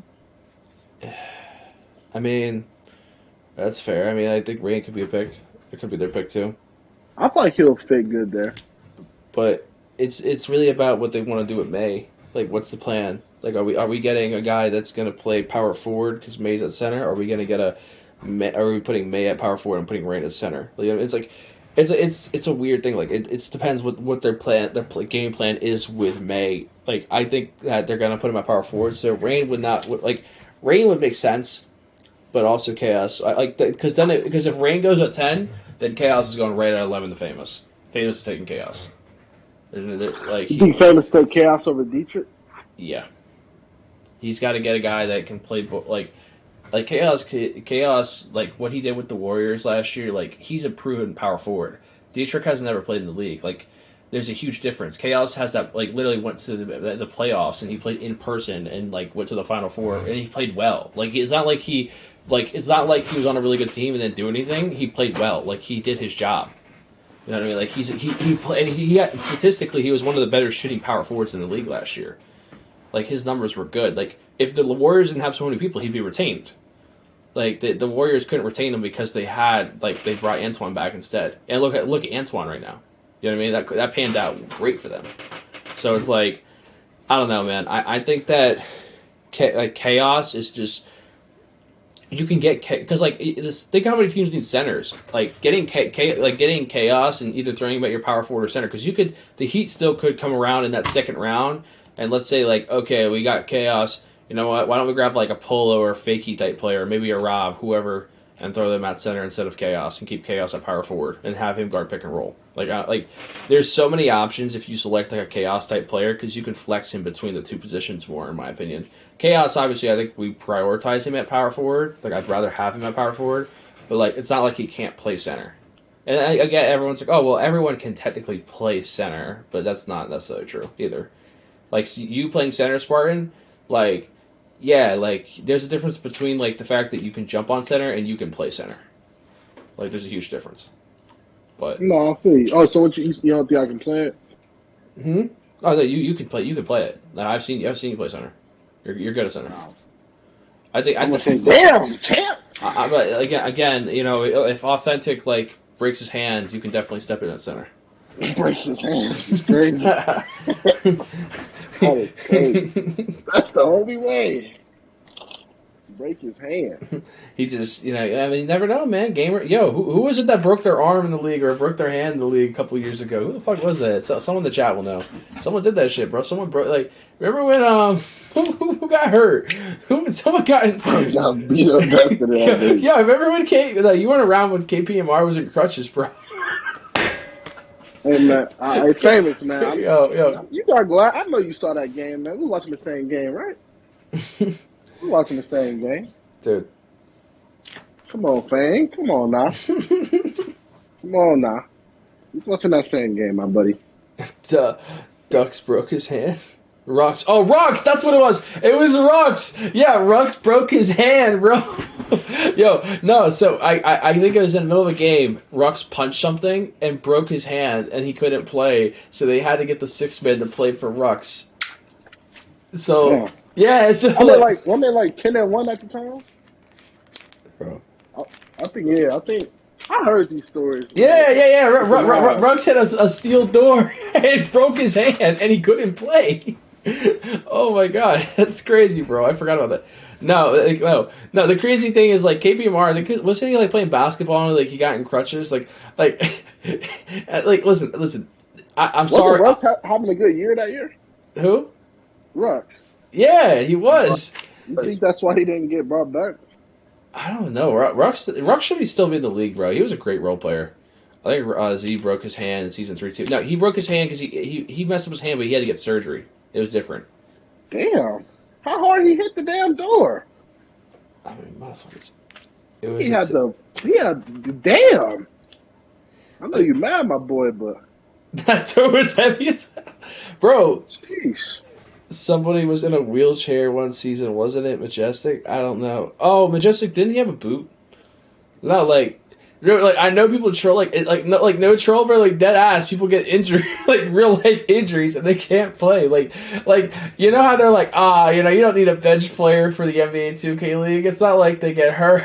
I mean, that's fair. I mean, I think Rain could be a pick. It could be their pick too. I feel like he'll fit good there. But it's really about what they want to do with May. Like, what's the plan? Like, are we getting a guy that's going to play power forward because May's at center? Or are we going to are we putting May at power forward and putting Rain at center? Like, it's like, it's a weird thing. Like, it depends what their game plan is with May. Like, I think that they're going to put him at power forward. So Rain would make sense, but also Chaos. Because if Rain goes at 10, then Chaos is going right at 11 to Famous. Famous is taking Chaos. You think Famous take Chaos over Dietrich? Yeah, he's got to get a guy that can play like Chaos. Like what he did with the Warriors last year. Like he's a proven power forward. Dietrich has never played in the league. Like there's a huge difference. Chaos has that literally went to the playoffs and he played in person and went to the Final Four and he played well. It's not like he was on a really good team and didn't do anything. He played well. Like he did his job. You know what I mean? Like he statistically he was one of the better shooting power forwards in the league last year. Like his numbers were good. Like if the Warriors didn't have so many people, he'd be retained. Like the Warriors couldn't retain him because they brought Antoine back instead. And look at Antoine right now. You know what I mean? That panned out great for them. So it's like I don't know, man. I think that Chaos is just. You can get because think how many teams need centers. Like getting Chaos and either throwing him at your power forward or center because the Heat still could come around in that second round and let's say okay we got Chaos. You know what? Why don't we grab a Polo or Fakey type player, maybe a Rob, whoever, and throw them at center instead of Chaos and keep Chaos at power forward and have him guard pick and roll. There's so many options if you select a Chaos type player because you can flex him between the two positions more, in my opinion. Chaos, obviously, I think we prioritize him at power forward. I'd rather have him at power forward, but it's not like he can't play center. And again, everyone's like, oh well, everyone can technically play center, but that's not necessarily true either. You playing center, Spartan, there's a difference between the fact that you can jump on center and you can play center. There's a huge difference. But no, I see. Oh, so you don't think I can play it? Oh no, you can play. You can play it. I've seen you play center. You're good at center. I think I'm gonna say, damn, champ. But again, if Authentic breaks his hand, you can definitely step in at center. Breaks his hand. It's crazy. That is crazy. That's the only way. Break his hand. He just, you never know, man. Gamer, who was it that broke their arm in the league or broke their hand in the league a couple years ago? Who the fuck was that? Someone in the chat will know. Someone did that shit, bro. Someone broke, remember when, who got hurt? Someone got beat up Dustin. Yeah, remember when you weren't around when KPMR was in crutches, bro. Hey, man, it's famous, man. Yo. You got glad. I know you saw that game, man. We were watching the same game, right? We're watching the same game. Dude. Come on, Fang. Come on now. Come on now. We're watching that same game, my buddy. Ducks broke his hand. Rux. Oh, Rux! That's what it was! It was Rux! Yeah, Rux broke his hand, bro. Yo, no, so I think it was in the middle of a game. Rux punched something and broke his hand, and he couldn't play, so they had to get the sixth man to play for Rux. So, yeah, so weren't they like 10-1 at the time? Bro. I think I heard these stories. Yeah. Rux hit a steel door and broke his hand, and he couldn't play. Oh my god, that's crazy, bro. I forgot about that. No. The crazy thing is like KPMR. Wasn't he like playing basketball and like he got in crutches? Like, listen. I'm sorry. Wasn't Rux having a good year that year? Who? Rux. Yeah, he was. You think that's why he didn't get brought back? I don't know. Rux should still be in the league, bro. He was a great role player. I think Z broke his hand in season 3 too. No, he broke his hand because he messed up his hand, but he had to get surgery. It was different. Damn. How hard he hit the damn door? I mean, motherfuckers. Damn. I know you're mad, my boy, but that door was heavy as hell. Bro. Jeez. Somebody was in a wheelchair one season, wasn't it? Majestic? I don't know. Oh, Majestic, didn't he have a boot? No, like I know people troll no troll, but like dead ass people get injured, like real life injuries, and they can't play. Like you know how they're like, you don't need a bench player for the NBA 2K League. It's not like they get hurt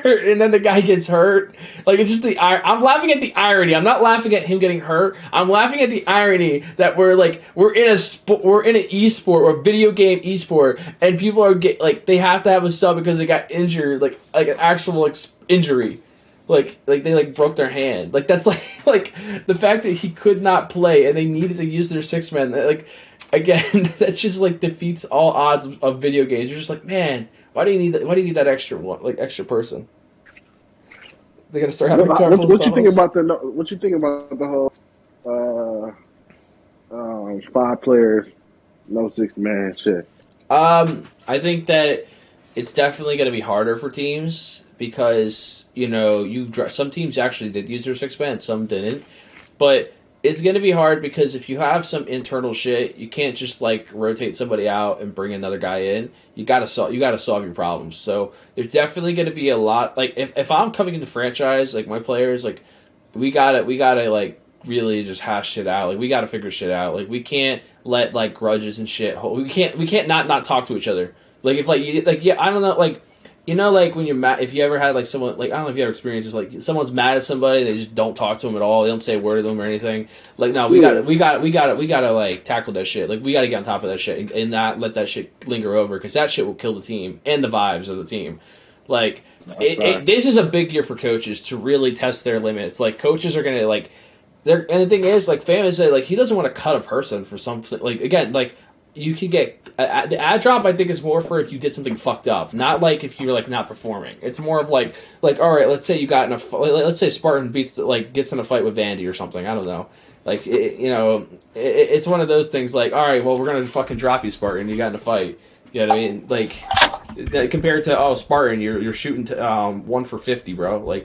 and then the guy gets hurt. Like it's just I'm laughing at the irony. I'm not laughing at him getting hurt. I'm laughing at the irony that we're in an esport or video game esport, and people are they have to have a sub because they got injured, like an actual injury. Like they broke their hand. Like that's like the fact that he could not play and they needed to use their six man. Like again, that just defeats all odds of video games. You're just like, man, why do you need that extra one, extra person? They gotta start having careful. What you think about the whole 5 players, no 6 man shit? I think that it's definitely going to be harder for teams because some teams actually did use their 6 man, some didn't, but it's going to be hard because if you have some internal shit, you can't just rotate somebody out and bring another guy in. You got to solve your problems. So there's definitely going to be a lot. If I'm coming into franchise, my players, we gotta really just hash shit out. We gotta figure shit out. We can't let grudges and shit. We can't not talk to each other. I don't know. When you're mad, if you ever had someone, I don't know if you ever experienced this, someone's mad at somebody, they just don't talk to them at all. They don't say a word to them or anything. No, we gotta tackle that shit. We gotta get on top of that shit and not let that shit linger over because that shit will kill the team and the vibes of the team. This is a big year for coaches to really test their limits. Coaches are gonna and the thing is, Fam said, he doesn't want to cut a person for something. You can get the ad drop. I think is more for if you did something fucked up, not if you're not performing. It's more of all right, let's say you got in a let's say Spartan gets in a fight with Vandy or something. I don't know. It's one of those things. All right, well, we're gonna fucking drop you, Spartan. You got in a fight. You know what I mean? Compared to Spartan, you're shooting 1 for 50, bro.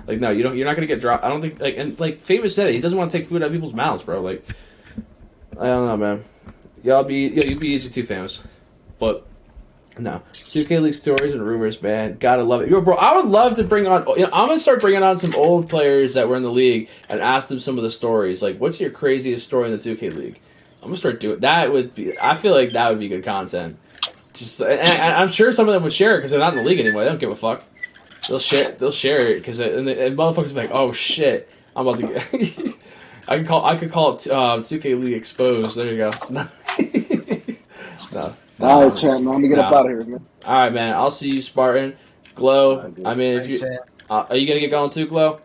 No, you don't. You're not gonna get dropped. I don't think. And Famous said it. He doesn't want to take food out of people's mouths, bro. I don't know, man. You'd be easy too, Famous. But no, 2K League stories and rumors, man. Gotta love it. Yo, bro, I would love to bring on. I'm gonna start bringing on some old players that were in the league and ask them some of the stories. What's your craziest story in the 2K League? I'm gonna start doing that. I feel like that would be good content. And I'm sure some of them would share it because they're not in the league anymore. They don't give a fuck. They'll share it because and motherfuckers be like, oh shit, I'm about to get. I could call it 2K League Exposed. There you go. No. All right, champ. Man, let me get up out of here, man. All right, man. I'll see you, Spartan. Glow. I mean, if you are you gonna get going too, Glow?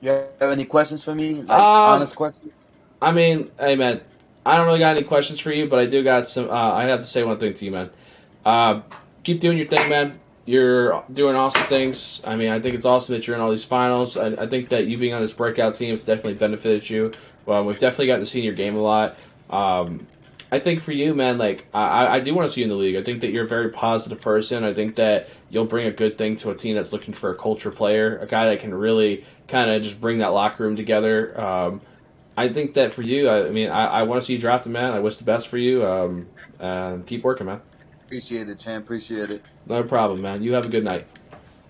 You have any questions for me? Honest questions? I mean, hey, man. I don't really got any questions for you, but I do got some. I have to say one thing to you, man. Keep doing your thing, man. You're doing awesome things. I mean, I think it's awesome that you're in all these finals. I think that you being on this breakout team has definitely benefited you. We've definitely gotten to see your game a lot. I think for you, man, I do want to see you in the league. I think that you're a very positive person. I think that you'll bring a good thing to a team that's looking for a culture player, a guy that can really kind of just bring that locker room together. I think that for you, I mean, I want to see you drafted, man. I wish the best for you. And keep working, man. Appreciate it, champ. Appreciate it. No problem, man. You have a good night.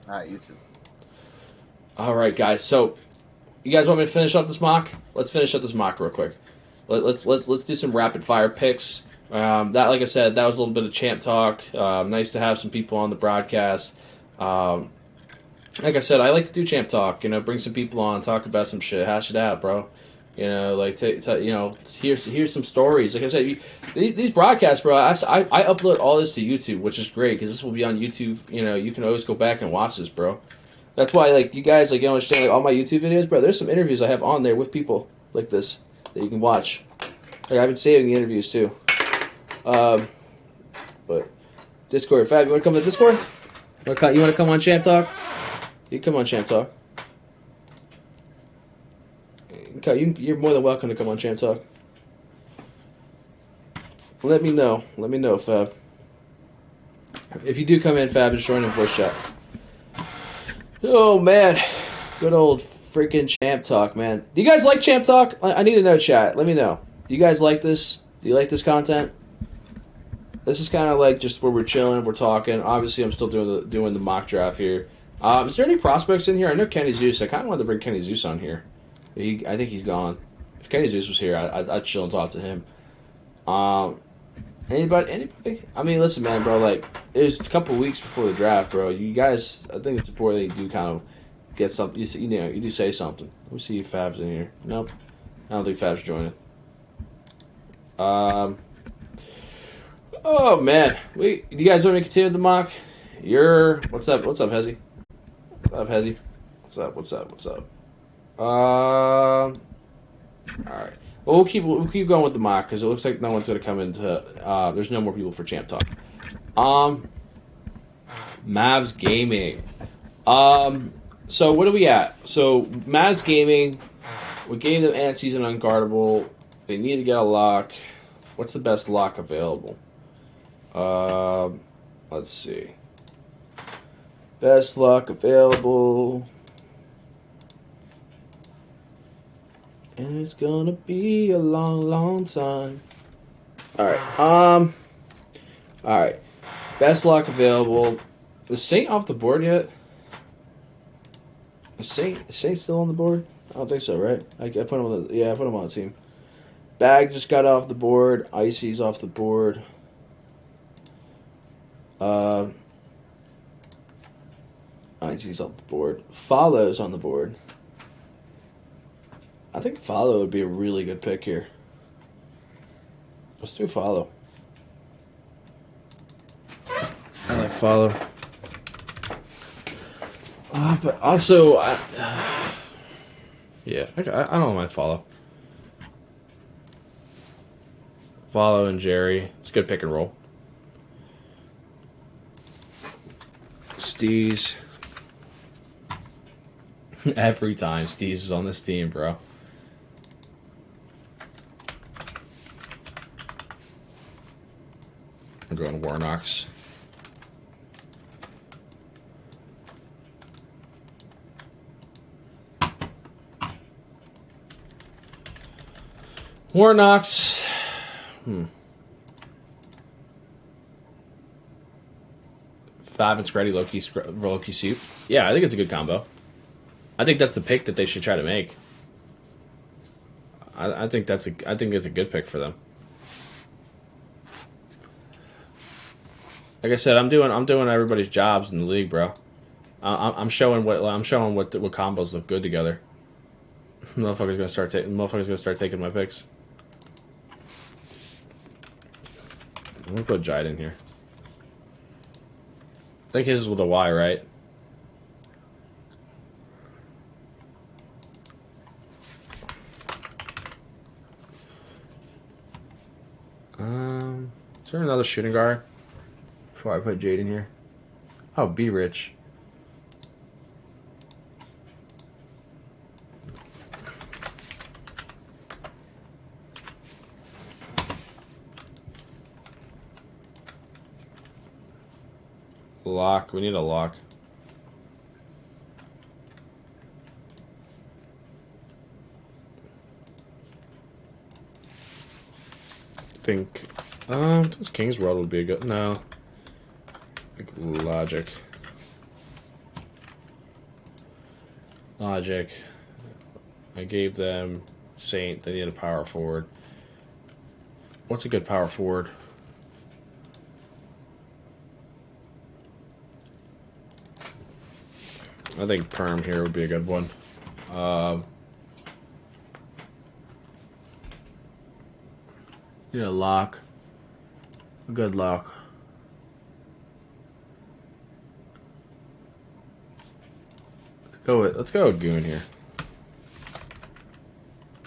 All right, you too. All right, guys. So, you guys want me to finish up this mock? Let's finish up this mock real quick. Let's do some rapid fire picks. That, like I said, that was a little bit of champ talk. Nice to have some people on the broadcast. Like I said, I like to do champ talk. You know, bring some people on, talk about some shit, hash it out, bro. You know, like here's some stories. Like I said, these broadcasts, bro. I upload all this to YouTube, which is great because this will be on YouTube. You know, you can always go back and watch this, bro. That's why, like, you guys, like, you understand, like, all my YouTube videos, bro. There's some interviews I have on there with people like this that you can watch. Like, I've been saving the interviews too. But Discord, Fab, you want to come to Discord? You want to come on Champ Talk? You come on Champ Talk. You're more than welcome to come on Champ Talk. Let me know. Let me know, Fab. If you do come in, Fab, just join in voice chat. Oh, man. Good old freaking Champ Talk, man. Do you guys like Champ Talk? I need to know, chat. Let me know. Do you guys like this? Do you like this content? This is kind of like just where we're chilling, we're talking. Obviously, I'm still doing the mock draft here. Is there any prospects in here? I know Kenny Zeus. I kind of wanted to bring Kenny Zeus on here. I think he's gone. If Kenny Zeus was here, I'd chill and talk to him. Anybody? I mean, listen, man, bro. Like, it was a couple weeks before the draft, bro. You guys, I think it's important that you do kind of get something. You know, you do say something. Let me see if Fab's in here. Nope, I don't think Fab's joining. Oh man, you guys want me to continue the mock? What's up? What's up, Hezzy? What's up, Hezzy? What's up? All right. Well, we'll keep going with the mock because it looks like no one's going to come into. There's no more people for Champ Talk. Mavs Gaming. So what are we at? So Mavs Gaming, we gave them ant season unguardable. They need to get a lock. What's the best lock available? Let's see. Best lock available. And it's gonna be a long, long time. Alright, alright. Best lock available. Is Saint off the board yet? Is Saint still on the board? I don't think so, right? I put him on the I put him on the team. Bag just got off the board. Icy's off the board. Icy's off the board. Follow's on the board. I think Follow would be a really good pick here. Let's do Follow. I like Follow. But also, yeah, I don't mind Follow. Follow and Jerry. It's a good pick and roll. Steez. Every time Steez is on this team, bro. I'm going Warnocks. Warnocks. Five and Screddy, Loki suit. Yeah, I think it's a good combo. I think that's the pick that they should try to make. I think it's a good pick for them. Like I said, I'm doing everybody's jobs in the league, bro. I'm showing what combos look good together. Motherfucker's gonna start taking my picks. I'm gonna put Jide in here. I think his is with a Y, right? Is there another shooting guard before I put Jade in here? Oh, Be Rich. Lock. We need a lock. think this King's World would be a good like Logic. I gave them Saint. They need a power forward. What's a good power forward? I think Perm here would be a good one. Yeah, lock. A good lock. Let's go with Goon here.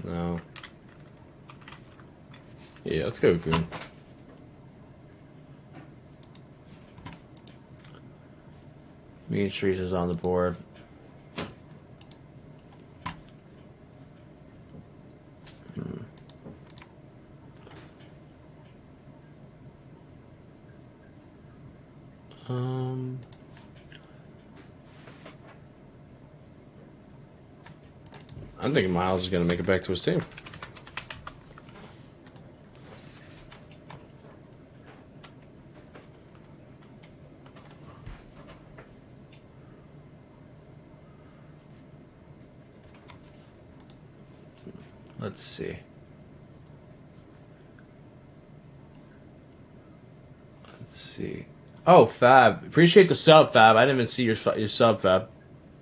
No. Yeah, let's go with Goon. Mean Streets is on the board. I'm thinking Miles is going to make it back to his team. Let's see. Let's see. Oh, Fab. Appreciate the sub, Fab. I didn't even see your sub, Fab.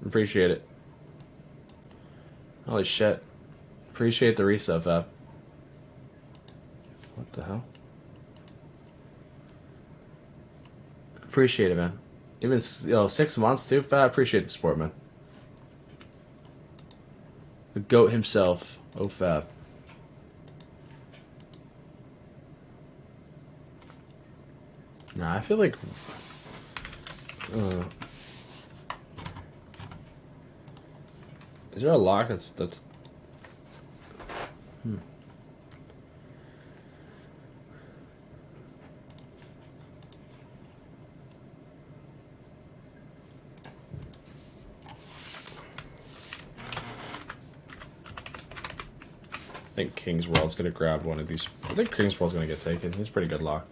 Appreciate it. Holy shit. Appreciate the resub, Fab. What the hell? Appreciate it, man. Even 6 months, too, Fab. Appreciate the support, man. The GOAT himself. Oh, Fab. Nah, I feel like... is there a lock that's... I think King's World's going to grab one of these. I think King's World's going to get taken. He's a pretty good lock.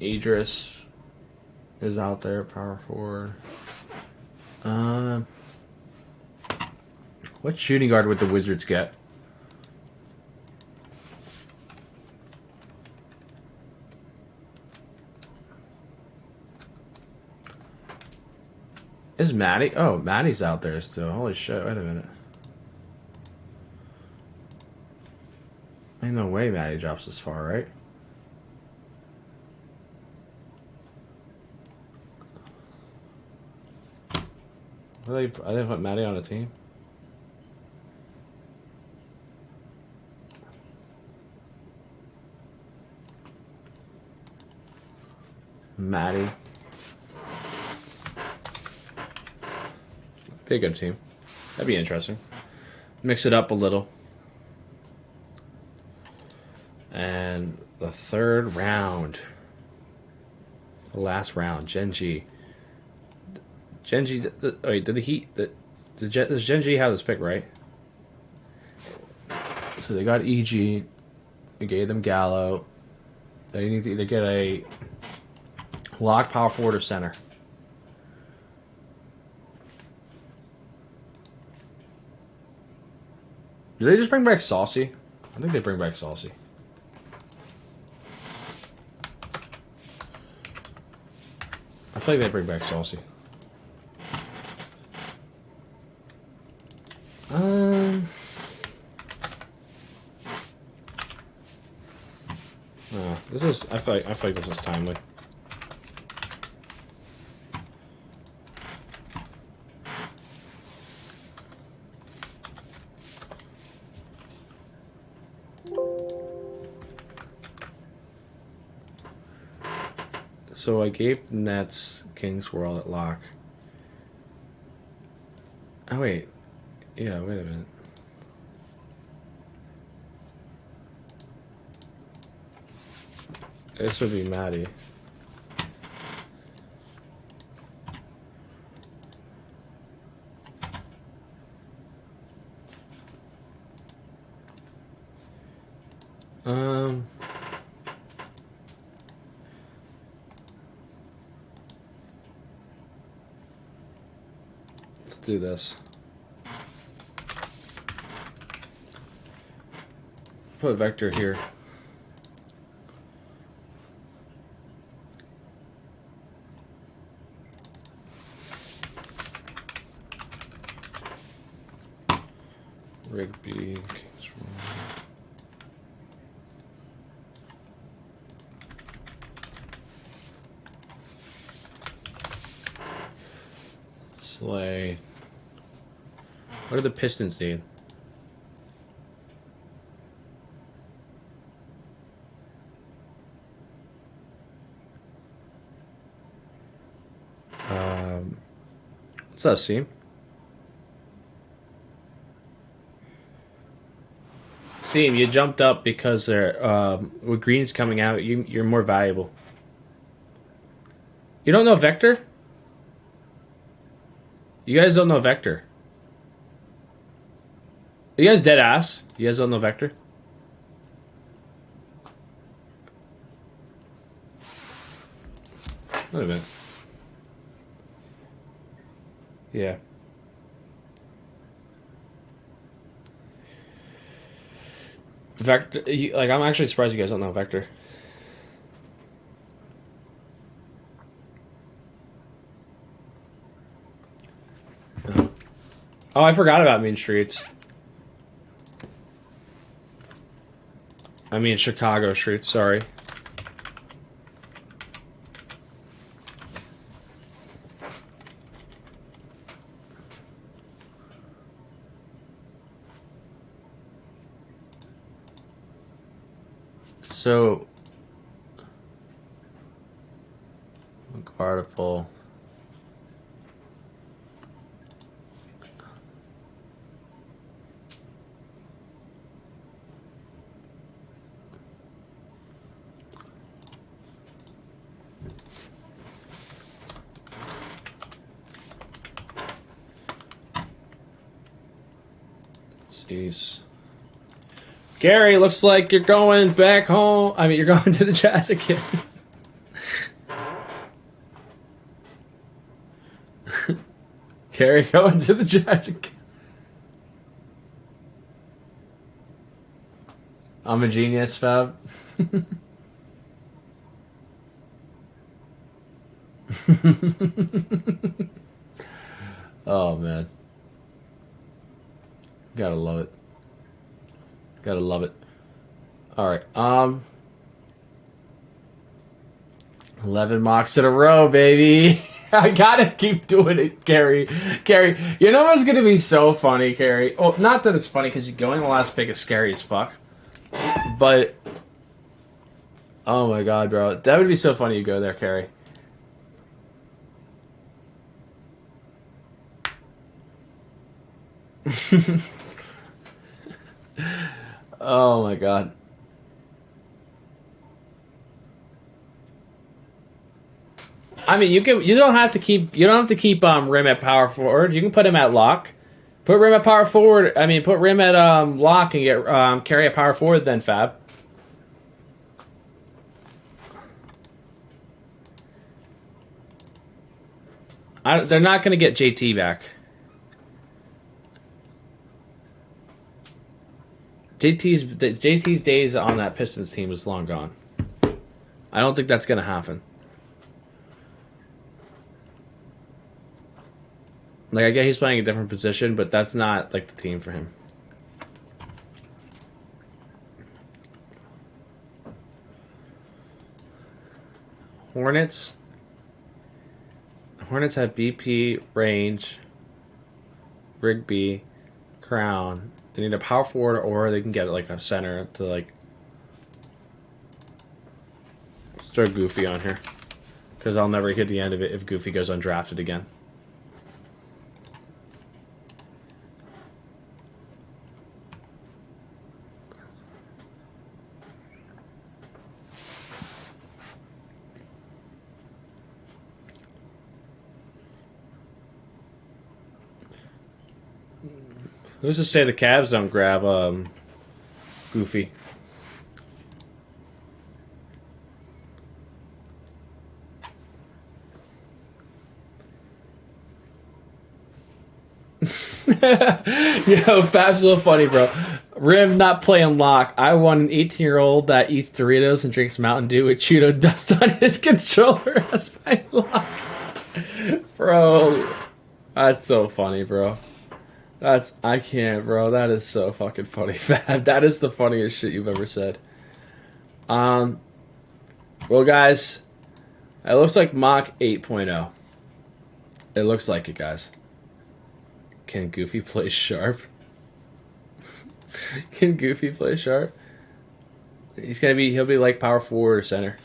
Idris is out there, power forward. What shooting guard would the Wizards get? Is Maddie? Oh, Maddie's out there still. Holy shit, wait a minute. Ain't no way Maddie drops this far, right? I didn't put Maddie on a team. Maddie. Be a good team. That'd be interesting. Mix it up a little. And the third round. The last round. GenG. GenG. Wait, did the Heat. Does GenG have this pick, right? So they got EG. They gave them Gallo. They need to either get a locked power forward or center. Do they just bring back Saucy? I think they bring back Saucy. I feel like they bring back Saucy. This is. I feel like this is timely. So I gave the Nets King's World at lock. Oh wait, yeah, wait a minute. This would be Maddie. Let's do this. Put vector here. Rigby. Slay. What do the Pistons need? What's up, Seam? Seam, you jumped up because with Green's coming out, you're more valuable. You don't know Vector? You guys don't know Vector. You guys dead ass? You guys don't know Vector? Wait a minute. Yeah. Vector, like, I'm actually surprised you guys don't know Vector. Oh, I forgot about Mean Streets. I mean Chicago Streets, sorry. So, article. Jeez. Gary, looks like you're going back home. I mean, you're going to the Jazz again. Gary, going to the Jazz again. I'm a genius, Fab. Oh, man. Gotta love it. Gotta love it. Alright, 11 mocks in a row, baby. I gotta keep doing it, Carrie. Carrie, you know what's gonna be so funny, Carrie? Well, not that it's funny, because going the last pick is scary as fuck. But, oh my god, bro. That would be so funny you go there, Carrie. Oh my god. I mean, you don't have to keep Rim at power forward. You can put him at lock. Put Rim at power forward. I mean, put Rim at lock and get Carry at power forward. Then Fab. They're not going to get JT back. JT's days on that Pistons team is long gone. I don't think that's going to happen. Like, I get he's playing a different position, but that's not, like, the team for him. Hornets. Hornets have BP, Range, Rigby, Crown. They need a power forward, or they can get, like, a center to, like... Let's throw Goofy on here. Because I'll never hit the end of it if Goofy goes undrafted again. Who's to say the Cavs don't grab Goofy? Yo, Fab's so funny, bro. Rim not playing lock. I want an 18-year-old that eats Doritos and drinks Mountain Dew with Cheeto dust on his controller as my lock. Bro, that's so funny, bro. I can't, bro. That is so fucking funny, Fab. That is the funniest shit you've ever said. Well, guys, it looks like Mock 8.0. It looks like it, guys. Can Goofy play sharp? Can Goofy play sharp? He'll be like power forward or center.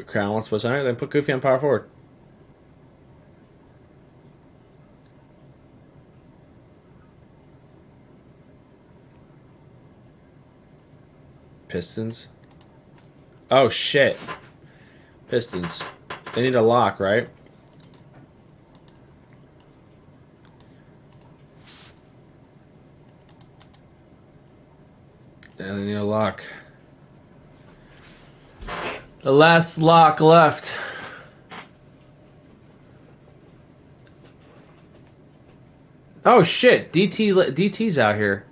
Crown wants to put center, then put Goofy on power forward. Pistons. Oh shit. Pistons. They need a lock, right? Yeah, they need a lock. The last lock left. Oh shit, DT's out here.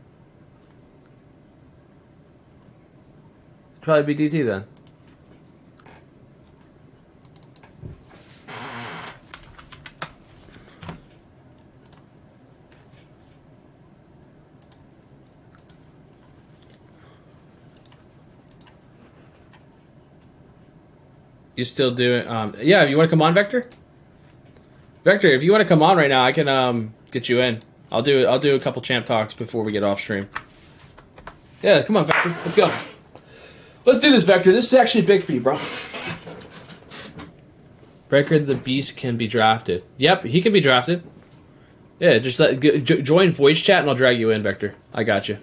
Probably be DT then. You still do it? Yeah. You want to come on, Vector? Vector, if you want to come on right now, I can get you in. I'll do a couple champ talks before we get off stream. Yeah, come on, Vector. Let's go. Let's do this, Vector. This is actually big for you, bro. Breaker the Beast can be drafted. Yep, he can be drafted. Yeah, just join voice chat and I'll drag you in, Vector. I got you.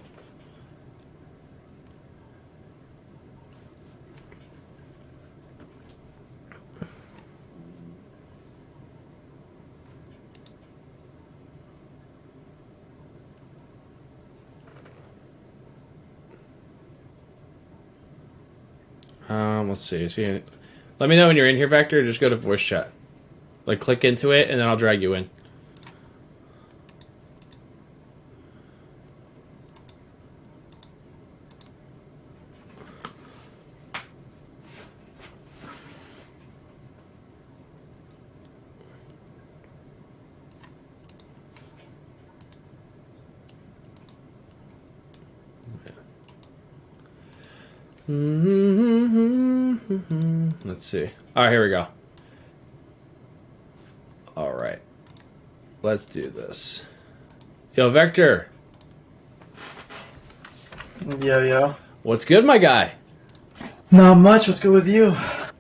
Let's see. Let me know when you're in here, Vector. Just go to voice chat. Like, click into it, and then I'll drag you in. Let's see. All right, here we go. All right. Let's do this. Yo, Vector. Yo. What's good, my guy? Not much. What's good with you?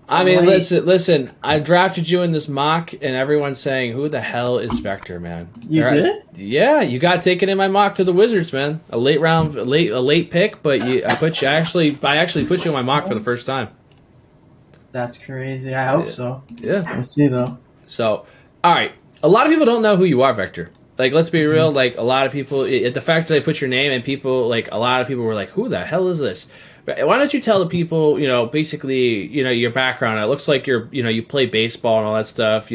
I mean, listen. I drafted you in this mock, and everyone's saying, "Who the hell is Vector, man?" You did? Yeah, you got taken in my mock to the Wizards, man. A late pick, but I actually put you in my mock for the first time. That's crazy. I hope so. Yeah. Let's see though. So, all right. A lot of people don't know who you are, Vector. Like, let's be real. Like, a lot of people, the fact that I put your name and people, like, a lot of people were like, "Who the hell is this?" Why don't you tell the people, basically, your background? It looks like you play baseball and all that stuff.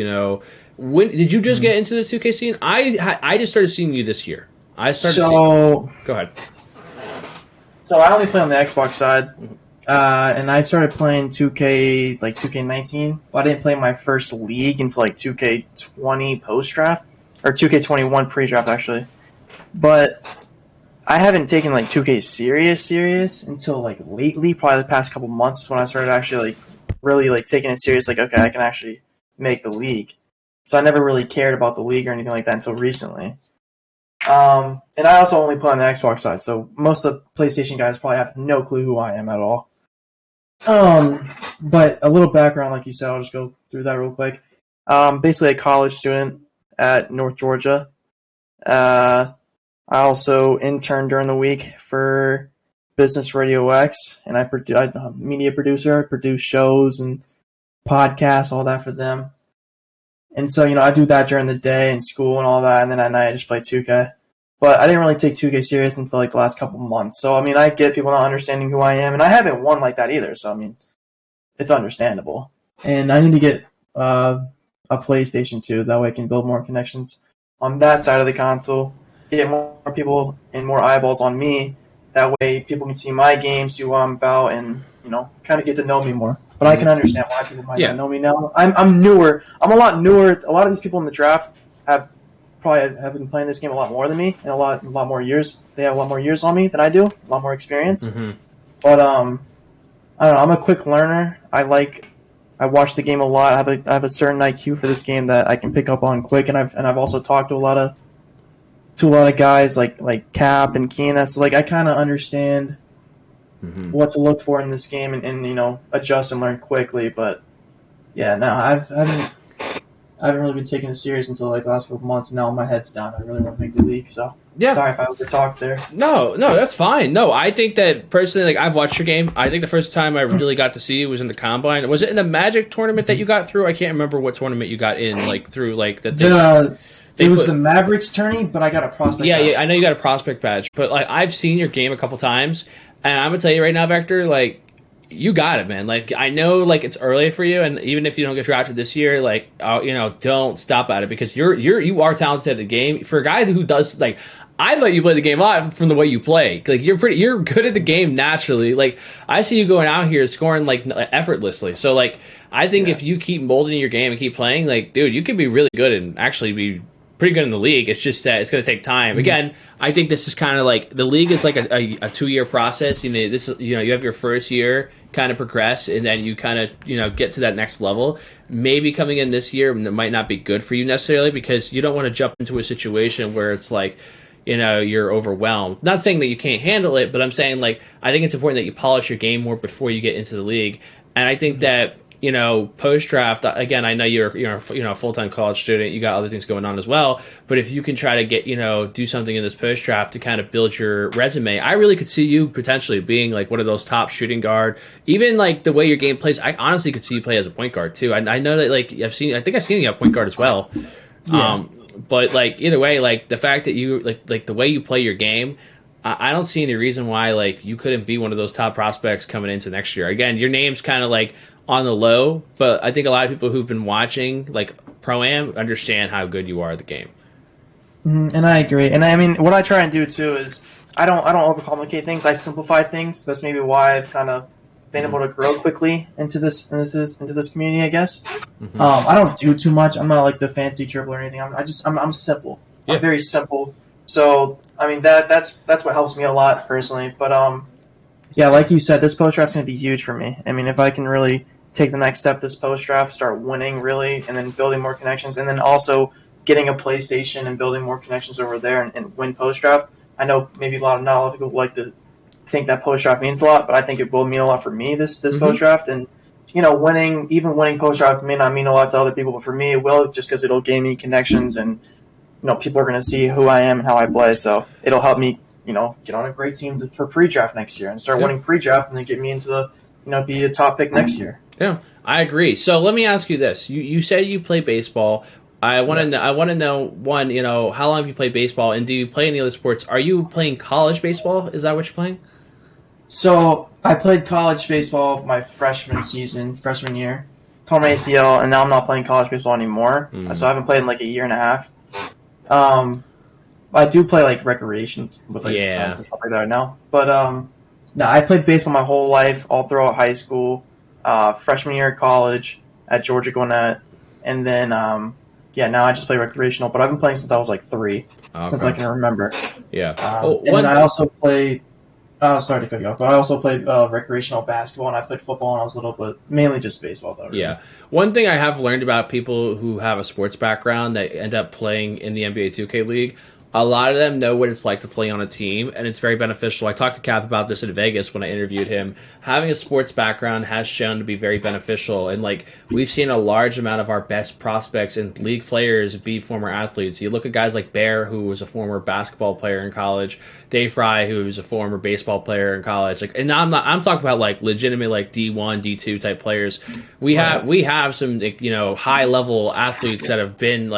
When did you just get into the 2K scene? I just started seeing you this year. Go ahead. So I only play on the Xbox side, and I started playing 2K, like 2K19. But I didn't play my first league until like 2K20 post draft, or 2K21 pre draft actually. But I haven't taken like 2K serious until like lately, probably the past couple months when I started actually like really like taking it serious. Like, okay, I can actually make the league. So I never really cared about the league or anything like that until recently. And I also only play on the Xbox side, so most of the PlayStation guys probably have no clue who I am at all. But a little background, like you said, I'll just go through that real quick. Basically a college student at North Georgia. I also interned during the week for Business Radio X, and I'm a media producer. I produce shows and podcasts, all that for them. And so, I do that during the day in school and all that, and then at night I just play 2K. But I didn't really take 2K serious until like the last couple months. So, I get people not understanding who I am, and I haven't won like that either. So, it's understandable. And I need to get a a PlayStation 2. That way I can build more connections on that side of the console, get more people and more eyeballs on me. That way people can see my game, see what I'm about, and kind of get to know me more. But I can understand why people might not know me now. I'm newer. I'm a lot newer. A lot of these people in the draft have been playing this game a lot more than me, and a lot more years. They have a lot more years on me than I do, a lot more experience. Mm-hmm. But I don't know. I'm a quick learner. I watch the game a lot. I have a certain IQ for this game that I can pick up on quick, and I've also talked to a lot of guys like Cap and Keena. So I kind of understand what to look for in this game and adjust and learn quickly. But yeah, no, I haven't really been taking it serious until the last couple of months. Now my head's down. I really want to make the league. So sorry if I overtalked there. No, that's fine. No, I think that personally, I've watched your game. I think the first time I really got to see you was in the Combine. Was it in the Magic tournament that you got through? I can't remember what tournament you got in, through that. It was the Mavericks tourney, but I got a prospect badge. Yeah, I know you got a prospect badge. But I've seen your game a couple times, and I'm going to tell you right now, Vector, you got it, man. I know, it's early for you, and even if you don't get drafted this year, don't stop at it, because you are talented at the game. For a guy who does, I thought you played the game a lot from the way you play. You're good at the game naturally. I see you going out here scoring effortlessly. So I think if you keep molding your game and keep playing, dude, you could be really good and actually be pretty good in the league. It's just that it's going to take time. Again, I think this is kind of the league is a 2-year process. You have your first year kind of progress, and then you kind of get to that next level. Maybe coming in this year might not be good for you necessarily, because you don't want to jump into a situation where it's you're overwhelmed. Not saying that you can't handle it, but I'm saying I think it's important that you polish your game more before you get into the league. And I think that post draft, again, I know you're a full-time college student, you got other things going on as well, but if you can try to get do something in this post draft to kind of build your resume, I really could see you potentially being one of those top shooting guard. Even the way your game plays, I honestly could see you play as a point guard too. I know that I've seen you have point guard as well. Yeah. But either way, the fact that you the way you play your game, I don't see any reason why you couldn't be one of those top prospects coming into next year. Again, your name's kind of on the low, but I think a lot of people who've been watching Pro-Am understand how good you are at the game. And I agree. And I mean, what I try and do too is I don't overcomplicate things. I simplify things. That's maybe why I've kind of been able to grow quickly into this community, I guess. I don't do too much. I'm not the fancy dribble or anything. I'm simple. Yeah. I'm very simple. So I mean that's what helps me a lot personally. But yeah, like you said, this post draft's gonna be huge for me. I mean, if I can really take the next step this post draft, start winning really, and then building more connections, and then also getting a PlayStation and building more connections over there and win post draft. I know maybe not a lot of people like to think that post draft means a lot, but I think it will mean a lot for me this post draft. And winning post draft may not mean a lot to other people, but for me it will, just because it'll gain me connections, and people are going to see who I am and how I play. So it'll help me get on a great team for pre-draft next year and start winning pre-draft, and then get me into the be a top pick next year. Yeah, I agree. So let me ask you this: you said you play baseball. I want to know one. How long have you played baseball, and do you play any other sports? Are you playing college baseball? Is that what you're playing? So I played college baseball my freshman year, tore my ACL, and now I'm not playing college baseball anymore. So I haven't played in a year and a half. I do play recreation with friends and stuff like that now. But no, I played baseball my whole life, all throughout high school, freshman year of college at Georgia Gwinnett, and then now I just play recreational. But I've been playing since I was 3, since I can remember. Yeah. And I also played. Sorry to cut you off, but I also played recreational basketball, and I played football when I was little, but mainly just baseball, though. Really. Yeah. One thing I have learned about people who have a sports background that end up playing in the NBA2K League, a lot of them know what it's like to play on a team, and it's very beneficial. I talked to Cap about this in Vegas when I interviewed him. Having a sports background has shown to be very beneficial, and we've seen a large amount of our best prospects and league players be former athletes. You look at guys like Bear, who was a former basketball player in college, Dave Fry, who was a former baseball player in college. And I'm talking about legitimate D1, D2 type players. We have some high level athletes that have been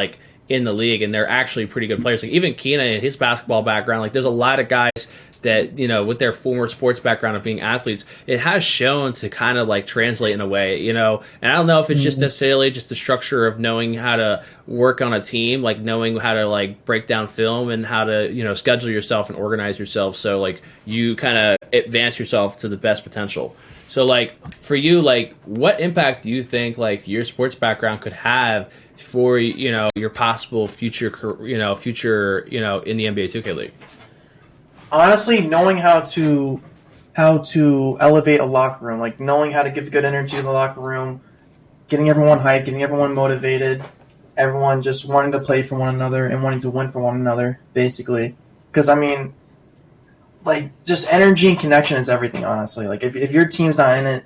in the league, and they're actually pretty good players. Even Keena, his basketball background, there's a lot of guys that, you know, with their former sports background of being athletes, it has shown to kind of like translate in a way, you know. And I don't know if it's just necessarily just the structure of knowing how to work on a team, like knowing how to like break down film and how to, you know, schedule yourself and organize yourself so like you kind of advance yourself to the best potential. So like for you, like what impact do you think like your sports background could have for, you know, your possible future in the NBA 2K League? Honestly, knowing how to elevate a locker room, like knowing how to give good energy to the locker room, getting everyone hyped, getting everyone motivated, everyone just wanting to play for one another and wanting to win for one another, basically. Because I mean, like just energy and connection is everything. Honestly, like if your team's not in it,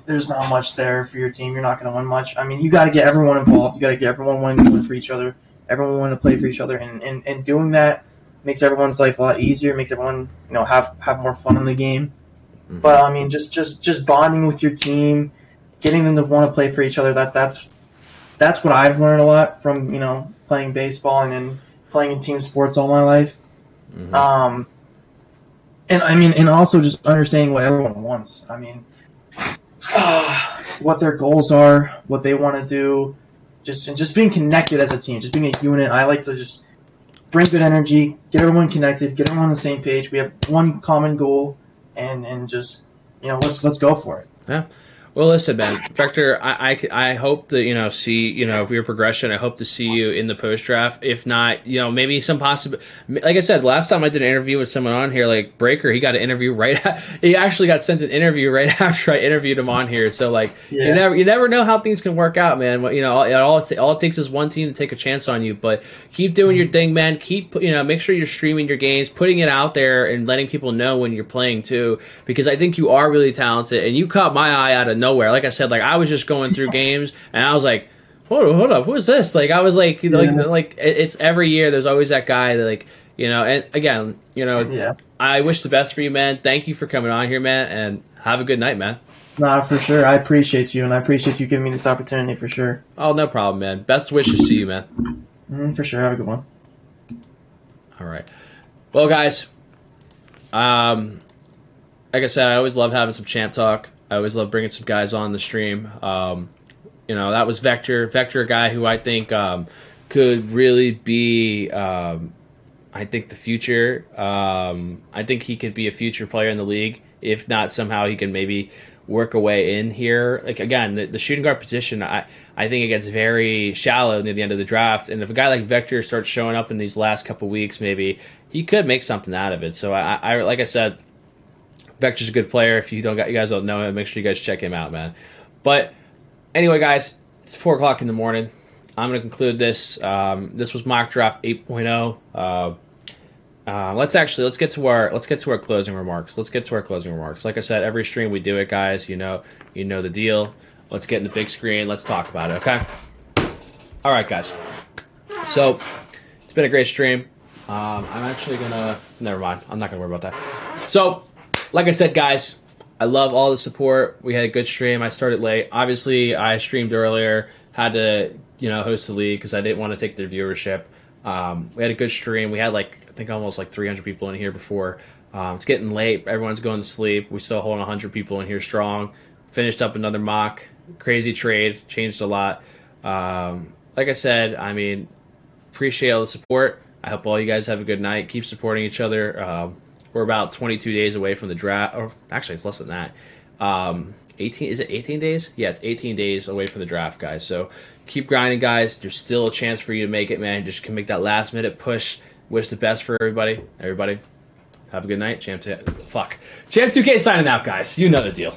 there's not much there for your team. You're not going to win much. I mean, you got to get everyone involved. You got to get everyone wanting to win for each other. Everyone wanting to play for each other, and doing that makes everyone's life a lot easier. Makes everyone, you know, have more fun in the game. Mm-hmm. But I mean, just bonding with your team, getting them to want to play for each other. That's what I've learned a lot from, you know, playing baseball and then playing in team sports all my life. Mm-hmm. And I mean, and also just understanding what everyone wants. I mean, what their goals are, what they want to do, just being connected as a team, just being a unit. I like to just bring good energy, get everyone connected, get everyone on the same page. We have one common goal, and just, you know, let's go for it. Yeah. Well, listen, man, Vector, I hope to, you know, see, you know, your progression. I hope to see you in the post draft. If not, you know, maybe some possible. Like I said, last time I did an interview with someone on here, like Breaker, he got an interview he actually got sent an interview right after I interviewed him on here. So like, you never know how things can work out, man. You know, all it takes is one team to take a chance on you. But keep doing your thing, man. Keep, you know, make sure you're streaming your games, putting it out there, and letting people know when you're playing too, because I think you are really talented, and you caught my eye out of nowhere. Like I said, like I was just going through games and I was like, hold up, who is this? Like I was like, you know, like it's every year there's always that guy that, like, you know. And again, you know, I wish the best for you, man. Thank you for coming on here, man, and have a good night, man. Nah, for sure. I appreciate you, and I appreciate you giving me this opportunity for sure. Oh, no problem, man. Best wishes to you, man. For sure. Have a good one. All right. Well, guys, like I said, I always love having some champ talk. I always love bringing some guys on the stream. You know, that was Vector. Vector, a guy who I think could really be, I think, the future. I think he could be a future player in the league. If not, somehow he can maybe work a way in here. Like, again, the shooting guard position, I think it gets very shallow near the end of the draft. And if a guy like Vector starts showing up in these last couple weeks, maybe he could make something out of it. So, I like I said, Vector's a good player. If you guys don't know him, make sure you guys check him out, man. But anyway, guys, it's 4 o'clock in the morning. I'm going to conclude this. This was Mock Draft 8.0. Let's get to our closing remarks. Like I said, every stream we do it, guys. You know the deal. Let's get in the big screen. Let's talk about it. Okay. All right, guys. So it's been a great stream. I'm actually gonna. Never mind. I'm not gonna worry about that. So, like I said, guys, I love all the support. We had a good stream. I started late. Obviously, I streamed earlier. Had to, host the league because I didn't want to take their viewership. We had a good stream. We had I think almost 300 people in here before. It's getting late. Everyone's going to sleep. We still hold 100 people in here strong. Finished up another mock. Crazy trade. Changed a lot. Like I said, appreciate all the support. I hope all you guys have a good night. Keep supporting each other. We're about 22 days away from the draft. Or actually, it's less than that. 18? Is it 18 days? Yeah, it's 18 days away from the draft, guys. So keep grinding, guys. There's still a chance for you to make it, man. Just can make that last minute push. Wish the best for everybody. Everybody, have a good night. Champ 2K signing out, guys. You know the deal.